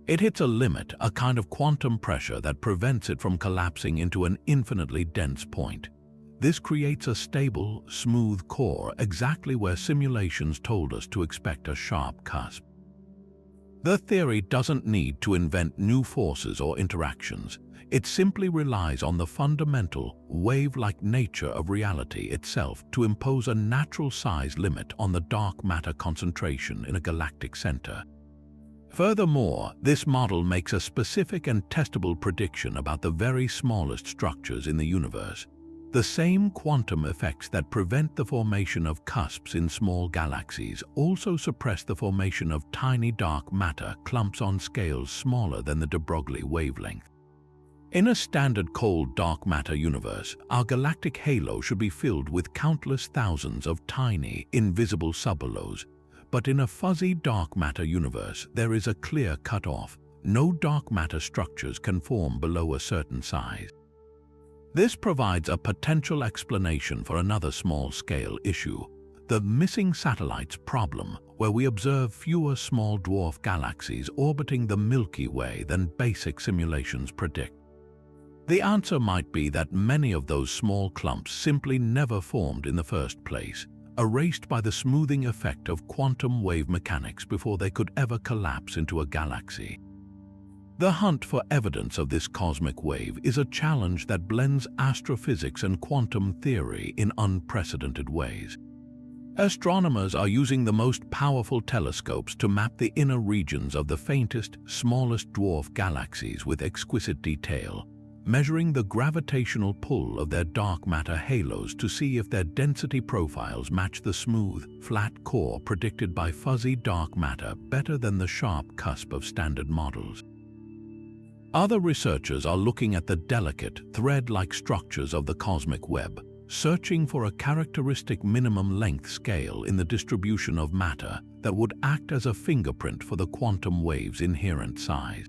It hits a limit, a kind of quantum pressure that prevents it from collapsing into an infinitely dense point. This creates a stable, smooth core exactly where simulations told us to expect a sharp cusp. The theory doesn't need to invent new forces or interactions. It simply relies on the fundamental, wave-like nature of reality itself to impose a natural size limit on the dark matter concentration in a galactic center. Furthermore, this model makes a specific and testable prediction about the very smallest structures in the universe. The same quantum effects that prevent the formation of cusps in small galaxies also suppress the formation of tiny dark matter clumps on scales smaller than the de Broglie wavelength. In a standard cold dark matter universe, our galactic halo should be filled with countless thousands of tiny, invisible subhalos. But in a fuzzy dark matter universe, there is a clear cutoff. No dark matter structures can form below a certain size. This provides a potential explanation for another small-scale issue, the missing satellites problem, where we observe fewer small dwarf galaxies orbiting the Milky Way than basic simulations predict. The answer might be that many of those small clumps simply never formed in the first place, erased by the smoothing effect of quantum wave mechanics before they could ever collapse into a galaxy. The hunt for evidence of this cosmic wave is a challenge that blends astrophysics and quantum theory in unprecedented ways. Astronomers are using the most powerful telescopes to map the inner regions of the faintest, smallest dwarf galaxies with exquisite detail, measuring the gravitational pull of their dark matter halos to see if their density profiles match the smooth, flat core predicted by fuzzy dark matter better than the sharp cusp of standard models. Other researchers are looking at the delicate, thread-like structures of the cosmic web, searching for a characteristic minimum length scale in the distribution of matter that would act as a fingerprint for the quantum wave's inherent size.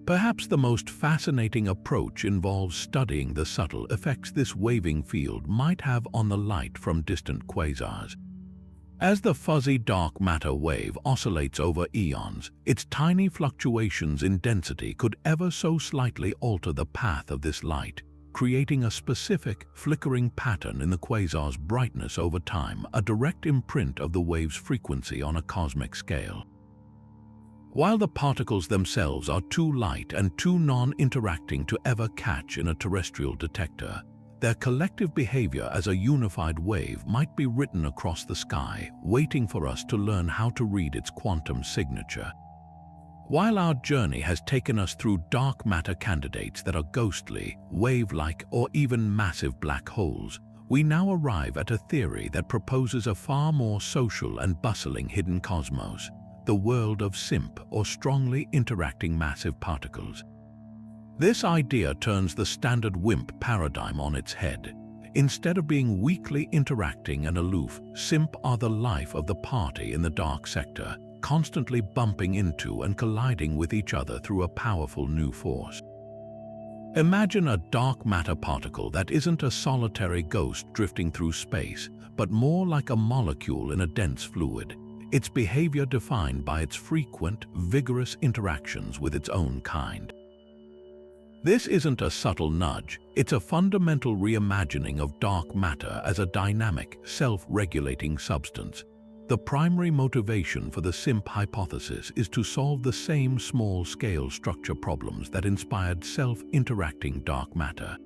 Perhaps the most fascinating approach involves studying the subtle effects this waving field might have on the light from distant quasars. As the fuzzy dark matter wave oscillates over eons, its tiny fluctuations in density could ever so slightly alter the path of this light, creating a specific, flickering pattern in the quasar's brightness over time, a direct imprint of the wave's frequency on a cosmic scale. While the particles themselves are too light and too non-interacting to ever catch in a terrestrial detector, their collective behavior as a unified wave might be written across the sky, waiting for us to learn how to read its quantum signature. While our journey has taken us through dark matter candidates that are ghostly, wave-like, or even massive black holes, we now arrive at a theory that proposes a far more social and bustling hidden cosmos, the world of SIMP, or strongly interacting massive particles. This idea turns the standard WIMP paradigm on its head. Instead of being weakly interacting and aloof, SIMP are the life of the party in the dark sector, constantly bumping into and colliding with each other through a powerful new force. Imagine a dark matter particle that isn't a solitary ghost drifting through space, but more like a molecule in a dense fluid, its behavior defined by its frequent, vigorous interactions with its own kind. This isn't a subtle nudge, it's a fundamental reimagining of dark matter as a dynamic, self-regulating substance. The primary motivation for the SIMP hypothesis is to solve the same small-scale structure problems that inspired self-interacting dark matter.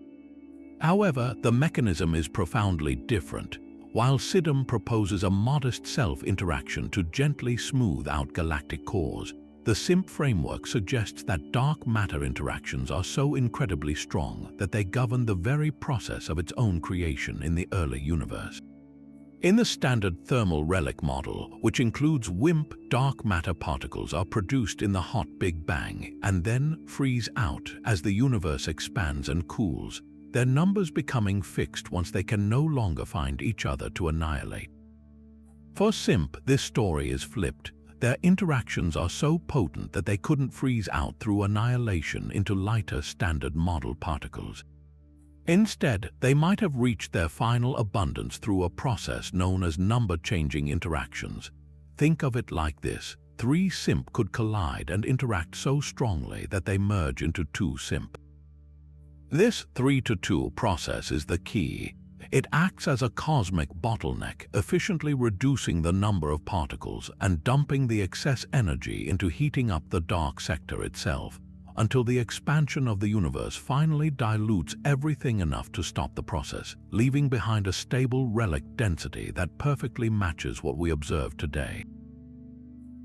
However, the mechanism is profoundly different. While SIDM proposes a modest self-interaction to gently smooth out galactic cores, the SIMP framework suggests that dark matter interactions are so incredibly strong that they govern the very process of its own creation in the early universe. In the standard thermal relic model, which includes WIMP, dark matter particles are produced in the hot Big Bang and then freeze out as the universe expands and cools, their numbers becoming fixed once they can no longer find each other to annihilate. For SIMP, this story is flipped. Their interactions are so potent that they couldn't freeze out through annihilation into lighter standard model particles. Instead, they might have reached their final abundance through a process known as number-changing interactions. Think of it like this: 3 SIMP could collide and interact so strongly that they merge into 2 SIMP. This 3-to-2 process is the key. It acts as a cosmic bottleneck, efficiently reducing the number of particles and dumping the excess energy into heating up the dark sector itself, until the expansion of the universe finally dilutes everything enough to stop the process, leaving behind a stable relic density that perfectly matches what we observe today.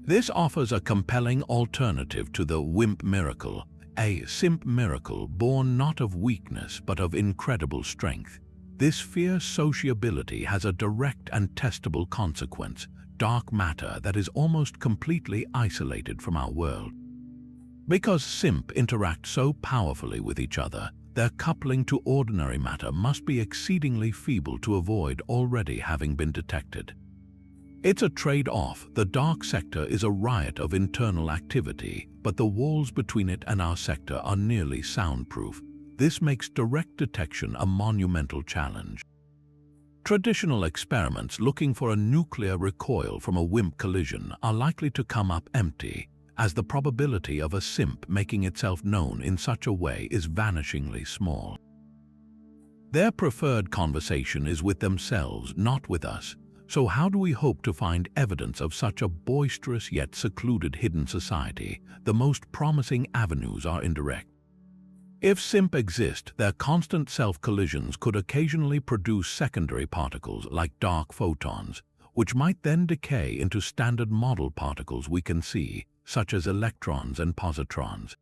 This offers a compelling alternative to the WIMP miracle, a SIMP miracle born not of weakness but of incredible strength. This fierce sociability has a direct and testable consequence: dark matter that is almost completely isolated from our world. Because SIMP interact so powerfully with each other, their coupling to ordinary matter must be exceedingly feeble to avoid already having been detected. It's a trade-off. The dark sector is a riot of internal activity, but the walls between it and our sector are nearly soundproof. This makes direct detection a monumental challenge. Traditional experiments looking for a nuclear recoil from a WIMP collision are likely to come up empty, as the probability of a SIMP making itself known in such a way is vanishingly small. Their preferred conversation is with themselves, not with us. So how do we hope to find evidence of such a boisterous yet secluded hidden society? The most promising avenues are indirect. If SIMP exist, their constant self-collisions could occasionally produce secondary particles like dark photons, which might then decay into standard model particles we can see, such as electrons and positrons.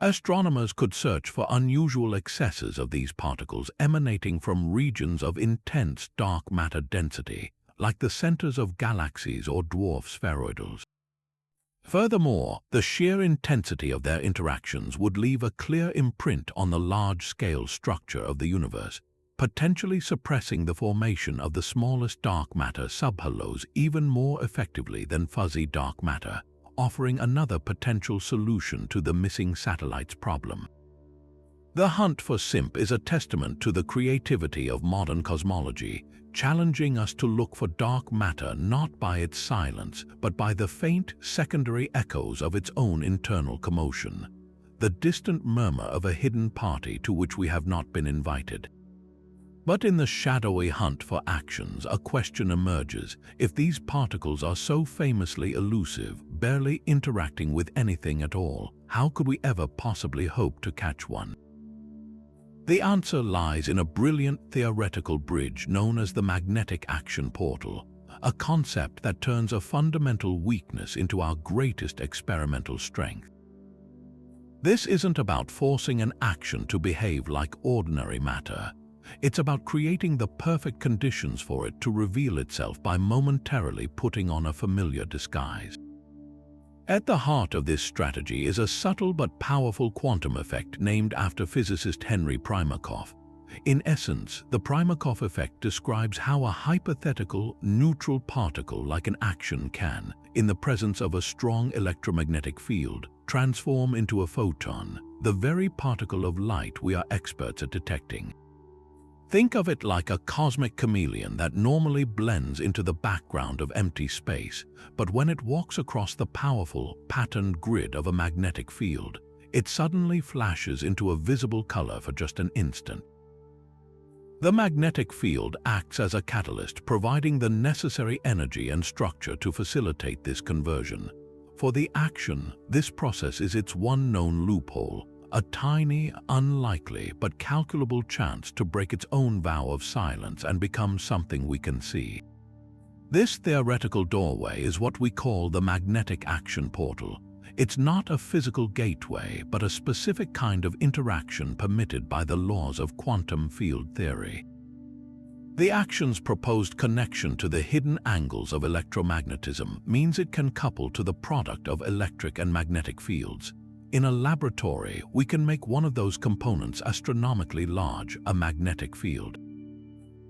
Astronomers could search for unusual excesses of these particles emanating from regions of intense dark matter density, like the centers of galaxies or dwarf spheroidals. Furthermore, the sheer intensity of their interactions would leave a clear imprint on the large-scale structure of the universe, potentially suppressing the formation of the smallest dark matter subhalos even more effectively than fuzzy dark matter, offering another potential solution to the missing satellites problem. The hunt for SIMP is a testament to the creativity of modern cosmology, challenging us to look for dark matter not by its silence, but by the faint secondary echoes of its own internal commotion, the distant murmur of a hidden party to which we have not been invited. But in the shadowy hunt for axions, a question emerges: if these particles are so famously elusive, barely interacting with anything at all, how could we ever possibly hope to catch one? The answer lies in a brilliant theoretical bridge known as the magnetic action portal, a concept that turns a fundamental weakness into our greatest experimental strength. This isn't about forcing an action to behave like ordinary matter. It's about creating the perfect conditions for it to reveal itself by momentarily putting on a familiar disguise. At the heart of this strategy is a subtle but powerful quantum effect named after physicist Henry Primakoff. In essence, the Primakoff effect describes how a hypothetical, neutral particle like an axion can, in the presence of a strong electromagnetic field, transform into a photon, the very particle of light we are experts at detecting. Think of it like a cosmic chameleon that normally blends into the background of empty space, but when it walks across the powerful, patterned grid of a magnetic field, it suddenly flashes into a visible color for just an instant. The magnetic field acts as a catalyst, providing the necessary energy and structure to facilitate this conversion. For the axion, this process is its one known loophole, a tiny, unlikely, but calculable chance to break its own vow of silence and become something we can see. This theoretical doorway is what we call the magnetic action portal. It's not a physical gateway, but a specific kind of interaction permitted by the laws of quantum field theory. The action's proposed connection to the hidden angles of electromagnetism means it can couple to the product of electric and magnetic fields. In a laboratory, we can make one of those components astronomically large, a magnetic field.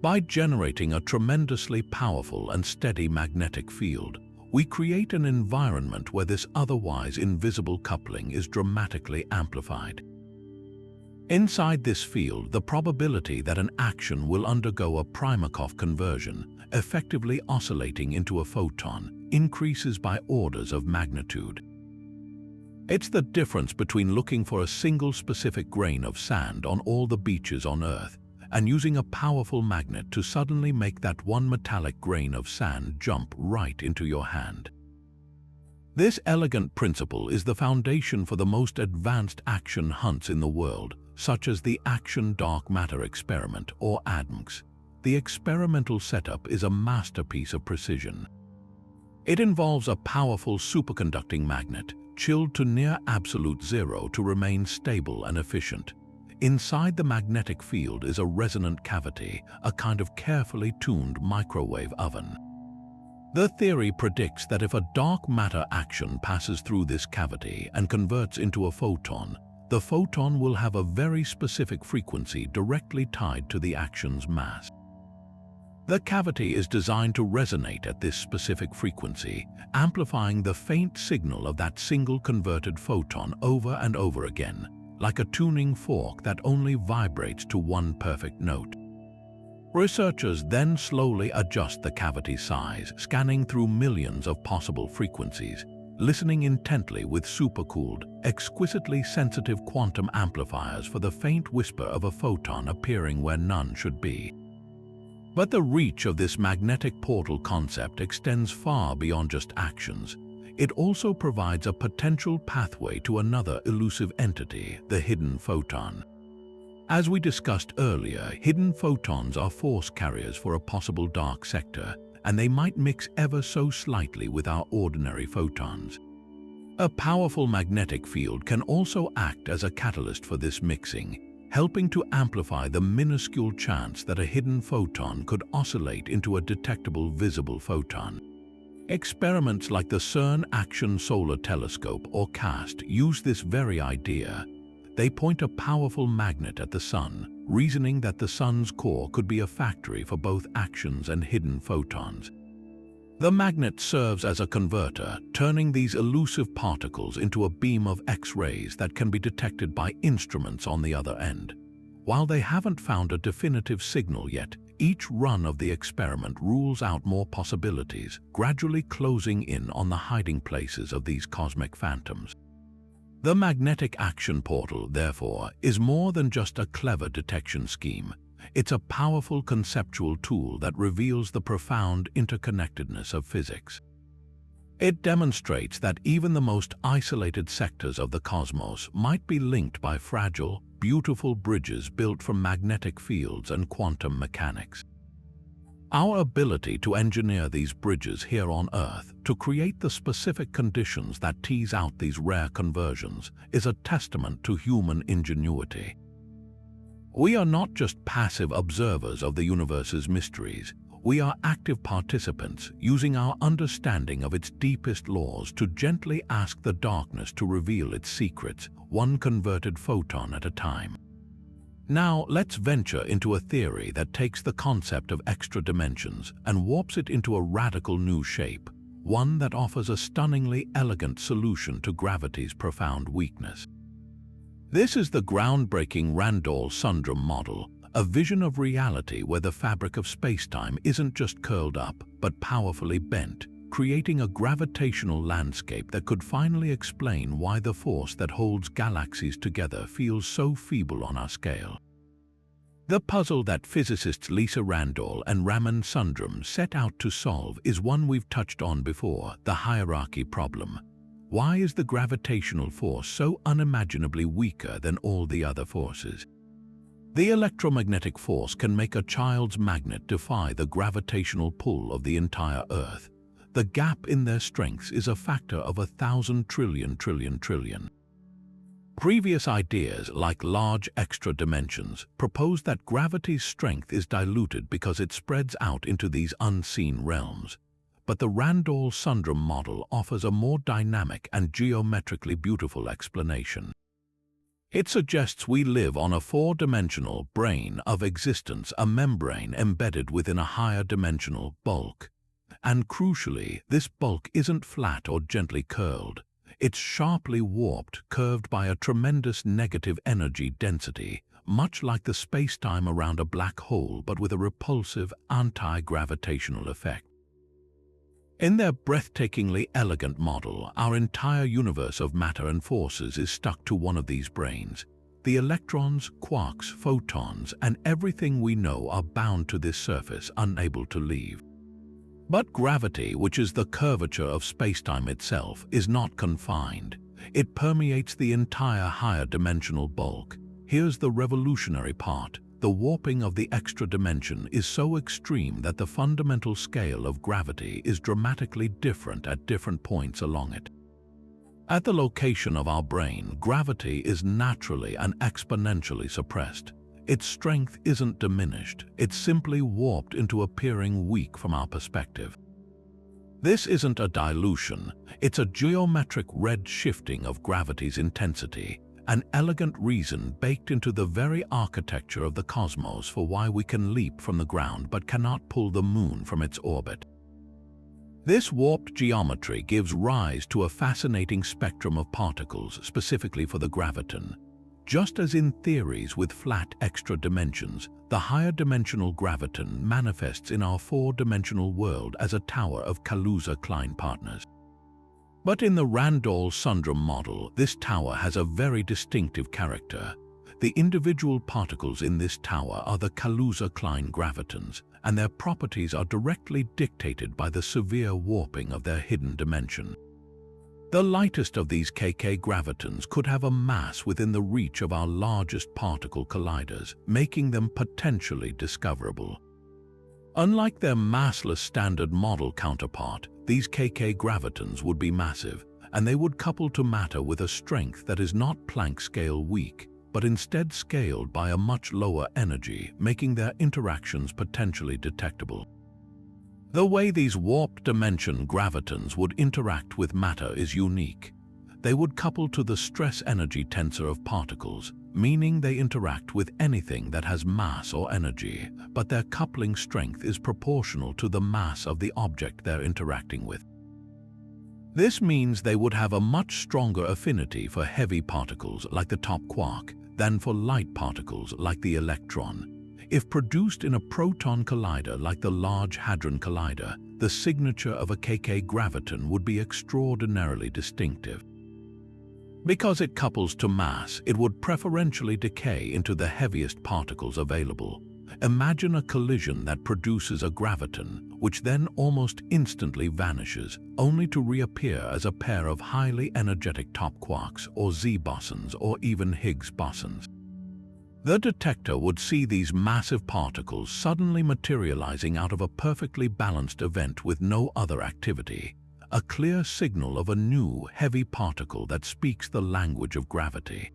By generating a tremendously powerful and steady magnetic field, we create an environment where this otherwise invisible coupling is dramatically amplified. Inside this field, the probability that an action will undergo a Primakov conversion, effectively oscillating into a photon, increases by orders of magnitude. It's the difference between looking for a single specific grain of sand on all the beaches on Earth and using a powerful magnet to suddenly make that one metallic grain of sand jump right into your hand. This elegant principle is the foundation for the most advanced action hunts in the world, such as the Axion Dark Matter Experiment, or ADMX. The experimental setup is a masterpiece of precision. It involves a powerful superconducting magnet, chilled to near absolute zero to remain stable and efficient. Inside the magnetic field is a resonant cavity, a kind of carefully tuned microwave oven. The theory predicts that if a dark matter action passes through this cavity and converts into a photon, the photon will have a very specific frequency directly tied to the action's mass. The cavity is designed to resonate at this specific frequency, amplifying the faint signal of that single converted photon over and over again, like a tuning fork that only vibrates to one perfect note. Researchers then slowly adjust the cavity size, scanning through millions of possible frequencies, listening intently with supercooled, exquisitely sensitive quantum amplifiers for the faint whisper of a photon appearing where none should be. But the reach of this magnetic portal concept extends far beyond just actions. It also provides a potential pathway to another elusive entity, the hidden photon. As we discussed earlier, hidden photons are force carriers for a possible dark sector, and they might mix ever so slightly with our ordinary photons. A powerful magnetic field can also act as a catalyst for this mixing, helping to amplify the minuscule chance that a hidden photon could oscillate into a detectable visible photon. Experiments like the CERN Axion Solar Telescope, or CAST, use this very idea. They point a powerful magnet at the Sun, reasoning that the Sun's core could be a factory for both actions and hidden photons. The magnet serves as a converter, turning these elusive particles into a beam of X-rays that can be detected by instruments on the other end. While they haven't found a definitive signal yet, each run of the experiment rules out more possibilities, gradually closing in on the hiding places of these cosmic phantoms. The magnetic action portal, therefore, is more than just a clever detection scheme. It's a powerful conceptual tool that reveals the profound interconnectedness of physics. It demonstrates that even the most isolated sectors of the cosmos might be linked by fragile, beautiful bridges built from magnetic fields and quantum mechanics. Our ability to engineer these bridges here on Earth to create the specific conditions that tease out these rare conversions is a testament to human ingenuity. We are not just passive observers of the universe's mysteries. We are active participants, using our understanding of its deepest laws to gently ask the darkness to reveal its secrets, one converted photon at a time. Now, let's venture into a theory that takes the concept of extra dimensions and warps it into a radical new shape, one that offers a stunningly elegant solution to gravity's profound weakness. This is the groundbreaking Randall-Sundrum model, a vision of reality where the fabric of spacetime isn't just curled up, but powerfully bent, creating a gravitational landscape that could finally explain why the force that holds galaxies together feels so feeble on our scale. The puzzle that physicists Lisa Randall and Ramon Sundrum set out to solve is one we've touched on before, the hierarchy problem. Why is the gravitational force so unimaginably weaker than all the other forces? The electromagnetic force can make a child's magnet defy the gravitational pull of the entire Earth. The gap in their strengths is a factor of 1,000 trillion. Previous ideas, like large extra dimensions, propose that gravity's strength is diluted because it spreads out into these unseen realms. But the Randall-Sundrum model offers a more dynamic and geometrically beautiful explanation. It suggests we live on a four-dimensional brain of existence, a membrane embedded within a higher dimensional bulk. And crucially, this bulk isn't flat or gently curled. It's sharply warped, curved by a tremendous negative energy density, much like the space-time around a black hole, but with a repulsive anti-gravitational effect. In their breathtakingly elegant model, our entire universe of matter and forces is stuck to one of these brains. The electrons, quarks, photons, and everything we know are bound to this surface, unable to leave. But gravity, which is the curvature of spacetime itself, is not confined. It permeates the entire higher dimensional bulk. Here's the revolutionary part. The warping of the extra dimension is so extreme that the fundamental scale of gravity is dramatically different at different points along it. At the location of our brain, gravity is naturally and exponentially suppressed. Its strength isn't diminished, it's simply warped into appearing weak from our perspective. This isn't a dilution, it's a geometric red shifting of gravity's intensity, an elegant reason baked into the very architecture of the cosmos for why we can leap from the ground but cannot pull the moon from its orbit. This warped geometry gives rise to a fascinating spectrum of particles specifically for the graviton. Just as in theories with flat extra dimensions, the higher dimensional graviton manifests in our four-dimensional world as a tower of Kaluza-Klein partners. But in the Randall-Sundrum model, this tower has a very distinctive character. The individual particles in this tower are the Kaluza-Klein gravitons, and their properties are directly dictated by the severe warping of their hidden dimension. The lightest of these KK gravitons could have a mass within the reach of our largest particle colliders, making them potentially discoverable. Unlike their massless standard model counterpart, these KK gravitons would be massive, and they would couple to matter with a strength that is not Planck scale weak, but instead scaled by a much lower energy, making their interactions potentially detectable. The way these warped dimension gravitons would interact with matter is unique. They would couple to the stress-energy tensor of particles, meaning they interact with anything that has mass or energy, but their coupling strength is proportional to the mass of the object they're interacting with. This means they would have a much stronger affinity for heavy particles like the top quark than for light particles like the electron. If produced in a proton collider like the Large Hadron Collider, the signature of a KK graviton would be extraordinarily distinctive. Because it couples to mass, it would preferentially decay into the heaviest particles available. Imagine a collision that produces a graviton, which then almost instantly vanishes, only to reappear as a pair of highly energetic top quarks or Z bosons or even Higgs bosons. The detector would see these massive particles suddenly materializing out of a perfectly balanced event with no other activity, a clear signal of a new, heavy particle that speaks the language of gravity.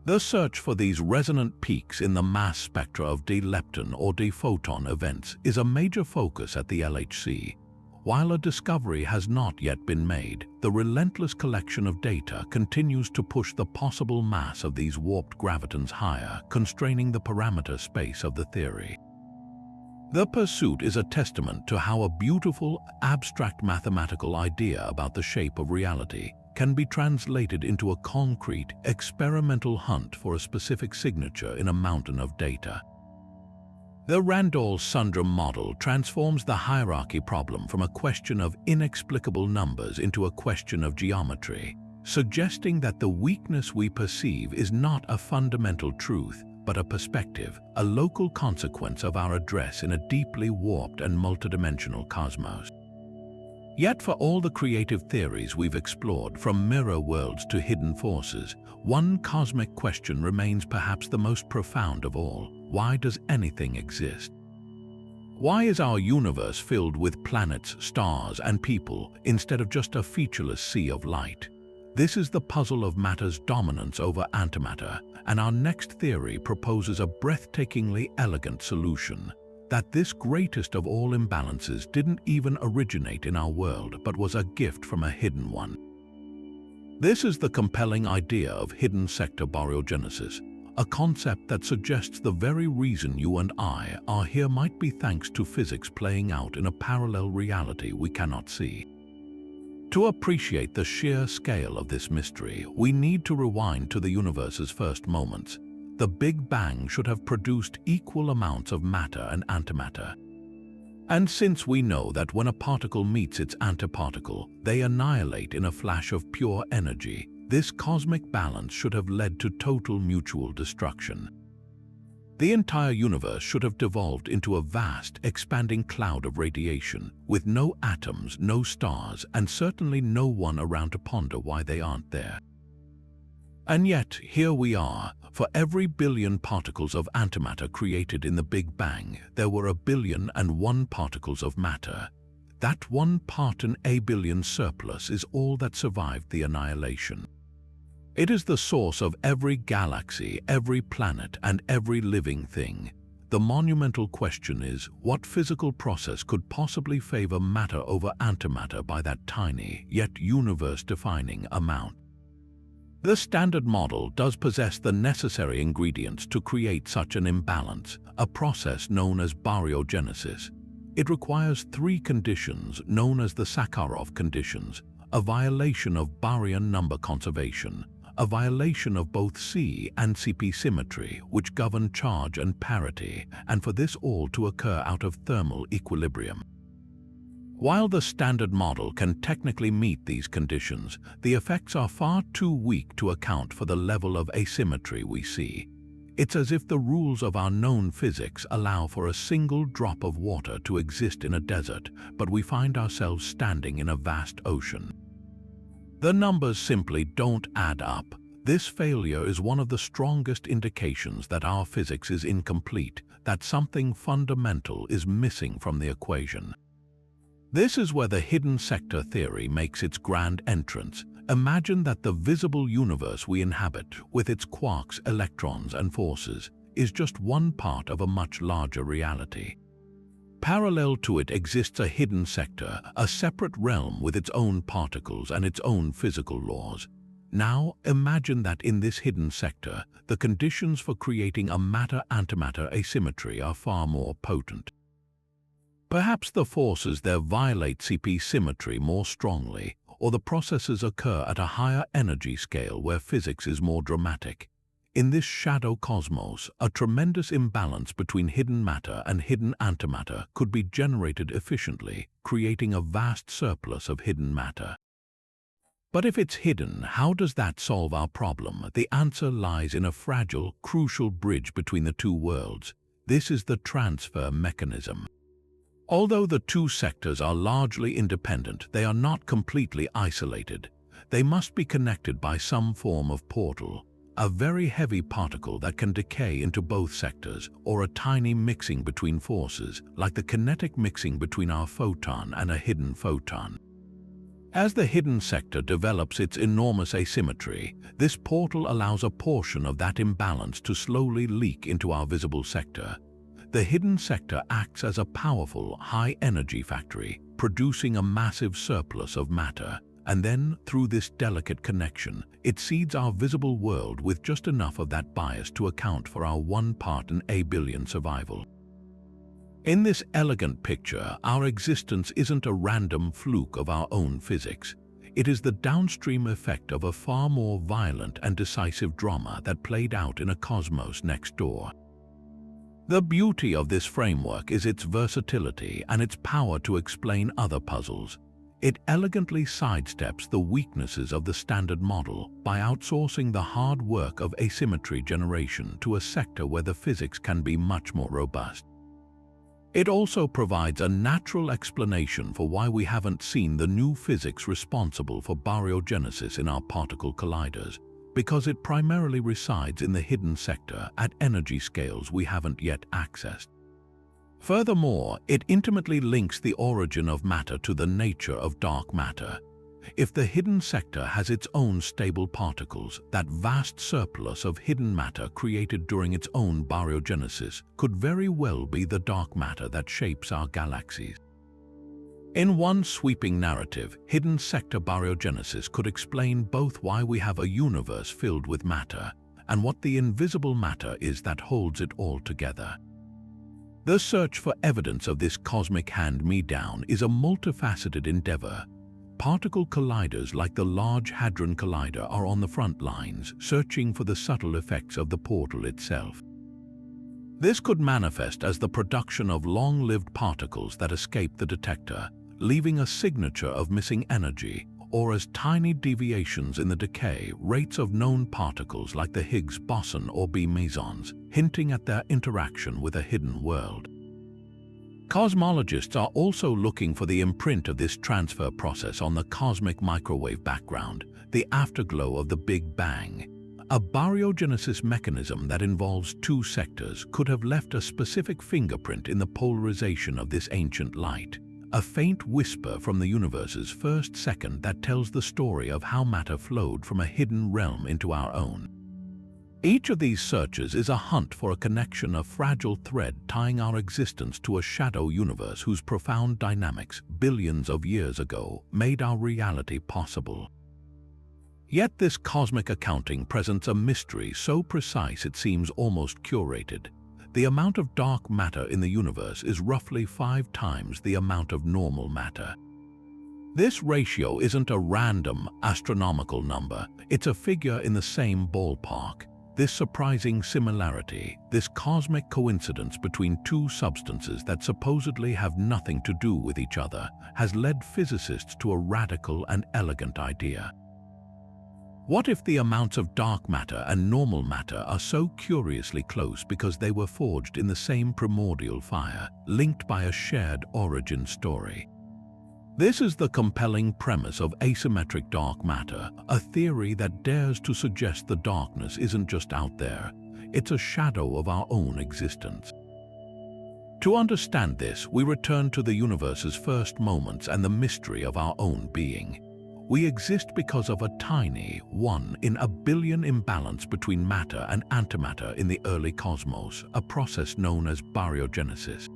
The search for these resonant peaks in the mass spectra of d-lepton or d-photon events is a major focus at the LHC. While a discovery has not yet been made, the relentless collection of data continues to push the possible mass of these warped gravitons higher, constraining the parameter space of the theory. The pursuit is a testament to how a beautiful, abstract mathematical idea about the shape of reality can be translated into a concrete, experimental hunt for a specific signature in a mountain of data. The Randall-Sundrum model transforms the hierarchy problem from a question of inexplicable numbers into a question of geometry, suggesting that the weakness we perceive is not a fundamental truth, but a perspective, a local consequence of our address in a deeply warped and multidimensional cosmos. Yet for all the creative theories we've explored, from mirror worlds to hidden forces, one cosmic question remains perhaps the most profound of all. Why does anything exist? Why is our universe filled with planets, stars, and people instead of just a featureless sea of light? This is the puzzle of matter's dominance over antimatter, and our next theory proposes a breathtakingly elegant solution: that this greatest of all imbalances didn't even originate in our world but was a gift from a hidden one. This is the compelling idea of hidden sector baryogenesis, a concept that suggests the very reason you and I are here might be thanks to physics playing out in a parallel reality we cannot see. To appreciate the sheer scale of this mystery, we need to rewind to the universe's first moments. The Big Bang should have produced equal amounts of matter and antimatter. And since we know that when a particle meets its antiparticle, they annihilate in a flash of pure energy, this cosmic balance should have led to total mutual destruction. The entire universe should have devolved into a vast, expanding cloud of radiation, with no atoms, no stars, and certainly no one around to ponder why they aren't there. And yet, here we are. For every billion particles of antimatter created in the Big Bang, there were 1,000,001 particles of matter. That 1 part in a billion surplus is all that survived the annihilation. It is the source of every galaxy, every planet, and every living thing. The monumental question is, what physical process could possibly favor matter over antimatter by that tiny, yet universe-defining amount? The Standard Model does possess the necessary ingredients to create such an imbalance, a process known as baryogenesis. It requires 3 conditions known as the Sakharov conditions: a violation of baryon number conservation, a violation of both C and CP symmetry, which govern charge and parity, and for this all to occur out of thermal equilibrium. While the Standard Model can technically meet these conditions, the effects are far too weak to account for the level of asymmetry we see. It's as if the rules of our known physics allow for a single drop of water to exist in a desert, but we find ourselves standing in a vast ocean. The numbers simply don't add up. This failure is one of the strongest indications that our physics is incomplete, that something fundamental is missing from the equation. This is where the hidden sector theory makes its grand entrance. Imagine that the visible universe we inhabit, with its quarks, electrons, and forces, is just one part of a much larger reality. Parallel to it exists a hidden sector, a separate realm with its own particles and its own physical laws. Now, imagine that in this hidden sector, the conditions for creating a matter-antimatter asymmetry are far more potent. Perhaps the forces there violate CP symmetry more strongly, or the processes occur at a higher energy scale where physics is more dramatic. In this shadow cosmos, a tremendous imbalance between hidden matter and hidden antimatter could be generated efficiently, creating a vast surplus of hidden matter. But if it's hidden, how does that solve our problem? The answer lies in a fragile, crucial bridge between the two worlds. This is the transfer mechanism. Although the two sectors are largely independent, they are not completely isolated. They must be connected by some form of portal, a very heavy particle that can decay into both sectors, or a tiny mixing between forces, like the kinetic mixing between our photon and a hidden photon. As the hidden sector develops its enormous asymmetry, this portal allows a portion of that imbalance to slowly leak into our visible sector. The hidden sector acts as a powerful, high-energy factory, producing a massive surplus of matter, and then, through this delicate connection, it seeds our visible world with just enough of that bias to account for our 1 part in a billion survival. In this elegant picture, our existence isn't a random fluke of our own physics. It is the downstream effect of a far more violent and decisive drama that played out in a cosmos next door. The beauty of this framework is its versatility and its power to explain other puzzles. It elegantly sidesteps the weaknesses of the Standard Model by outsourcing the hard work of asymmetry generation to a sector where the physics can be much more robust. It also provides a natural explanation for why we haven't seen the new physics responsible for baryogenesis in our particle colliders, because it primarily resides in the hidden sector at energy scales we haven't yet accessed. Furthermore, it intimately links the origin of matter to the nature of dark matter. If the hidden sector has its own stable particles, that vast surplus of hidden matter created during its own baryogenesis could very well be the dark matter that shapes our galaxies. In one sweeping narrative, hidden sector baryogenesis could explain both why we have a universe filled with matter and what the invisible matter is that holds it all together. The search for evidence of this cosmic hand-me-down is a multifaceted endeavor. Particle colliders like the Large Hadron Collider are on the front lines, searching for the subtle effects of the portal itself. This could manifest as the production of long-lived particles that escape the detector, leaving a signature of missing energy, or as tiny deviations in the decay rates of known particles like the Higgs boson or B mesons, hinting at their interaction with a hidden world. Cosmologists are also looking for the imprint of this transfer process on the cosmic microwave background, the afterglow of the Big Bang. A baryogenesis mechanism that involves two sectors could have left a specific fingerprint in the polarization of this ancient light, a faint whisper from the universe's first second that tells the story of how matter flowed from a hidden realm into our own. Each of these searches is a hunt for a connection, a fragile thread tying our existence to a shadow universe whose profound dynamics, billions of years ago, made our reality possible. Yet this cosmic accounting presents a mystery so precise it seems almost curated. The amount of dark matter in the universe is roughly 5 times the amount of normal matter. This ratio isn't a random astronomical number, it's a figure in the same ballpark. This surprising similarity, this cosmic coincidence between two substances that supposedly have nothing to do with each other, has led physicists to a radical and elegant idea. What if the amounts of dark matter and normal matter are so curiously close because they were forged in the same primordial fire, linked by a shared origin story? This is the compelling premise of asymmetric dark matter, a theory that dares to suggest the darkness isn't just out there, it's a shadow of our own existence. To understand this, we return to the universe's first moments and the mystery of our own being. We exist because of a tiny 1 in a billion imbalance between matter and antimatter in the early cosmos, a process known as baryogenesis.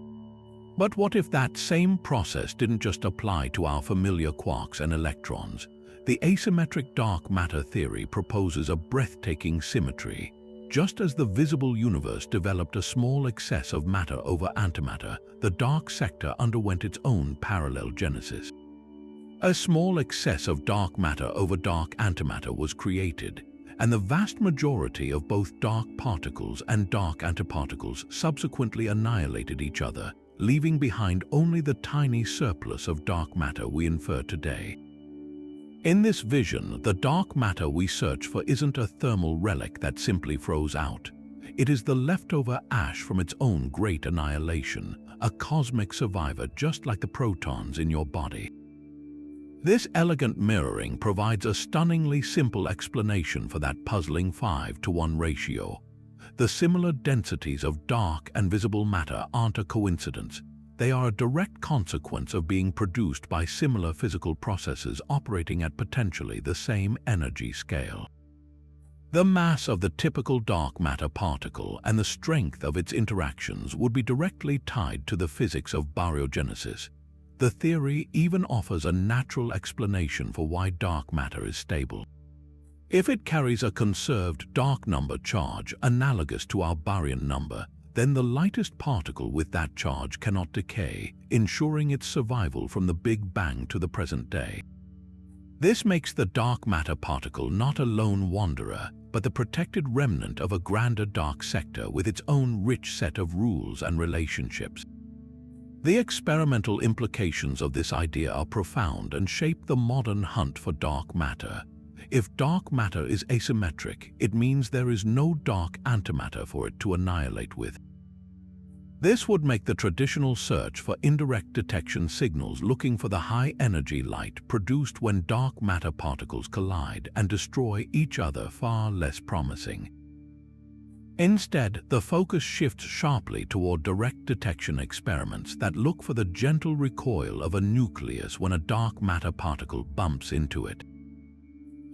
But what if that same process didn't just apply to our familiar quarks and electrons? The asymmetric dark matter theory proposes a breathtaking symmetry. Just as the visible universe developed a small excess of matter over antimatter, the dark sector underwent its own parallel genesis. A small excess of dark matter over dark antimatter was created, and the vast majority of both dark particles and dark antiparticles subsequently annihilated each other, leaving behind only the tiny surplus of dark matter we infer today. In this vision, the dark matter we search for isn't a thermal relic that simply froze out. It is the leftover ash from its own great annihilation, a cosmic survivor just like the protons in your body. This elegant mirroring provides a stunningly simple explanation for that puzzling 5-to-1 ratio. The similar densities of dark and visible matter aren't a coincidence. They are a direct consequence of being produced by similar physical processes operating at potentially the same energy scale. The mass of the typical dark matter particle and the strength of its interactions would be directly tied to the physics of baryogenesis. The theory even offers a natural explanation for why dark matter is stable. If it carries a conserved dark number charge analogous to our baryon number, then the lightest particle with that charge cannot decay, ensuring its survival from the Big Bang to the present day. This makes the dark matter particle not a lone wanderer, but the protected remnant of a grander dark sector with its own rich set of rules and relationships. The experimental implications of this idea are profound and shape the modern hunt for dark matter. If dark matter is asymmetric, it means there is no dark antimatter for it to annihilate with. This would make the traditional search for indirect detection signals looking for the high-energy light produced when dark matter particles collide and destroy each other far less promising. Instead, the focus shifts sharply toward direct detection experiments that look for the gentle recoil of a nucleus when a dark matter particle bumps into it.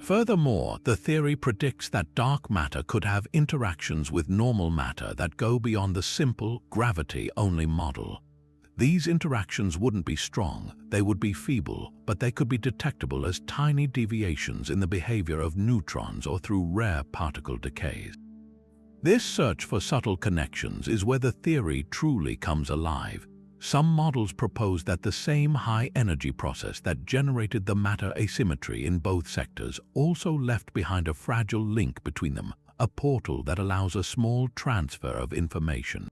Furthermore, the theory predicts that dark matter could have interactions with normal matter that go beyond the simple, gravity-only model. These interactions wouldn't be strong, they would be feeble, but they could be detectable as tiny deviations in the behavior of neutrons or through rare particle decays. This search for subtle connections is where the theory truly comes alive. Some models propose that the same high-energy process that generated the matter asymmetry in both sectors also left behind a fragile link between them, a portal that allows a small transfer of information.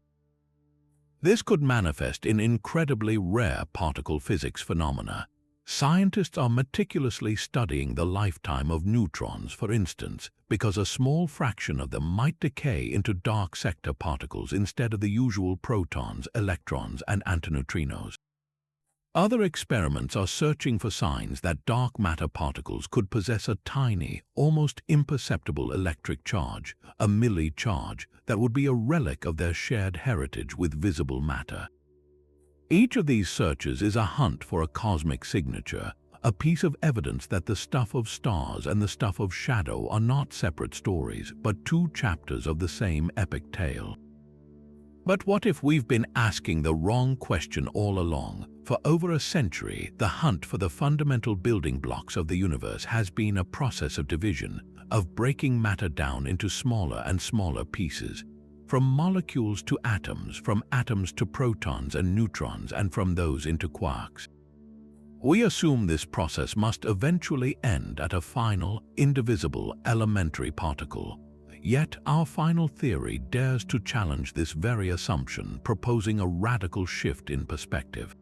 This could manifest in incredibly rare particle physics phenomena. Scientists are meticulously studying the lifetime of neutrons, for instance, because a small fraction of them might decay into dark sector particles instead of the usual protons, electrons, and antineutrinos. Other experiments are searching for signs that dark matter particles could possess a tiny, almost imperceptible electric charge, a milli-charge, that would be a relic of their shared heritage with visible matter. Each of these searches is a hunt for a cosmic signature, a piece of evidence that the stuff of stars and the stuff of shadow are not separate stories, but two chapters of the same epic tale. But what if we've been asking the wrong question all along? For over a century, the hunt for the fundamental building blocks of the universe has been a process of division, of breaking matter down into smaller and smaller pieces. From molecules to atoms, from atoms to protons and neutrons, and from those into quarks. We assume this process must eventually end at a final, indivisible, elementary particle. Yet our final theory dares to challenge this very assumption, proposing a radical shift in perspective.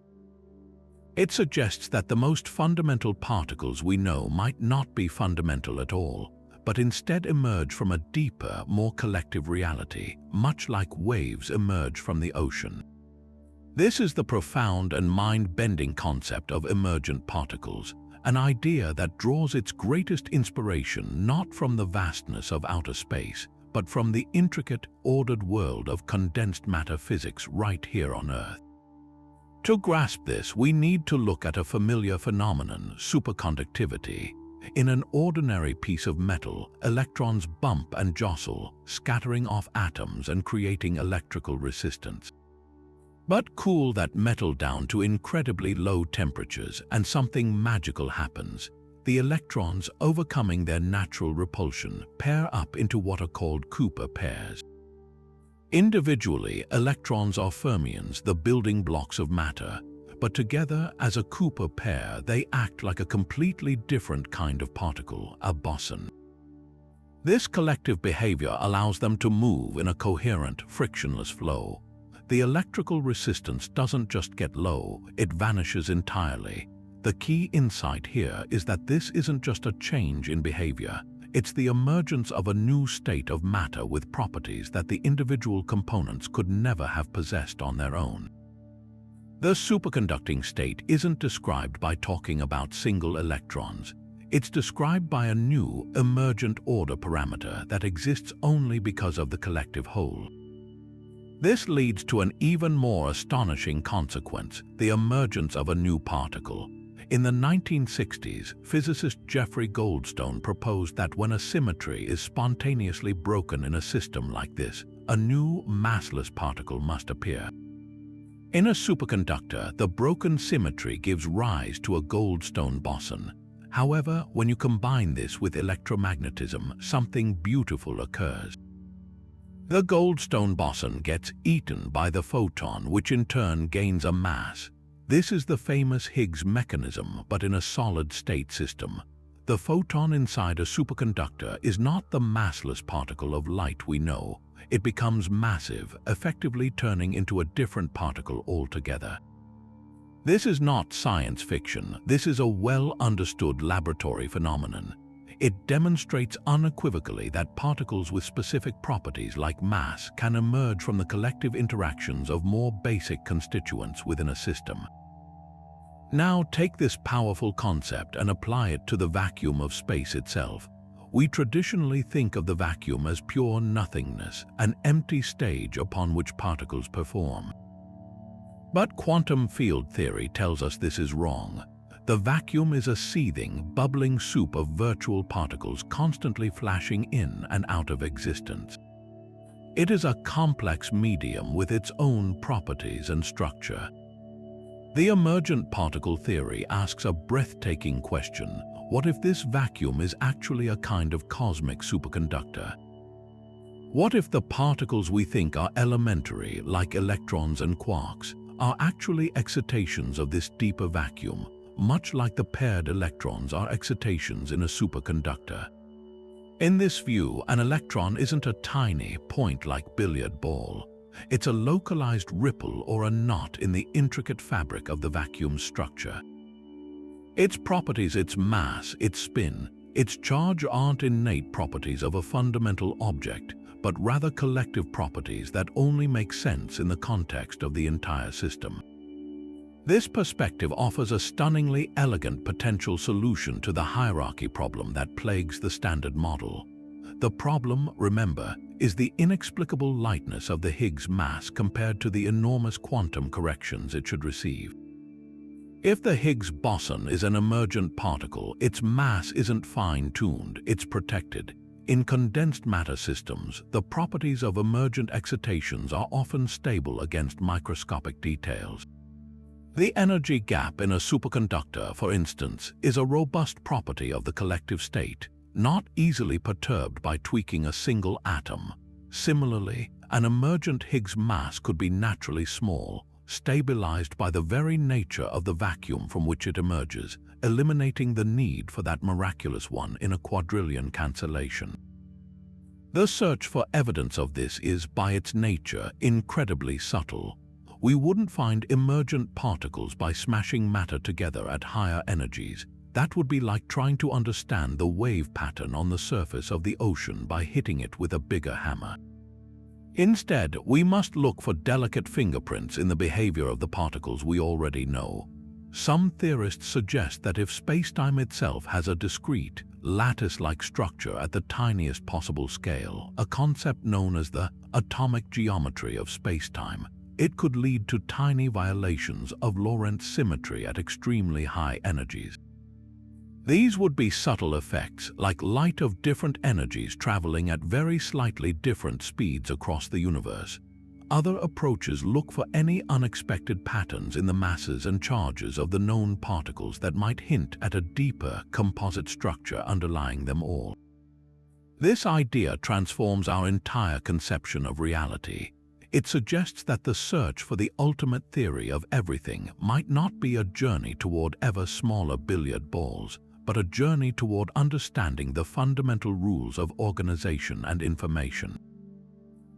It suggests that the most fundamental particles we know might not be fundamental at all, but instead emerge from a deeper, more collective reality, much like waves emerge from the ocean. This is the profound and mind-bending concept of emergent particles, an idea that draws its greatest inspiration not from the vastness of outer space, but from the intricate, ordered world of condensed matter physics right here on Earth. To grasp this, we need to look at a familiar phenomenon, superconductivity. In an ordinary piece of metal, electrons bump and jostle, scattering off atoms and creating electrical resistance. But cool that metal down to incredibly low temperatures and something magical happens. The electrons, overcoming their natural repulsion, pair up into what are called Cooper pairs. Individually, electrons are fermions, the building blocks of matter. But together, as a Cooper pair, they act like a completely different kind of particle, a boson. This collective behavior allows them to move in a coherent, frictionless flow. The electrical resistance doesn't just get low, it vanishes entirely. The key insight here is that this isn't just a change in behavior. It's the emergence of a new state of matter with properties that the individual components could never have possessed on their own. The superconducting state isn't described by talking about single electrons. It's described by a new, emergent order parameter that exists only because of the collective whole. This leads to an even more astonishing consequence, the emergence of a new particle. In the 1960s, physicist Jeffrey Goldstone proposed that when a symmetry is spontaneously broken in a system like this, a new massless particle must appear. In a superconductor, the broken symmetry gives rise to a Goldstone boson. However, when you combine this with electromagnetism, something beautiful occurs. The Goldstone boson gets eaten by the photon, which in turn gains a mass. This is the famous Higgs mechanism, but in a solid-state system. The photon inside a superconductor is not the massless particle of light we know. It becomes massive, effectively turning into a different particle altogether. This is not science fiction. This is a well-understood laboratory phenomenon. It demonstrates unequivocally that particles with specific properties like mass can emerge from the collective interactions of more basic constituents within a system. Now take this powerful concept and apply it to the vacuum of space itself. We traditionally think of the vacuum as pure nothingness, an empty stage upon which particles perform. But quantum field theory tells us this is wrong. The vacuum is a seething, bubbling soup of virtual particles constantly flashing in and out of existence. It is a complex medium with its own properties and structure. The emergent particle theory asks a breathtaking question: what if this vacuum is actually a kind of cosmic superconductor? What if the particles we think are elementary, like electrons and quarks, are actually excitations of this deeper vacuum, much like the paired electrons are excitations in a superconductor? In this view, an electron isn't a tiny, point-like billiard ball. It's a localized ripple or a knot in the intricate fabric of the vacuum's structure. Its properties, its mass, its spin, its charge aren't innate properties of a fundamental object, but rather collective properties that only make sense in the context of the entire system. This perspective offers a stunningly elegant potential solution to the hierarchy problem that plagues the Standard Model. The problem, remember, is the inexplicable lightness of the Higgs mass compared to the enormous quantum corrections it should receive. If the Higgs boson is an emergent particle, its mass isn't fine-tuned, it's protected. In condensed matter systems, the properties of emergent excitations are often stable against microscopic details. The energy gap in a superconductor, for instance, is a robust property of the collective state, not easily perturbed by tweaking a single atom. Similarly, an emergent Higgs mass could be naturally small, stabilized by the very nature of the vacuum from which it emerges, eliminating the need for that miraculous one in a quadrillion cancellation. The search for evidence of this is, by its nature, incredibly subtle. We wouldn't find emergent particles by smashing matter together at higher energies. That would be like trying to understand the wave pattern on the surface of the ocean by hitting it with a bigger hammer. Instead, we must look for delicate fingerprints in the behavior of the particles we already know. Some theorists suggest that if spacetime itself has a discrete, lattice-like structure at the tiniest possible scale, a concept known as the atomic geometry of spacetime, it could lead to tiny violations of Lorentz symmetry at extremely high energies. These would be subtle effects, like light of different energies traveling at very slightly different speeds across the universe. Other approaches look for any unexpected patterns in the masses and charges of the known particles that might hint at a deeper composite structure underlying them all. This idea transforms our entire conception of reality. It suggests that the search for the ultimate theory of everything might not be a journey toward ever smaller billiard balls, but a journey toward understanding the fundamental rules of organization and information.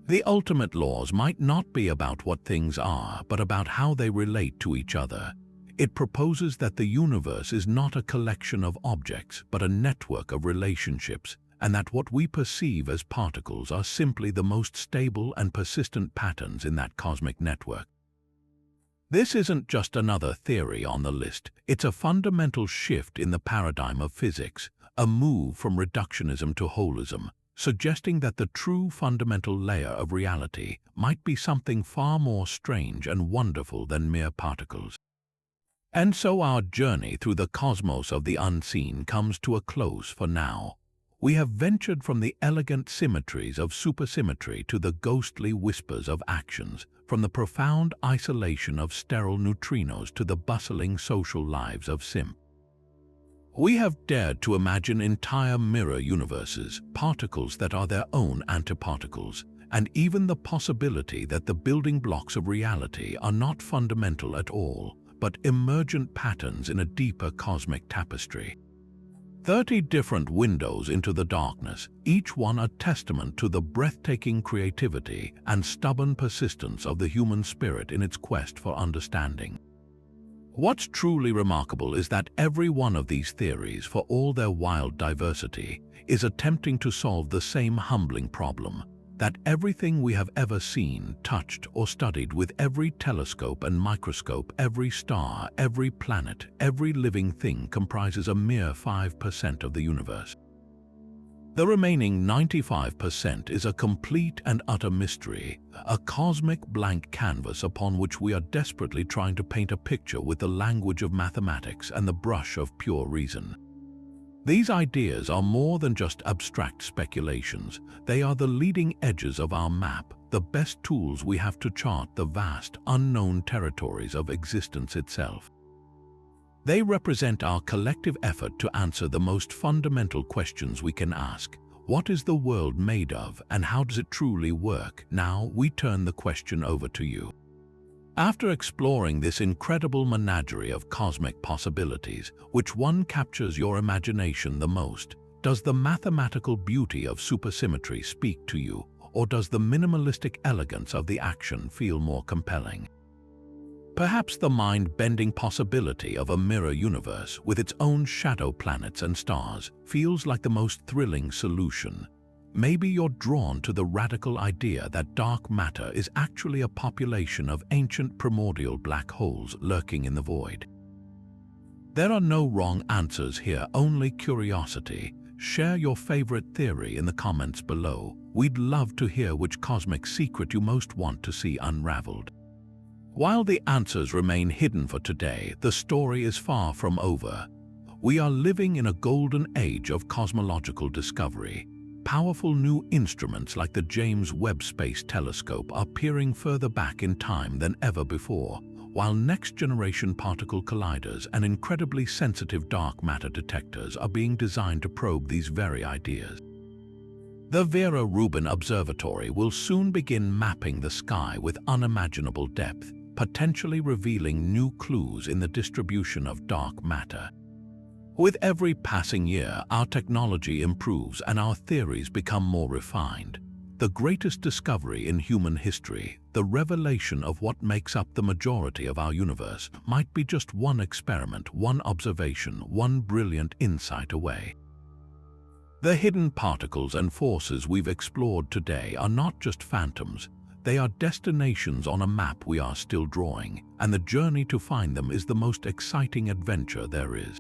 The ultimate laws might not be about what things are, but about how they relate to each other. It proposes that the universe is not a collection of objects, but a network of relationships, and that what we perceive as particles are simply the most stable and persistent patterns in that cosmic network. This isn't just another theory on the list, it's a fundamental shift in the paradigm of physics, a move from reductionism to holism, suggesting that the true fundamental layer of reality might be something far more strange and wonderful than mere particles. And so our journey through the cosmos of the unseen comes to a close for now. We have ventured from the elegant symmetries of supersymmetry to the ghostly whispers of axions, from the profound isolation of sterile neutrinos to the bustling social lives of SIMP. We have dared to imagine entire mirror universes, particles that are their own antiparticles, and even the possibility that the building blocks of reality are not fundamental at all, but emergent patterns in a deeper cosmic tapestry. 30 different windows into the darkness, each one a testament to the breathtaking creativity and stubborn persistence of the human spirit in its quest for understanding. What's truly remarkable is that every one of these theories, for all their wild diversity, is attempting to solve the same humbling problem, that everything we have ever seen, touched, or studied with every telescope and microscope, every star, every planet, every living thing comprises a mere 5% of the universe. The remaining 95% is a complete and utter mystery, a cosmic blank canvas upon which we are desperately trying to paint a picture with the language of mathematics and the brush of pure reason. These ideas are more than just abstract speculations. They are the leading edges of our map, the best tools we have to chart the vast, unknown territories of existence itself. They represent our collective effort to answer the most fundamental questions we can ask. What is the world made of, and how does it truly work? Now we turn the question over to you. After exploring this incredible menagerie of cosmic possibilities, which one captures your imagination the most? Does the mathematical beauty of supersymmetry speak to you, or does the minimalistic elegance of the axion feel more compelling? Perhaps the mind-bending possibility of a mirror universe with its own shadow planets and stars feels like the most thrilling solution. Maybe you're drawn to the radical idea that dark matter is actually a population of ancient primordial black holes lurking in the void. There are no wrong answers here, only curiosity. Share your favorite theory in the comments below. We'd love to hear which cosmic secret you most want to see unraveled. While the answers remain hidden for today, the story is far from over. We are living in a golden age of cosmological discovery. Powerful new instruments like the James Webb Space Telescope are peering further back in time than ever before, while next-generation particle colliders and incredibly sensitive dark matter detectors are being designed to probe these very ideas. The Vera Rubin Observatory will soon begin mapping the sky with unimaginable depth, potentially revealing new clues in the distribution of dark matter. With every passing year, our technology improves and our theories become more refined. The greatest discovery in human history, the revelation of what makes up the majority of our universe, might be just one experiment, one observation, one brilliant insight away. The hidden particles and forces we've explored today are not just phantoms. They are destinations on a map we are still drawing, and the journey to find them is the most exciting adventure there is.